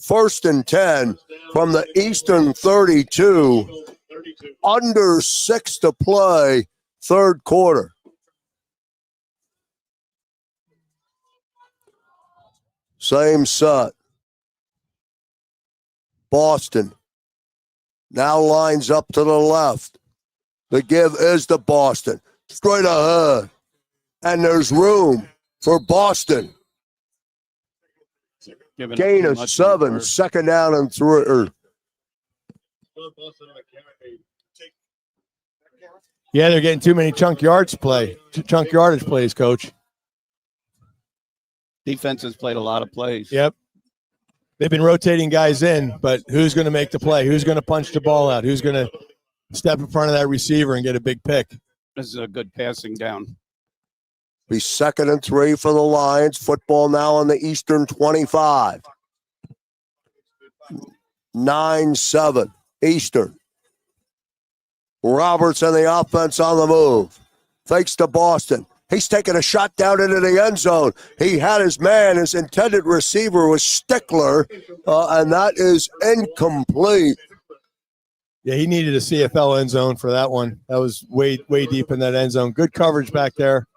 1st and 10 from the Eastern 32. Under 6 to play, third quarter. Same set. Boston now lines up to the left. The give is to Boston. Straight ahead. And there's room for Boston. Gain of 7, second down and 3. Yeah, they're getting too many chunk yardage plays, Coach. Defense has played a lot of plays. Yep. They've been rotating guys in, but who's going to make the play? Who's going to punch the ball out? Who's going to step in front of that receiver and get a big pick? This is a good passing down. Be 2nd and 3 for the Lions. Football now on the Eastern 25. 9-7 Eastern. Roberts and the offense on the move. Fakes to Boston. He's taking a shot down into the end zone. He had his man. His intended receiver was Stickler, and that is incomplete. Yeah, he needed a CFL end zone for that one. That was way deep in that end zone. Good coverage back there.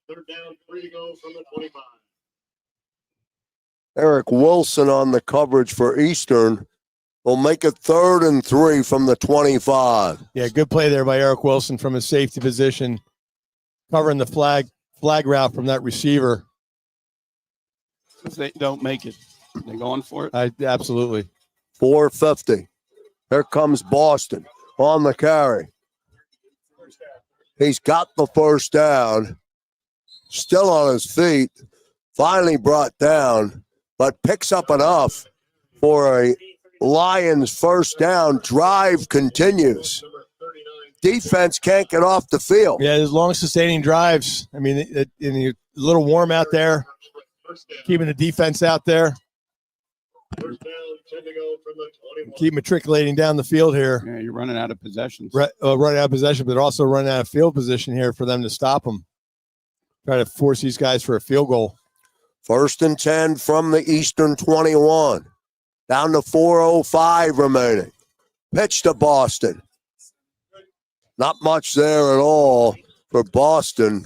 3rd down, 3 to go from the 25. Eric Wilson on the coverage for Eastern will make it 3rd and 3 from the 25. Yeah, good play there by Eric Wilson from his safety position, covering the flag route from that receiver. If they don't make it, they're going for it. Absolutely. 450. Here comes Boston on the carry. He's got the first down. Still on his feet. Finally brought down, but picks up enough for a Lions first down. Drive continues. Defense can't get off the field. Yeah, there's long sustaining drives. I mean, a little warm out there, keeping the defense out there. First down, 10 to go from the 21. Keep matriculating down the field here. Yeah, you're running out of possessions. Running out of possession, but also running out of field position here for them to stop them. Try to force these guys for a field goal. 1st and 10 from the Eastern 21. Down to 4:05 remaining. Pitch to Boston. Not much there at all for Boston.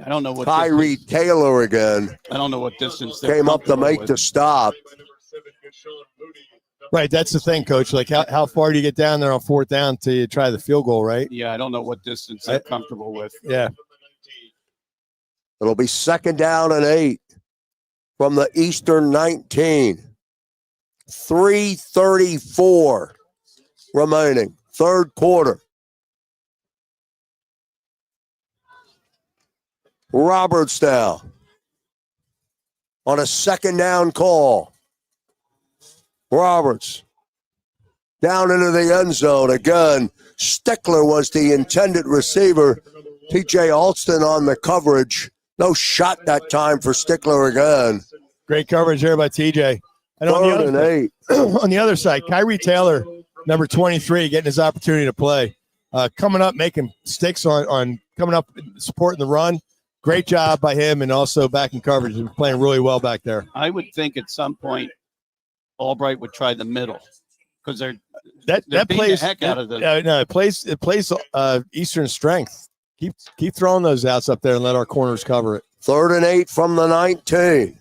I don't know what Tyree Taylor again. I don't know what distance came up to make the stop. Right, that's the thing, Coach. Like, how far do you get down there on 4th down till you try the field goal, right? Yeah, I don't know what distance they're comfortable with. Yeah. It'll be 2nd down and 8 from the Eastern 19. 3:34 remaining. Third quarter. Roberts now on a 2nd down call. Roberts down into the end zone again. Stickler was the intended receiver. T.J. Alston on the coverage. No shot that time for Stickler again. Great coverage there by TJ. And on the other side, Kyrie Taylor, number 23, getting his opportunity to play. Coming up, making sticks on coming up, supporting the run. Great job by him, and also back in coverage and playing really well back there. I would think at some point Albright would try the middle because they're that plays the heck out of them. No, it plays Eastern strength. Keep throwing those outs up there and let our corners cover it. 3rd and 8 from the 19.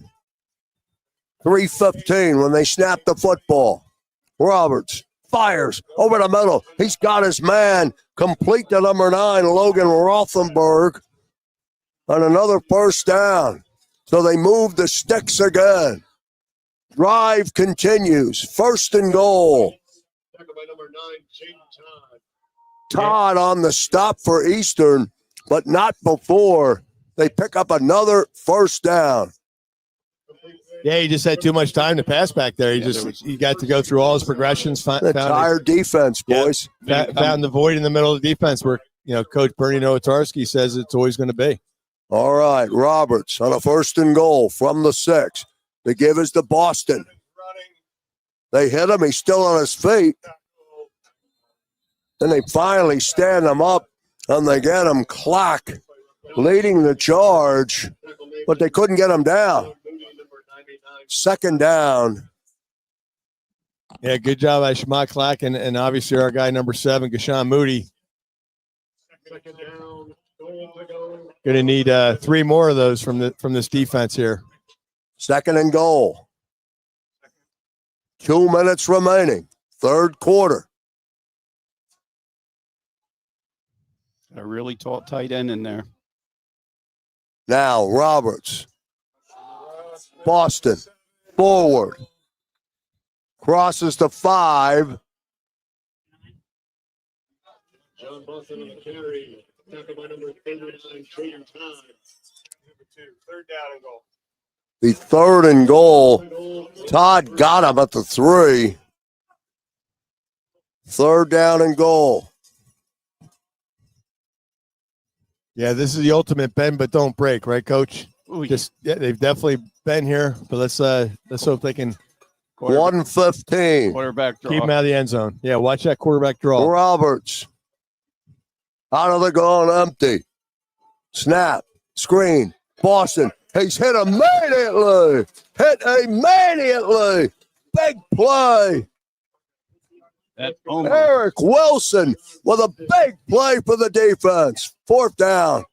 3:15 when they snap the football. Roberts fires over the middle. He's got his man complete to number 9, Logan Rothenberg, on another first down. So they move the sticks again. Drive continues. 1st and goal. Todd on the stop for Eastern, but not before they pick up another first down. Yeah, he just had too much time to pass back there. He got to go through all his progressions. Tired defense, boys. Found the void in the middle of the defense where, Coach Bernie Nowatarski says it's always going to be. All right, Roberts on a 1st and goal from the 6. The give is to Boston. They hit him. He's still on his feet. Then they finally stand him up, and they get him clock leading the charge, but they couldn't get him down. Second down. Yeah, good job by Schmidt Clack and obviously our guy number 7, Gashawn Moody. Second down, goal to go. Going to need 3 more of those from this defense here. Second and goal. 2 minutes remaining. Third quarter. A really tall tight end in there. Now Roberts. Boston. Forward. Crosses to 5. John Boston on the carry. Tackled by number 39, Trader Time. Number 2, third down and goal. The third and goal. Todd got him at the 3. Third down and goal. Yeah, this is the ultimate bend but don't break, right, Coach? Ooh, They've definitely been here, but let's hope they can 1:15. quarterback draw. keep them out of the end zone. Yeah, watch that quarterback draw. Roberts. Out of the gun, empty. Snap. Screen. Boston. He's hit immediately. Hit immediately. Big play. Eric Wilson with a big play for the defense. Fourth down.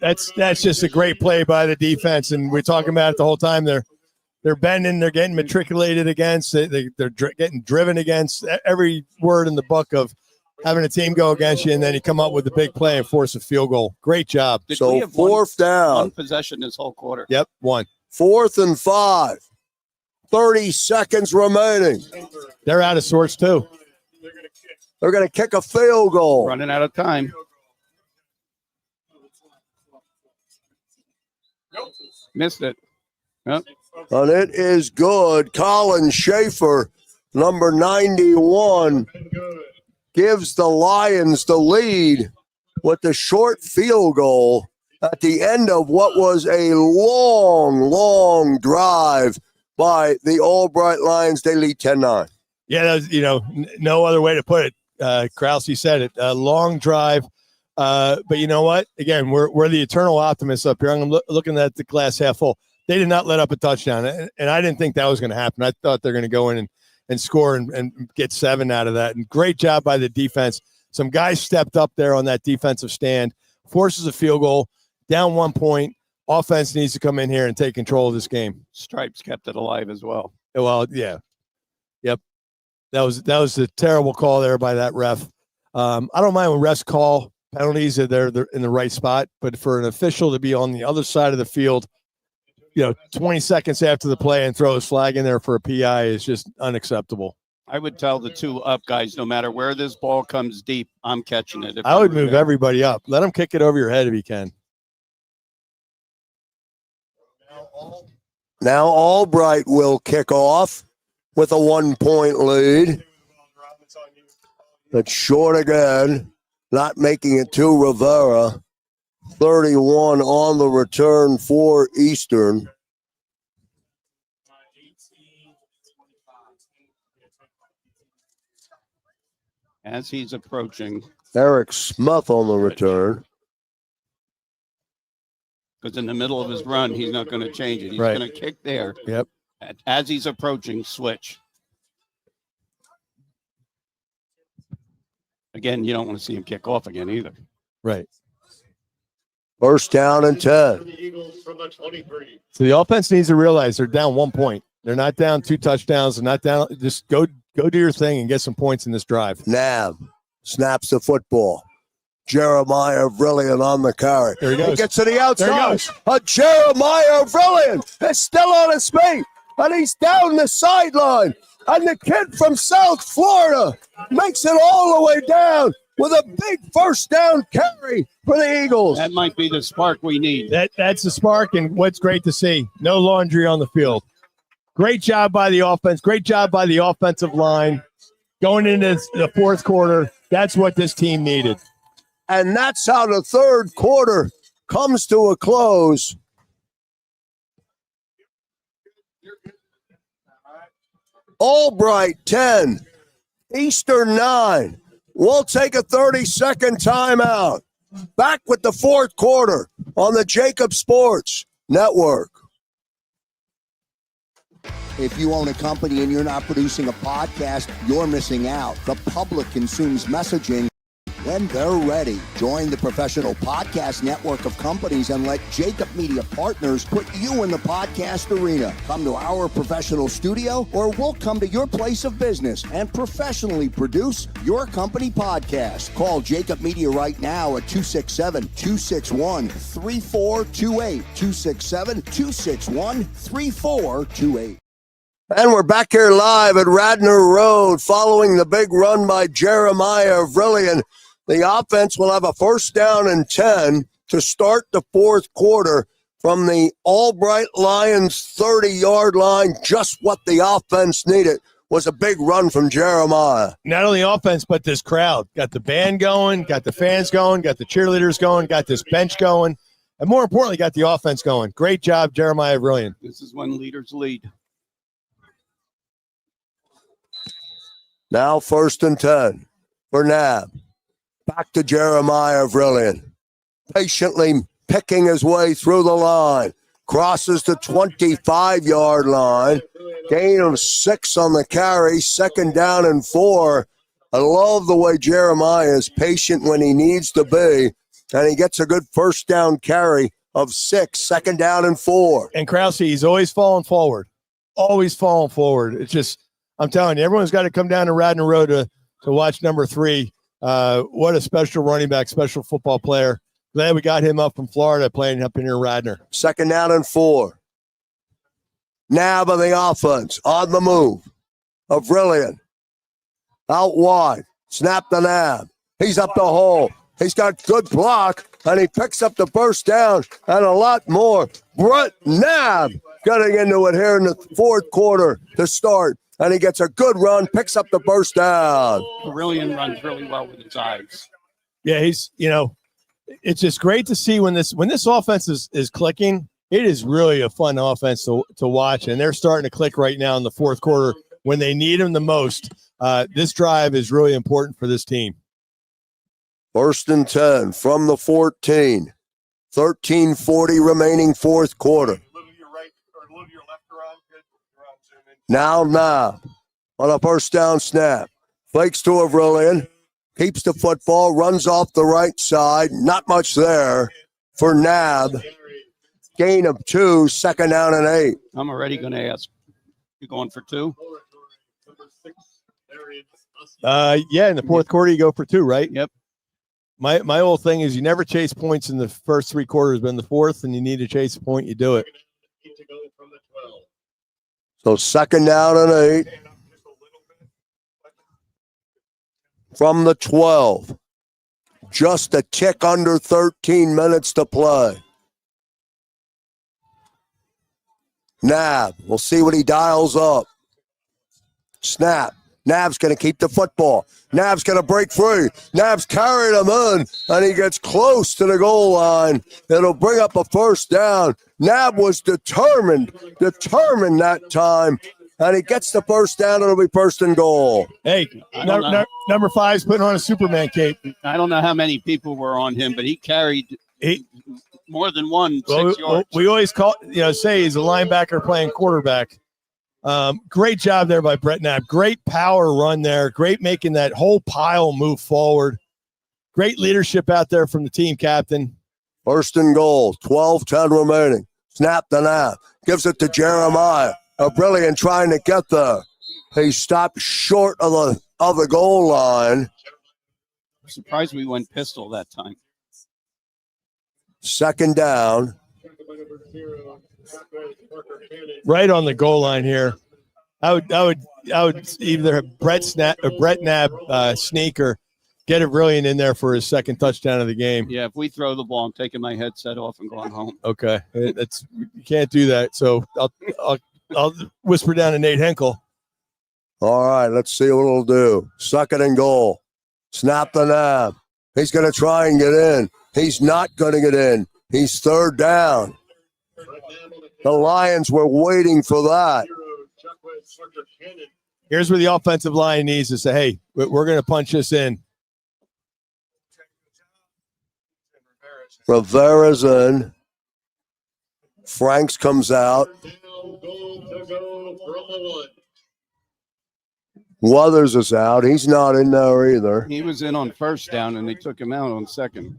That's just a great play by the defense, and we're talking about it the whole time. They're bending, they're getting matriculated against, they're getting driven against. Every word in the book of having a team go against you, and then you come up with a big play and force a field goal. Great job. So fourth down. One possession this whole quarter. Yep, 1. 4th and 5. 30 seconds remaining. They're out of sorts too. They're going to kick a field goal. Running out of time. Missed it. Yep. And it is good. Colin Schaefer, number 91, gives the Lions the lead with the short field goal at the end of what was a long drive by the Albright Lions. They lead 10-9. Yeah, that was, no other way to put it. Krause said it. A long drive. But you know what? Again, we're the eternal optimists up here. I'm looking at the glass half full. They did not let up a touchdown, and I didn't think that was going to happen. I thought they're going to go in and score and get 7 out of that. And great job by the defense. Some guys stepped up there on that defensive stand, forces a field goal, down 1 point. Offense needs to come in here and take control of this game. Stripes kept it alive as well. Well, yeah. Yep. That was a terrible call there by that ref. I don't mind when refs call penalties if they're in the right spot, but for an official to be on the other side of the field, 20 seconds after the play and throw his flag in there for a PI is just unacceptable. I would tell the 2 up guys, no matter where this ball comes deep, I'm catching it. I would move everybody up. Let them kick it over your head if you can. Now Albright will kick off with a 1-point lead. It's short again, not making it to Rivera. 31 on the return for Eastern. As he's approaching. Eric Smith on the return. Because in the middle of his run, he's not going to change it. He's Right. going to kick there. Yep. As he's approaching, switch. Again, you don't want to see him kick off again either. Right. First down and 10. The Eagles from the 23. So the offense needs to realize they're down 1 point. They're not down 2 touchdowns. They're not down. Just go do your thing and get some points in this drive. Nav snaps the football. Jeremiah Brilliant on the carry. There he goes. Gets to the outside. There he goes. Jeremiah Brilliant is still on his feet, and he's down the sideline. And the kid from South Florida makes it all the way down with a big first down carry for the Eagles. That might be the spark we need. That's the spark, and what's great to see. No laundry on the field. Great job by the offense. Great job by the offensive line. Going into the fourth quarter, that's what this team needed. And that's how the third quarter comes to a close. Albright 10, Eastern 9. We'll take a 30-second timeout. Back with the fourth quarter on the JAKIB Sports Network. If you own a company and you're not producing a podcast, you're missing out. The public consumes messaging when they're ready. Join the professional podcast network of companies and let JAKIB Media Partners put you in the podcast arena. Come to our professional studio or we'll come to your place of business and professionally produce your company podcast. Call JAKIB Media right now at 267-261-3428. 267-261-3428. And we're back here live at Radnor Road following the big run by Jeremiah Avrillian. The offense will have a first down and 10 to start the fourth quarter from the Albright Lions 30-yard line. Just what the offense needed was a big run from Jeremiah. Not only offense, but this crowd. Got the band going, got the fans going, got the cheerleaders going, got this bench going, and more importantly, got the offense going. Great job, Jeremiah Avrillian. This is when leaders lead. Now first and 10 for Nab. Back to Jeremiah Avrillian. Patiently picking his way through the line. Crosses the 25-yard line. Gain of 6 on the carry. Second down and 4. I love the way Jeremiah is patient when he needs to be. And he gets a good first down carry of 6. Second down and 4. And Krause, he's always falling forward. Always falling forward. It's just, I'm telling you, everyone's got to come down to Radnor Road to watch number 3. What a special running back, special football player. Glad we got him up from Florida playing up in here in Radnor. Second down and 4. Nab on the offense, on the move. Avrillian out wide. Snap the Nab. He's up the hole. He's got good block, and he picks up the first down and a lot more. Brett Nab getting into it here in the fourth quarter to start. And he gets a good run, picks up the first down. Avrillian runs really well with his eyes. Yeah, he's, it's just great to see when this offense is clicking. It is really a fun offense to watch, and they're starting to click right now in the fourth quarter when they need him the most. This drive is really important for this team. First and 10 from the 14. 13:40 remaining fourth quarter. Now Nab on a first down snap. Fakes to Avrillian. Keeps the football. Runs off the right side. Not much there for Nab. Gain of 2. Second down and 8. I'm already going to ask. You going for 2? Yeah, in the fourth quarter you go for 2, right? Yep. My whole thing is you never chase points in the first 3 quarters, but in the fourth, and you need to chase a point, you do it. So second down and 8 from the 12. Just a tick under 13 minutes to play. Nab, we'll see what he dials up. Snap. Nab's going to keep the football. Nab's going to break free. Nab's carried him in, and he gets close to the goal line. It'll bring up a first down. Nab was determined that time, and he gets the first down. It'll be first and goal. Hey, number 5's putting on a Superman cape. I don't know how many people were on him, but he carried more than 6 yards. We always say he's a linebacker playing quarterback. Great job there by Brett Nab. Great power run there. Great making that whole pile move forward. Great leadership out there from the team captain. First and goal, 12-10 remaining. Snap the Nab. Gives it to Jeremiah. Avrillian trying to get there. He stopped short of the goal line. I'm surprised we went pistol that time. Second down. Right on the goal line here. I would either have Brett Nab sneak or get Avrillian in there for his second touchdown of the game. Yeah, if we throw the ball, I'm taking my headset off and going home. Okay, you can't do that. So I'll whisper down to Nate Henkel. All right, let's see what it'll do. Second and goal. Snap the Nab. He's going to try and get in. He's not going to get in. He's third down. The Lions were waiting for that. Here's where the offensive line needs to say, hey, we're going to punch this in. Rivera's in. Franks comes out. Now goal to go from the 1. Weathers is out. He's not in there either. He was in on first down, and they took him out on second.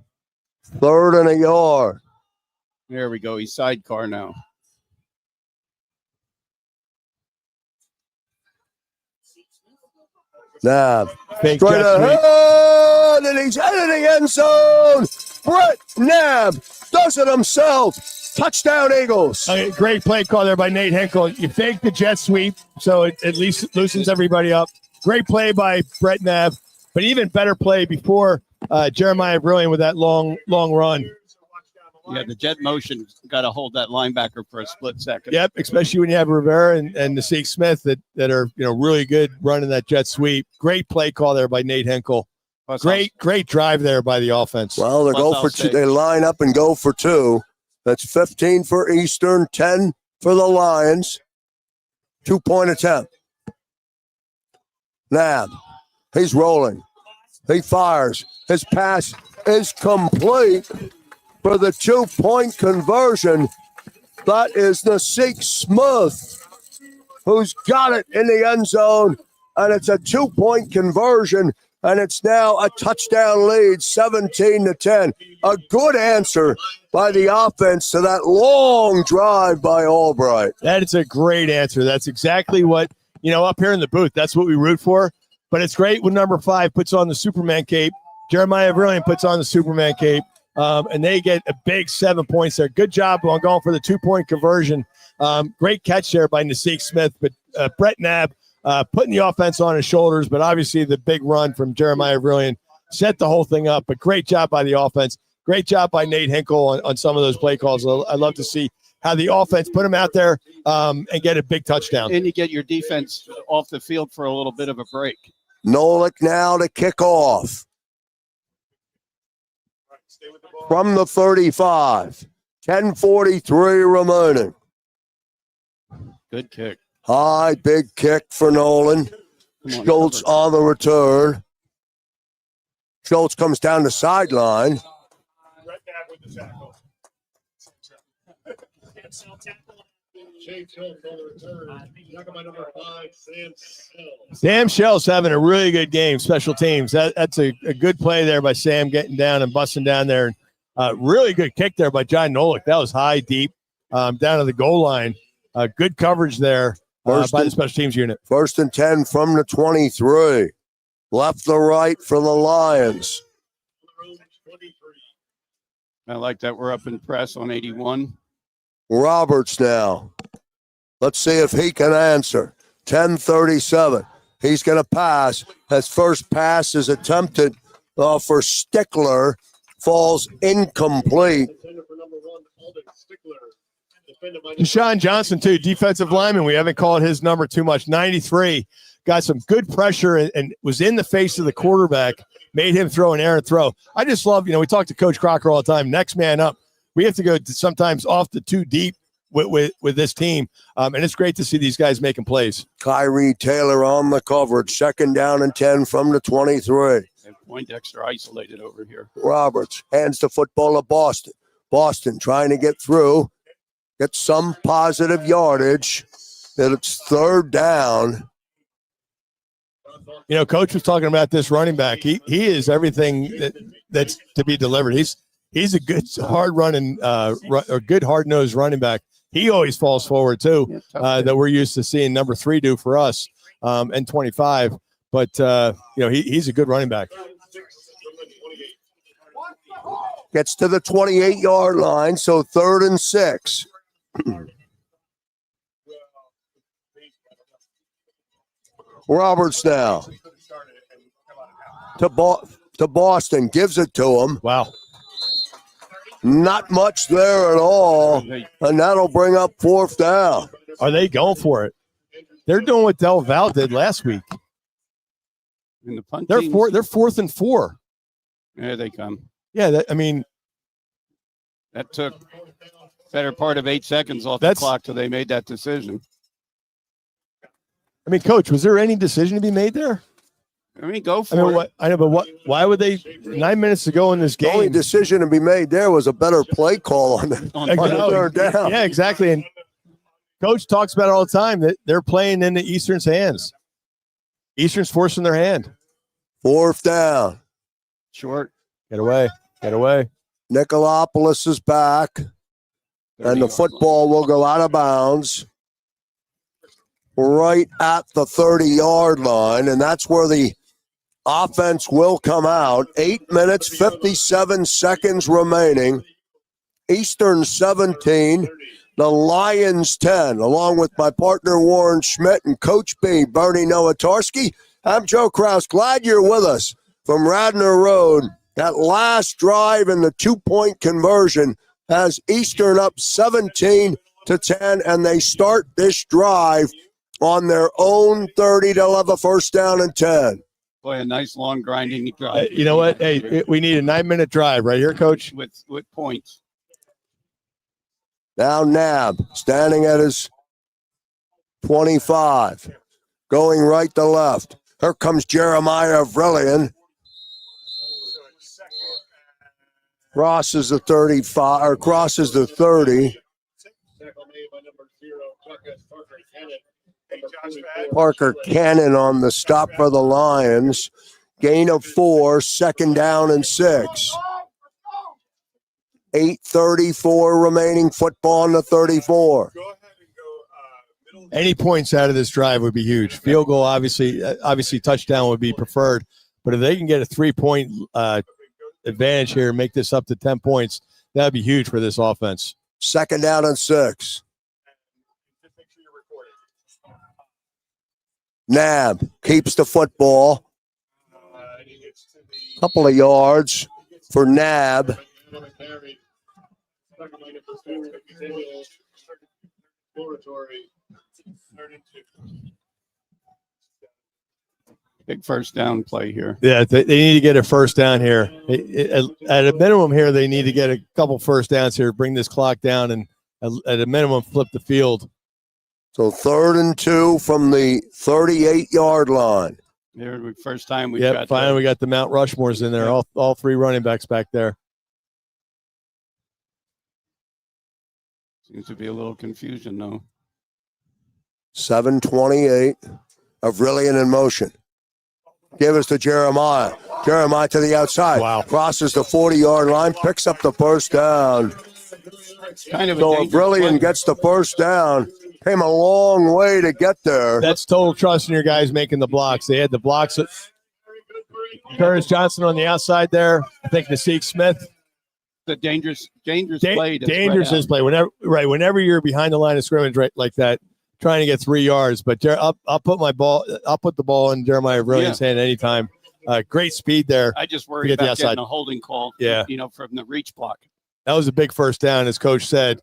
3rd and a yard. There we go. He's sidecar now. Nab. Fake Straight jet sweep. ahead, and he's into the end zone. Brett Nab does it himself. Touchdown, Eagles. Okay, great play call there by Nate Hinkle. You fake the jet sweep, so it at least loosens everybody up. Great play by Brett Nab, but even better play before Jeremiah Brilliant with that long run. Yeah, the jet motion got to hold that linebacker for a split second. Yep, especially when you have Rivera and Nasik Smith that are really good running that jet sweep. Great play call there by Nate Hinkle. Plus, Great drive there by the offense. Well, they go for two. They line up and go for 2. That's 15 for Eastern, 10 for the Lions. 2-point attempt. Nab, he's rolling. He fires. His pass is complete for the 2-point conversion. That is Nasik Smith, who's got it in the end zone, and it's a 2-point conversion. And it's now a touchdown lead, 17-10. A good answer by the offense to that long drive by Albright. That is a great answer. That's exactly what, up here in the booth, that's what we root for. But it's great when number 5 puts on the Superman cape. Jeremiah Brilliant puts on the Superman cape, and they get a big 7 points there. Good job on going for the 2-point conversion. Great catch there by Nasik Smith. But Brett Nab, putting the offense on his shoulders, but obviously the big run from Jeremiah Brilliant set the whole thing up. But great job by the offense. Great job by Nate Hinkle on some of those play calls. I love to see how the offense put him out there and get a big touchdown. And you get your defense off the field for a little bit of a break. Nolik now to kick off. From the 35. 10:43 remaining. Good kick. High, big kick for Nolan. Schultz on the return. Schultz comes down the sideline. Chase Schultz on the return. Tackled by number 5, Sam Shell. Sam Shell's having a really good game, special teams. That's a good play there by Sam, getting down and busting down there. Really good kick there by John Nolik. That was high, deep, down to the goal line. Good coverage there by the special teams unit. 1st and 10 from the 23. Left to right for the Lions. I like that we're up in press on 81. Roberts now. Let's see if he can answer. 10:37. He's going to pass. His first pass is attempted for Stickler. Falls incomplete. Deshaun Johnson, too, defensive lineman. We haven't called his number too much. 93. Got some good pressure and was in the face of the quarterback. Made him throw an errant throw. I just love, we talk to Coach Crocker all the time. Next man up. We have to go sometimes off the 2 deep with this team. And it's great to see these guys making plays. Kyrie Taylor on the coverage. 2nd down and 10 from the 23. And Poindexter isolated over here. Roberts hands the football to Boston. Boston trying to get through. Get some positive yardage. And it's 3rd down. Coach was talking about this running back. He is everything that's to be delivered. He's a good hard-running or good hard-nosed running back. He always falls forward, too, that we're used to seeing number 3 do for us and 25. But, he's a good running back. Gets to the 28-yard line, so 3rd and 6. Roberts now to Boston. Gives it to him. Wow. Not much there at all, and that'll bring up 4th down. Are they going for it? They're doing what Del Val did last week. And the punt They're teams- 4th and 4. There they come. Yeah, That took better part of 8 seconds off the clock till they made that decision. Coach, was there any decision to be made there? I mean, go I for mean, it. what I know, but what? Why would they? 9 minutes to go in this The only game. decision to be made there was a better play call on the, On on the No, third down. Yeah, exactly. And Coach talks about it all the time that they're playing into Eastern's hands. Eastern's forcing their hand. Fourth down. Short. Get away. Get away. Nicolopoulos is back, and the football will go out of bounds right at the 30-yard line, and that's where the offense will come out. 8 minutes, 57 seconds remaining. Eastern 17, the Lions 10, along with my partner Warren Schmidt and Coach B, Bernie Nowatarski. I'm Joe Krause. Glad you're with us from Radnor Road. That last drive and the 2-point conversion has Eastern up 17-10, and they start this drive on their own 30. They'll have a first down and 10. Boy, a nice long grinding drive. You know what? Hey, we need a 9-minute drive right here, Coach. With points. Now Nab standing at his 25, going right to left. Here comes Jeremiah Avrillian. Crosses the 35, or crosses the 30. Parker Cannon on the stop for the Lions. Gain of 4, second down and 6. 8:34 remaining, football on the 34. Any points out of this drive would be huge. Field goal, obviously touchdown would be preferred. But if they can get a 3-point advantage here and make this up to 10 points, that'd be huge for this offense. Second down and 6. Nab keeps the football. Couple of yards for Nab. Big first down play here. Yeah, they need to get a first down here. At a minimum here, they need to get a couple first downs here, bring this clock down, and at a minimum flip the field. So 3rd and 2 from the 38-yard line. There, first time we've Yep, got finally we got the Mount Rushmores in there, all 3 running backs back there. Seems to be a little confusion, though. 7:28. Avrillian in motion. Give us to Jeremiah. Jeremiah to the outside. Wow. Crosses the 40-yard line, picks up the first down. Kind of a So dangerous Avrillian play. gets the first down. Came a long way to get there. That's total trust in your guys making the blocks. They had the blocks. Curtis Johnson on the outside there. I think Nasik Smith. The dangerous play. Dangerous this play. Whenever you're behind the line of scrimmage, right, like that, trying to get 3 yards. But I'll put the ball in Jeremiah Avrillian's hand anytime. Great speed there. I just worry get the about outside. getting a holding call. Yeah. From the reach block. That was a big first down, as Coach said.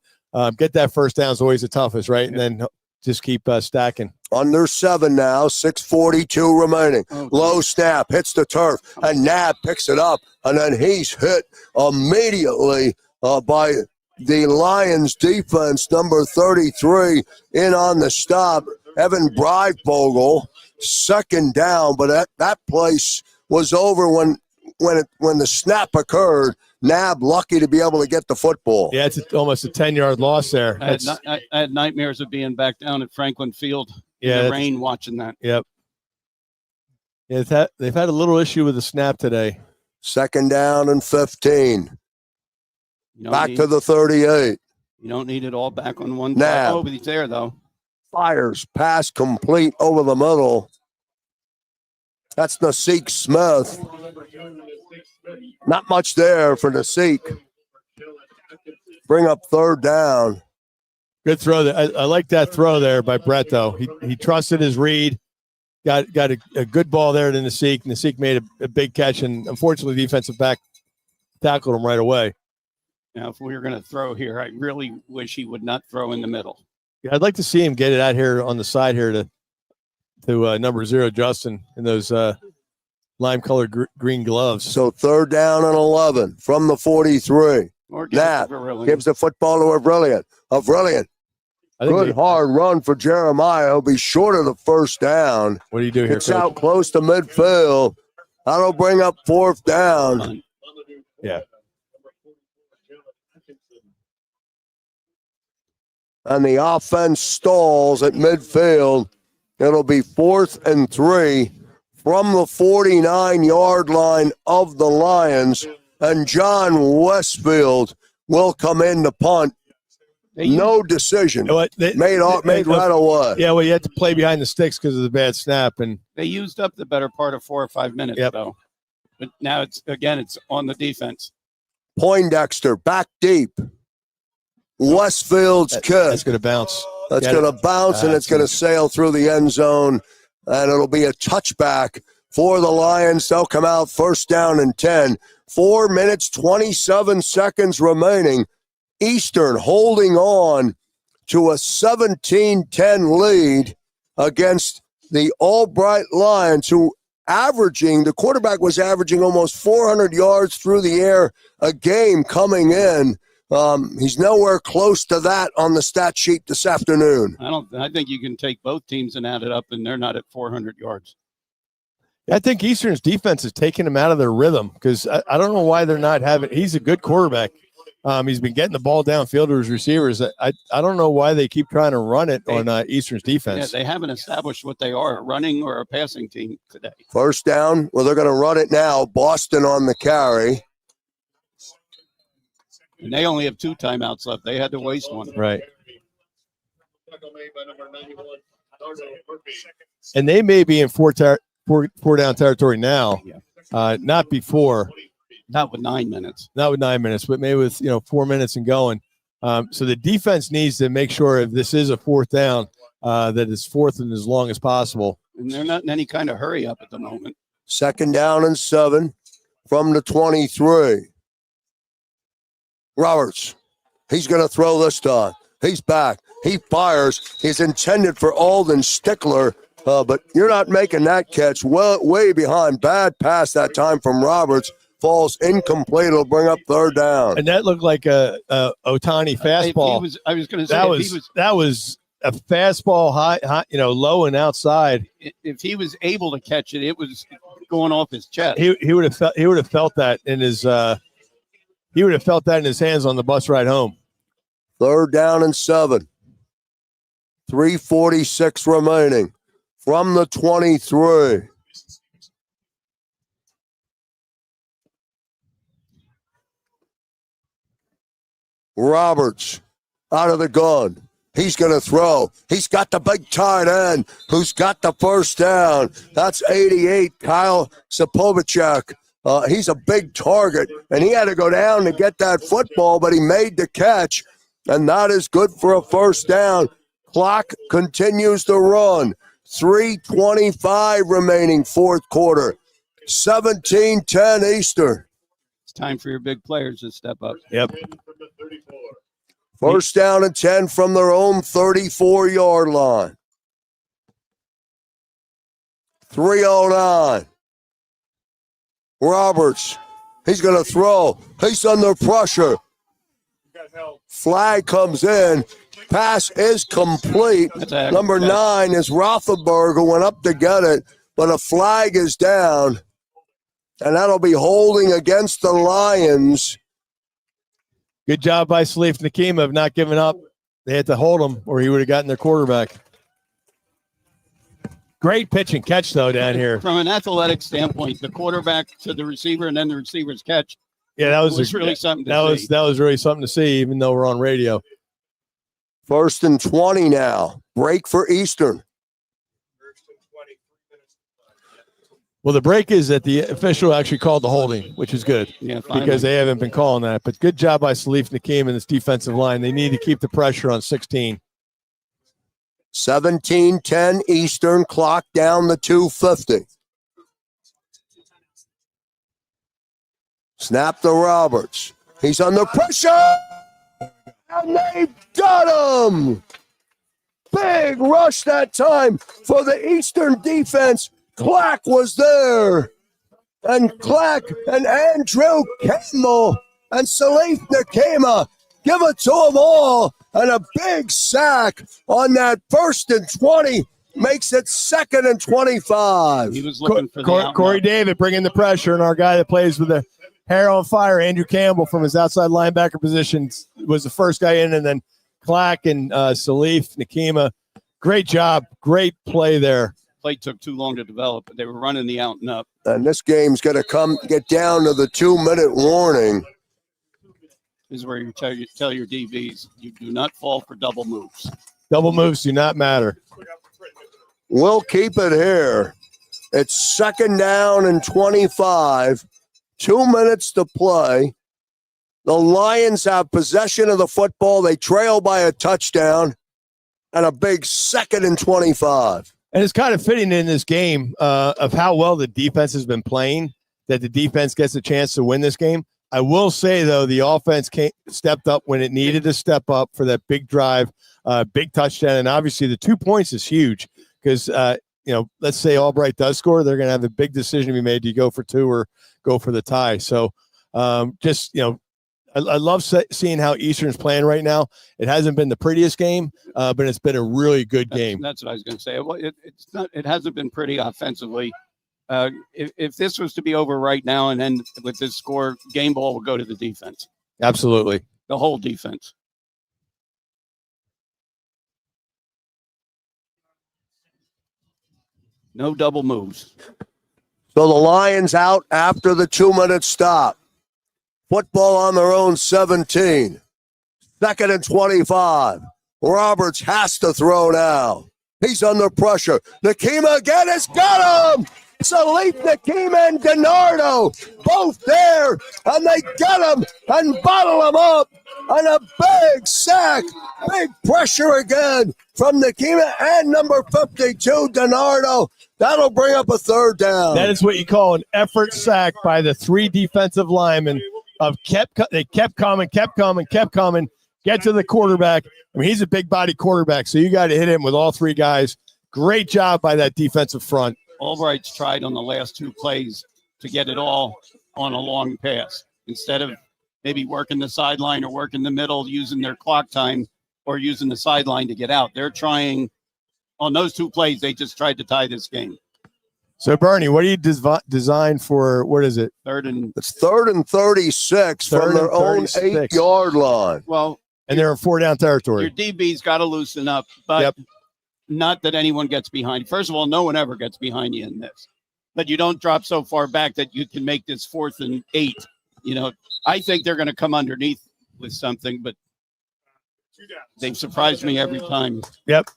Get that first down is always the toughest, right? And then just keep stacking. Under 7 now, 6:42 remaining. Oh, Low snap, hits the turf, and Nab picks it up, and then he's hit immediately by the Lions defense, number 33, in on the stop. Evan Breitbogel, second down, but that place was over when the snap occurred. Nab lucky to be able to get the football. Yeah, it's almost a 10-yard loss there. I had nightmares of being back down at Franklin Field in the rain watching that. Yep. Yeah, they've had a little issue with the snap today. Second down and 15. Back to the 38. You don't need it all back on one. Nab. Oh, but he's there, though. Fires, pass complete over the middle. That's Nasik Smith. Not much there for Nasik. Bring up third down. Good throw there. I like that throw there by Brett, though. He trusted his read. Got a good ball there to Nasik. Nasik made a big catch, and unfortunately, the defensive back tackled him right away. Now, if we were going to throw here, I really wish he would not throw in the middle. Yeah, I'd like to see him get it out here on the side here to number 0, Justin, in those lime-colored green gloves. So third down and 11 from the 43. Or Nab gives the football to Avrillian. Avrillian Good hard run for Jeremiah. He'll be short of the first down. What do you do here, Gets out close to midfield. That'll bring up fourth down. Yeah. And the offense stalls at midfield. It'll be 4th and 3 from the 49-yard line of the Lions. And John Westfield will come in to punt. No decision. Made right away. Yeah, well, you had to play behind the sticks because of the bad snap. And they used up the better part of 4 or 5 minutes, though. But now it's on the defense. Poindexter back deep. Westfield's kick. That's going to bounce. That's going to bounce, and it's going to sail through the end zone, and it'll be a touchback for the Lions. They'll come out first down and 10. 4 minutes, 27 seconds remaining. Eastern holding on to a 17-10 lead against the Albright Lions, who the quarterback was averaging almost 400 yards through the air a game coming in. He's nowhere close to that on the stat sheet this afternoon. I think you can take both teams and add it up, and they're not at 400 yards. I think Eastern's defense is taking him out of their rhythm because I don't know why they're not having – he's a good quarterback. He's been getting the ball downfield to his receivers. I don't know why they keep trying to run it on Eastern's defense. Yeah, they haven't established what they are, a running or a passing team today. First down. Well, they're going to run it now. Boston on the carry. And they only have 2 timeouts left. They had to waste one. Right. And they may be in four down territory now, not before. Not with 9 minutes. Not with 9 minutes, but maybe with 4 minutes and going. So the defense needs to make sure if this is a fourth down, that it's fourth and as long as possible. And they're not in any kind of hurry up at the moment. Second down and 7 from the 23. Roberts, he's going to throw this time. He's back. He fires. He's intended for Alden Stickler, but you're not making that catch. Way behind. Bad pass that time from Roberts. Falls incomplete. It'll bring up third down. And that looked like a Otani fastball. I was going to say that was a fastball high, low and outside. If he was able to catch it, it was going off his chest. He would have felt that in his He would have felt that in his hands on the bus ride home. Third down and 7. 3:46 remaining from the 23. Roberts out of the gun. He's going to throw. He's got the big tight end who's got the first down. That's 88, Kyle Sapovicek. He's a big target, and he had to go down to get that football, but he made the catch, and that is good for a first down. Clock continues to run. 3:25 remaining fourth quarter. 17-10 Eastern. It's time for your big players to step up. Yep. First down and 10 from their own 34-yard line. 3:09. Roberts, he's going to throw. He's under pressure. Flag comes in. Pass is complete. Number 9 is Rothenberg, who went up to get it, but a flag is down, and that'll be holding against the Lions. Good job by Salif Nakim of not giving up. They had to hold him, or he would have gotten their quarterback. Great pitch and catch, though, down here. From an athletic standpoint, the quarterback to the receiver and then the receiver's catch. Yeah, that was really something to see. That was really something to see, even though we're on radio. First and 20 now. Break for Eastern. Well, the break is that the official actually called the holding, which is good because they haven't been calling that. But good job by Salif Nakim and this defensive line. They need to keep the pressure on 16. 17-10 Eastern, clock down the 2:50. Snap to Roberts. He's under pressure, and they got him. Big rush that time for the Eastern defense. Clack was there, and Clack and Andrew Campbell and Salif Nakema Give it to them all. And a big sack on that 1st and 20 makes it 2nd and 25. He was looking for the Corey David bringing the pressure, and our guy that plays with the hair on fire, Andrew Campbell, from his outside linebacker position, was the first guy in, and then Clack and Salif, Nakima. Great job. Great play there. Play took too long to develop, but they were running the out and up. And this game's going to get down to the 2-minute warning. This is where you tell your DBs, you do not fall for double moves. Double moves do not matter. We'll keep it here. It's 2nd down and 25. 2 minutes to play. The Lions have possession of the football. They trail by a touchdown and a big 2nd and 25. And it's kind of fitting in this game of how well the defense has been playing that the defense gets a chance to win this game. I will say, though, the offense stepped up when it needed to step up for that big drive, big touchdown. And obviously the 2 points is huge because, let's say Albright does score, they're going to have a big decision to be made. Do you go for 2 or go for the tie? So I love seeing how Eastern's playing right now. It hasn't been the prettiest game, but it's been a really good game. That's what I was going to say. Well, it hasn't been pretty offensively. If this was to be over right now and then with this score, game ball would go to the defense. Absolutely. The whole defense. No double moves. So the Lions out after the 2-minute stop. Football on their own 17. 2nd and 25. Roberts has to throw now. He's under pressure. Nakima again has got him. Salif, Nakima, and DiNardo both there, and they get him and bottle him up. And a big sack, big pressure again from Nakima and number 52, DiNardo. That'll bring up a 3rd down. That is what you call an effort sack by the 3 defensive linemen. They kept coming, get to the quarterback. I mean, he's a big body quarterback, so you got to hit him with all 3 guys. Great job by that defensive front. Albright's tried on the last 2 plays to get it all on a long pass instead of maybe working the sideline or working the middle, using their clock time or using the sideline to get out. They're trying on those 2 plays. They just tried to tie this game. So, Bernie, what do you design for? What is it? It's 3rd and 36 from their own 8-yard line. Well, and they're in 4-down territory. Your DB's got to loosen up, but not that anyone gets behind. First of all, no one ever gets behind you in this. But you don't drop so far back that you can make this 4th and 8. I think they're going to come underneath with something, but they've surprised me every time. Yep.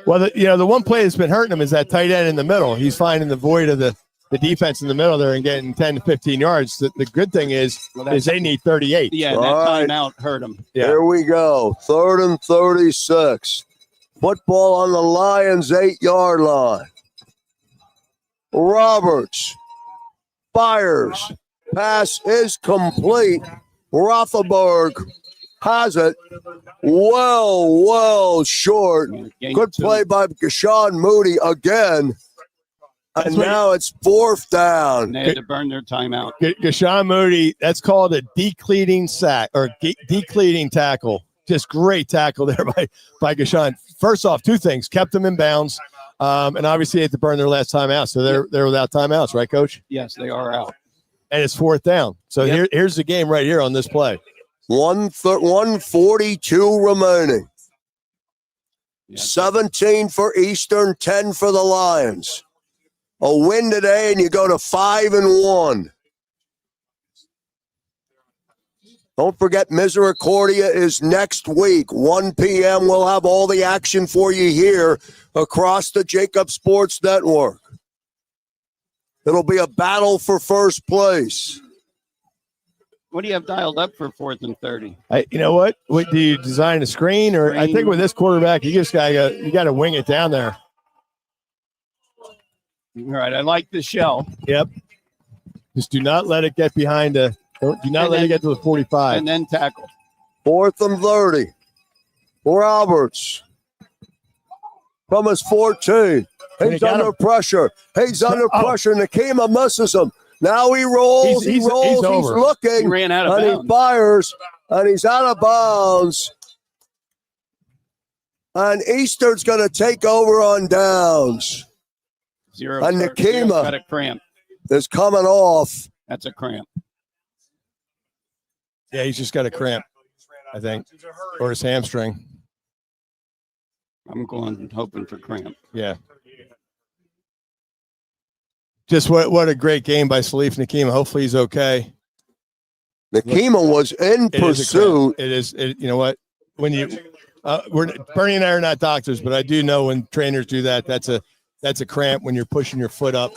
Well, the one play that's been hurting him is that tight end in the middle. He's finding the void of the defense in the middle there and getting 10 to 15 yards. The good thing is they need 38. Yeah, that timeout hurt him. Yeah. Here we go. 3rd and 36. Football on the Lions' 8-yard line. Roberts fires. Pass is complete. Rothenberg has it. Well short. Good play by Gashawn Moody again. And now it's 4th down. And they had to burn their timeout. Gashawn Moody, that's called a decleating sack or decleating tackle. Just great tackle there by Gashawn. First off, 2 things. Kept them in bounds. And obviously they had to burn their last timeout. So they're without timeouts, right, Coach? Yes, they are out. And it's 4th down. So here's the game right here on this play. 1:42 remaining. 17 for Eastern, 10 for the Lions. A win today, and you go to 5-1. Don't forget, Misericordia is next week, 1 p.m. We'll have all the action for you here across the JAKIB Sports Network. It'll be a battle for first place. What do you have dialed up for 4th and 30? You know what? What do you design a screen? Or I think with this quarterback, you got to wing it down there. All right, I like the shell. Yep. Just do not let it get behind do not let it get to the 45. And then tackle. 4th and 30. Roberts from his 14. He's under pressure. He's under pressure. Nakima misses him. Now he rolls. He's looking. He ran out of and bounds. He fires. and he's out of bounds. And Eastern's going to take over on downs. Zero. And Nakima got a cramp. is coming off. That's a cramp. Yeah, he's just got a cramp, I think, or his hamstring. I'm hoping for cramp. Yeah. Just what a great game by Salif Nakima. Hopefully he's okay. Nakima was in pursuit. It is. You know what? When you Bernie and I are not doctors, but I do know when trainers do that, that's a cramp when you're pushing your foot up.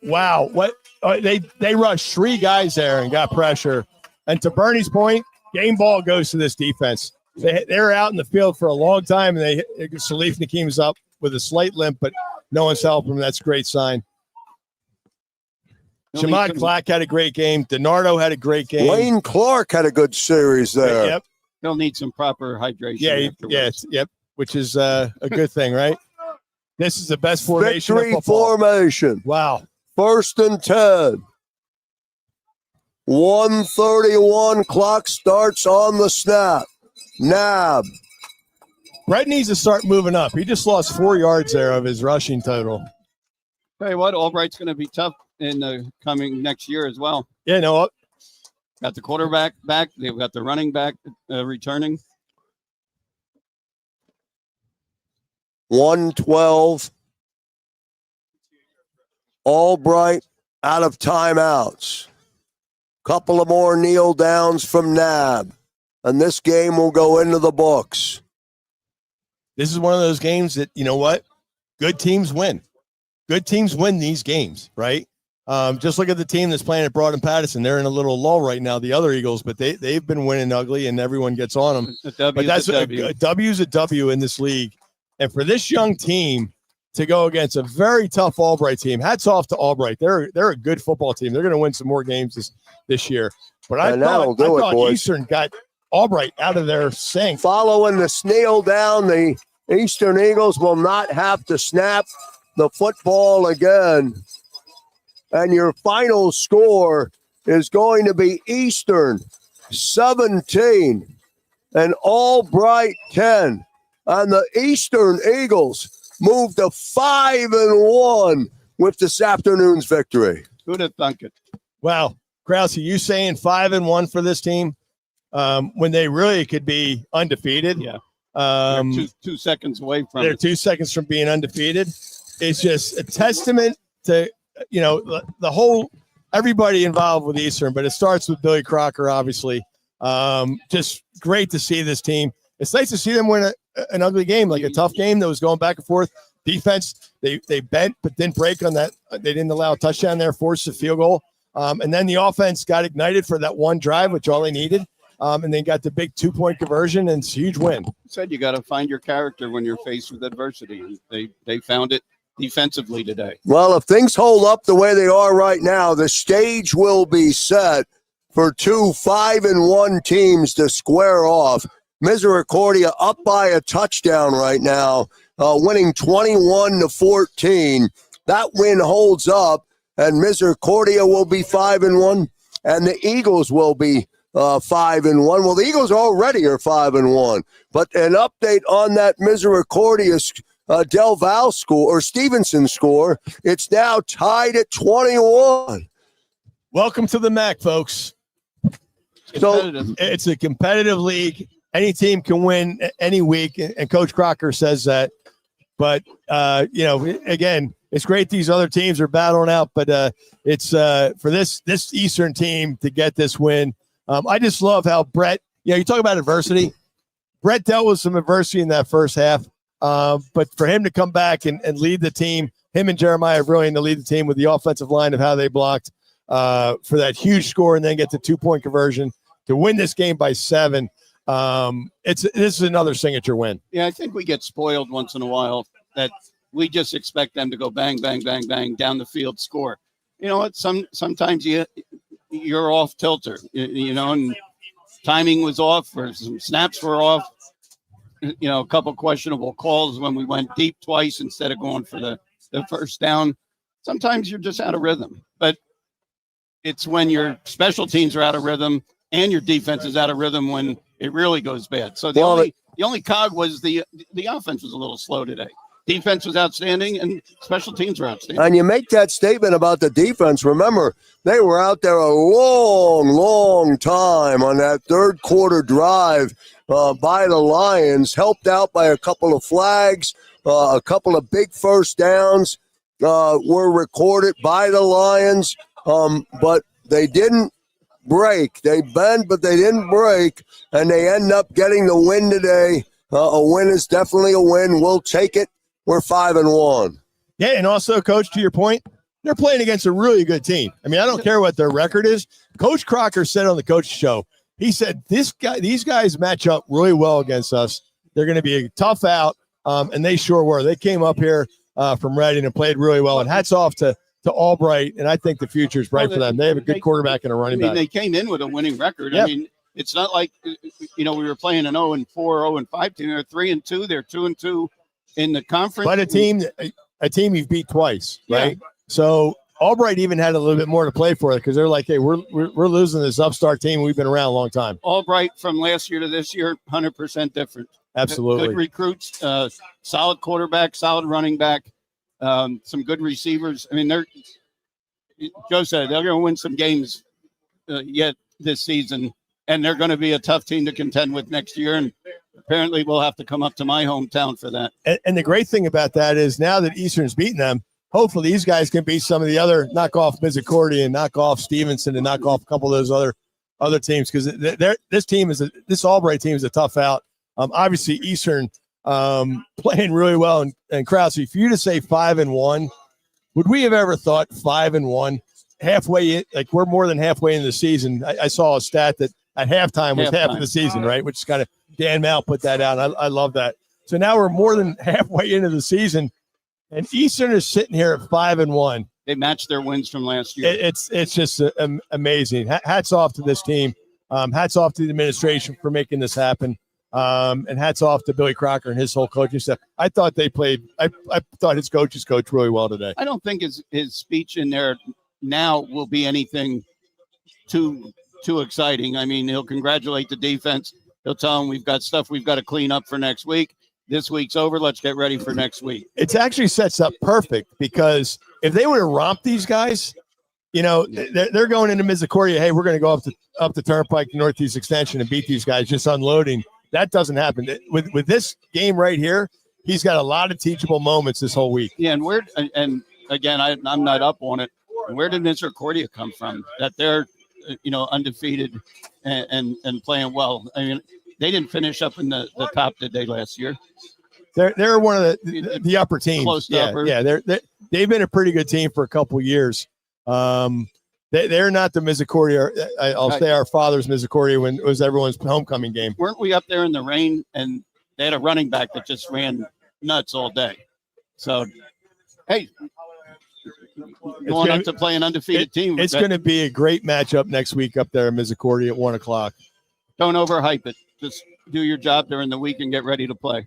Wow. What they rushed 3 guys there and got pressure. And to Bernie's point, game ball goes to this defense. They're out in the field for a long time, and Salif Nakeem's up with a slight limp, but no one's helping him. That's a great sign. Shamad Clark had a great game. DiNardo had a great game. Wayne Clark had a good series there. Yep. He'll need some proper hydration. Yep. Which is a good thing, right? This is the best formation. Victory formation. Wow. 1st and 10. 1:31. Clock starts on the snap. Nab. Brett needs to start moving up. He just lost 4 yards there of his rushing total. Tell you what, Albright's going to be tough in the coming next year as well. Yeah, no. Got the quarterback back. They've got the running back returning. 1:12. Albright out of timeouts. Couple of more kneel downs from Nab. And this game will go into the books. This is one of those games that, you know what? Good teams win. Good teams win these games, right? Just look at the team that's playing at Broad and Patterson. They're in a little lull right now, the other Eagles, but they've been winning ugly, and everyone gets on them. But that's a W's a W in this league. And for this young team to go against a very tough Albright team, hats off to Albright. They're a good football team. They're going to win some more games this year. But I thought Eastern got Albright out of their sink. Following the snail down, the Eastern Eagles will not have to snap the football again. And your final score is going to be Eastern 17 and Albright 10. And the Eastern Eagles move to 5-1 with this afternoon's victory. Who'd have thunk it? Wow. Krause, you saying 5-1 for this team when they really could be undefeated? Yeah. They're 2 seconds away from They're it. 2 seconds from being undefeated. It's just a testament to, the whole everybody involved with Eastern, but it starts with Billy Crocker, obviously. Just great to see this team. It's nice to see them win an ugly game, like a tough game that was going back and forth. Defense, they bent but didn't break on that. They didn't allow a touchdown there, forced a field goal. And then the offense got ignited for that one drive, which all they needed. And they got the big 2-point conversion, and it's a huge win. Said you got to find your character when you're faced with adversity. And they found it defensively today. Well, if things hold up the way they are right now, the stage will be set for 2 5-1 teams to square off. Misericordia up by a touchdown right now, winning 21-14. That win holds up, and Misericordia will be 5-1, and the Eagles will be 5-1. Well, the Eagles already are 5-1, but an update on that Misericordia Del Val score or Stevenson score. It's now tied at 21. Welcome to the MAC, folks. So it's a competitive league. Any team can win any week, and Coach Crocker says that. But again, it's great these other teams are battling out. But it's for this Eastern team to get this win. I just love how Brett. You talk about adversity. Brett dealt with some adversity in that first half. But for him to come back and lead the team, him and Jeremiah brilliant to lead the team with the offensive line of how they blocked for that huge score and then get the 2-point conversion to win this game by 7. This is another signature win. Yeah, I think we get spoiled once in a while that we just expect them to go bang, bang, bang, bang down the field, score. You know what? Sometimes you're off tilter, and timing was off or some snaps were off. A couple questionable calls when we went deep twice instead of going for the first down. Sometimes you're just out of rhythm, but it's when your special teams are out of rhythm and your defense is out of rhythm when it really goes bad. So the only cog was the offense was a little slow today. Defense was outstanding, and special teams were outstanding. And you make that statement about the defense. Remember, they were out there a long, long time on that third quarter drive by the Lions, helped out by a couple of flags, a couple of big first downs were recorded by the Lions, but they didn't break. They bent, but they didn't break, and they end up getting the win today. A win is definitely a win. We'll take it. We're 5-1. Yeah, and also, Coach, to your point, they're playing against a really good team. I mean, I don't care what their record is. Coach Crocker said on the coach show, he said these guys match up really well against us. They're going to be a tough out, and they sure were. They came up here from Reading and played really well. And hats off to Albright, and I think the future is bright for them. They have a good quarterback and a running back. They came in with a winning record. Yep. I mean, it's not like we were playing an 0-4, 0-5 team. They're 3-2. They're 2-2 in the conference. But a team you've beat twice, right? Yeah. So Albright even had a little bit more to play for it because they're like, hey, we're losing this upstart team. We've been around a long time. Albright from last year to this year, 100% different. Absolutely. Good recruits, solid quarterback, solid running back, some good receivers. I mean, Joe said they're going to win some games yet this season, and they're going to be a tough team to contend with next year. And apparently we'll have to come up to my hometown for that. And the great thing about that is now that Eastern's beaten them, hopefully these guys can beat some of the other knock off Misericordia and knock off Stevenson and knock off a couple of those other teams because this Albright team is a tough out. Obviously Eastern playing really well and Krause, for you to say 5-1, would we have ever thought 5-1 halfway in? Like we're more than halfway in the season. I saw a stat that at halftime was half of the season, right? Which is kind of Dan Mal put that out. I love that. So now we're more than halfway into the season, and Eastern is sitting here at 5-1. They matched their wins from last year. It's just amazing. Hats off to this team. Hats off to the administration for making this happen. And hats off to Billy Crocker and his whole coaching staff. I thought they played. I thought his coaches coached really well today. I don't think his speech in there now will be anything too exciting. I mean, he'll congratulate the defense. He'll tell them we've got stuff we've got to clean up for next week. This week's over. Let's get ready for next week. It actually sets up perfect because if they would have romped these guys, they're going into Misericordia. Hey, we're going to go up the Turnpike Northeast Extension and beat these guys, just unloading. That doesn't happen. With this game right here, he's got a lot of teachable moments this whole week. Yeah, and again, I'm not up on it. Where did Misericordia come from? That they're undefeated and playing well. I mean, they didn't finish up in the top, did they, last year? They're one of the upper teams. Close to upper. Yeah. They've been a pretty good team for a couple years. They're not the Misericordia. I'll say our father's Misericordia when it was everyone's homecoming game. Weren't we up there in the rain and they had a running back that just ran nuts all day? So, hey, going up to play an undefeated team. It's going to be a great matchup next week up there in Misericordia at 1:00. Don't overhype it. Just do your job during the week and get ready to play.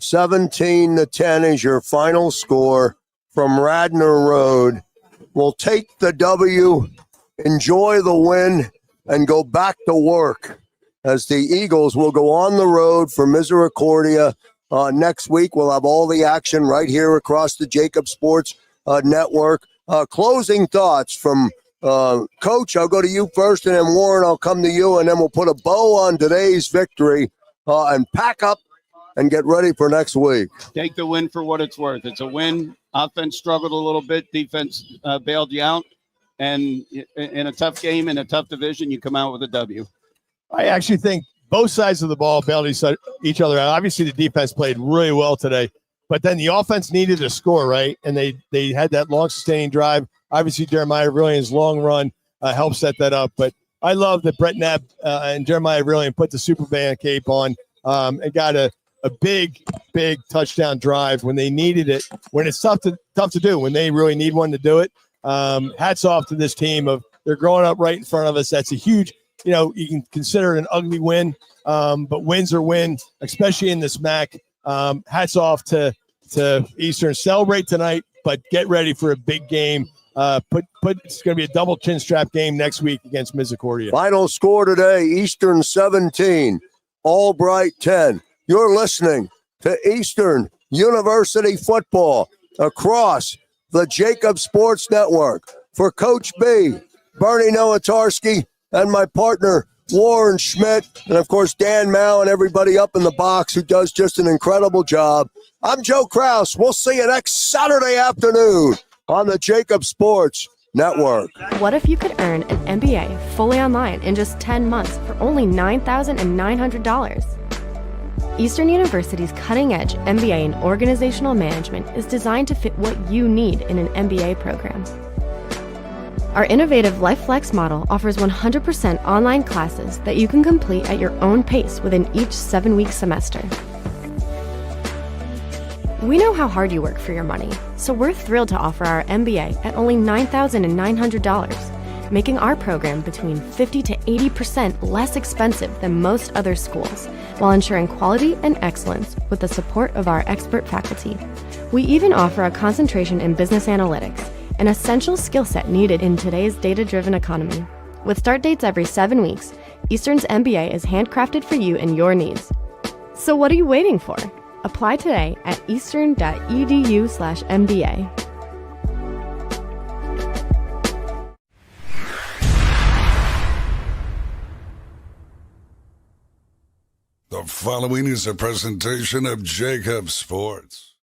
17-10 is your final score from Radnor Road. We'll take the W, enjoy the win, and go back to work as the Eagles will go on the road for Misericordia next week. We'll have all the action right here across the JAKIB Sports Network. Closing thoughts from Coach. I'll go to you first, and then Warren, I'll come to you, and then we'll put a bow on today's victory and pack up and get ready for next week. Take the win for what it's worth. It's a win. Offense struggled a little bit. Defense bailed you out. And in a tough game, in a tough division, you come out with a W. I actually think both sides of the ball bailed each other out. Obviously, the defense played really well today, but then the offense needed to score, right? And they had that long sustaining drive. Obviously, Jeremiah Avrilian's long run helped set that up. But I love that Brett Knapp and Jeremiah Avrilian put the Super Band cape on and got a big touchdown drive when they needed it, when it's tough to do, when they really need one to do it. Hats off to this team. They're growing up right in front of us. That's a huge, you can consider it an ugly win, but wins are win, especially in this MAC. Hats off to Eastern. Celebrate tonight, but get ready for a big game It's going to be a double chin strap game next week against Misericordia. Final score today, Eastern 17, Albright 10. You're listening to Eastern University football across the JAKIB Sports Network. For Coach B, Bernie Nowatarski, and my partner, Warren Schmidt, and of course, Dan Mao and everybody up in the box who does just an incredible job. I'm Joe Krause. We'll see you next Saturday afternoon on the JAKIB Sports Network. What if you could earn an MBA fully online in just 10 months for only $9,900? Eastern University's cutting-edge MBA in Organizational Management is designed to fit what you need in an MBA program. Our innovative LifeFlex model offers 100% online classes that you can complete at your own pace within each 7-week semester. We know how hard you work for your money, so we're thrilled to offer our MBA at only $9,900, making our program between 50 to 80% less expensive than most other schools, while ensuring quality and excellence with the support of our expert faculty. We even offer a concentration in business analytics, an essential skill set needed in today's data-driven economy. With start dates every 7 weeks, Eastern's MBA is handcrafted for you and your needs. So what are you waiting for? Apply today at eastern.edu/MBA. The following is a presentation of JAKIB Sports.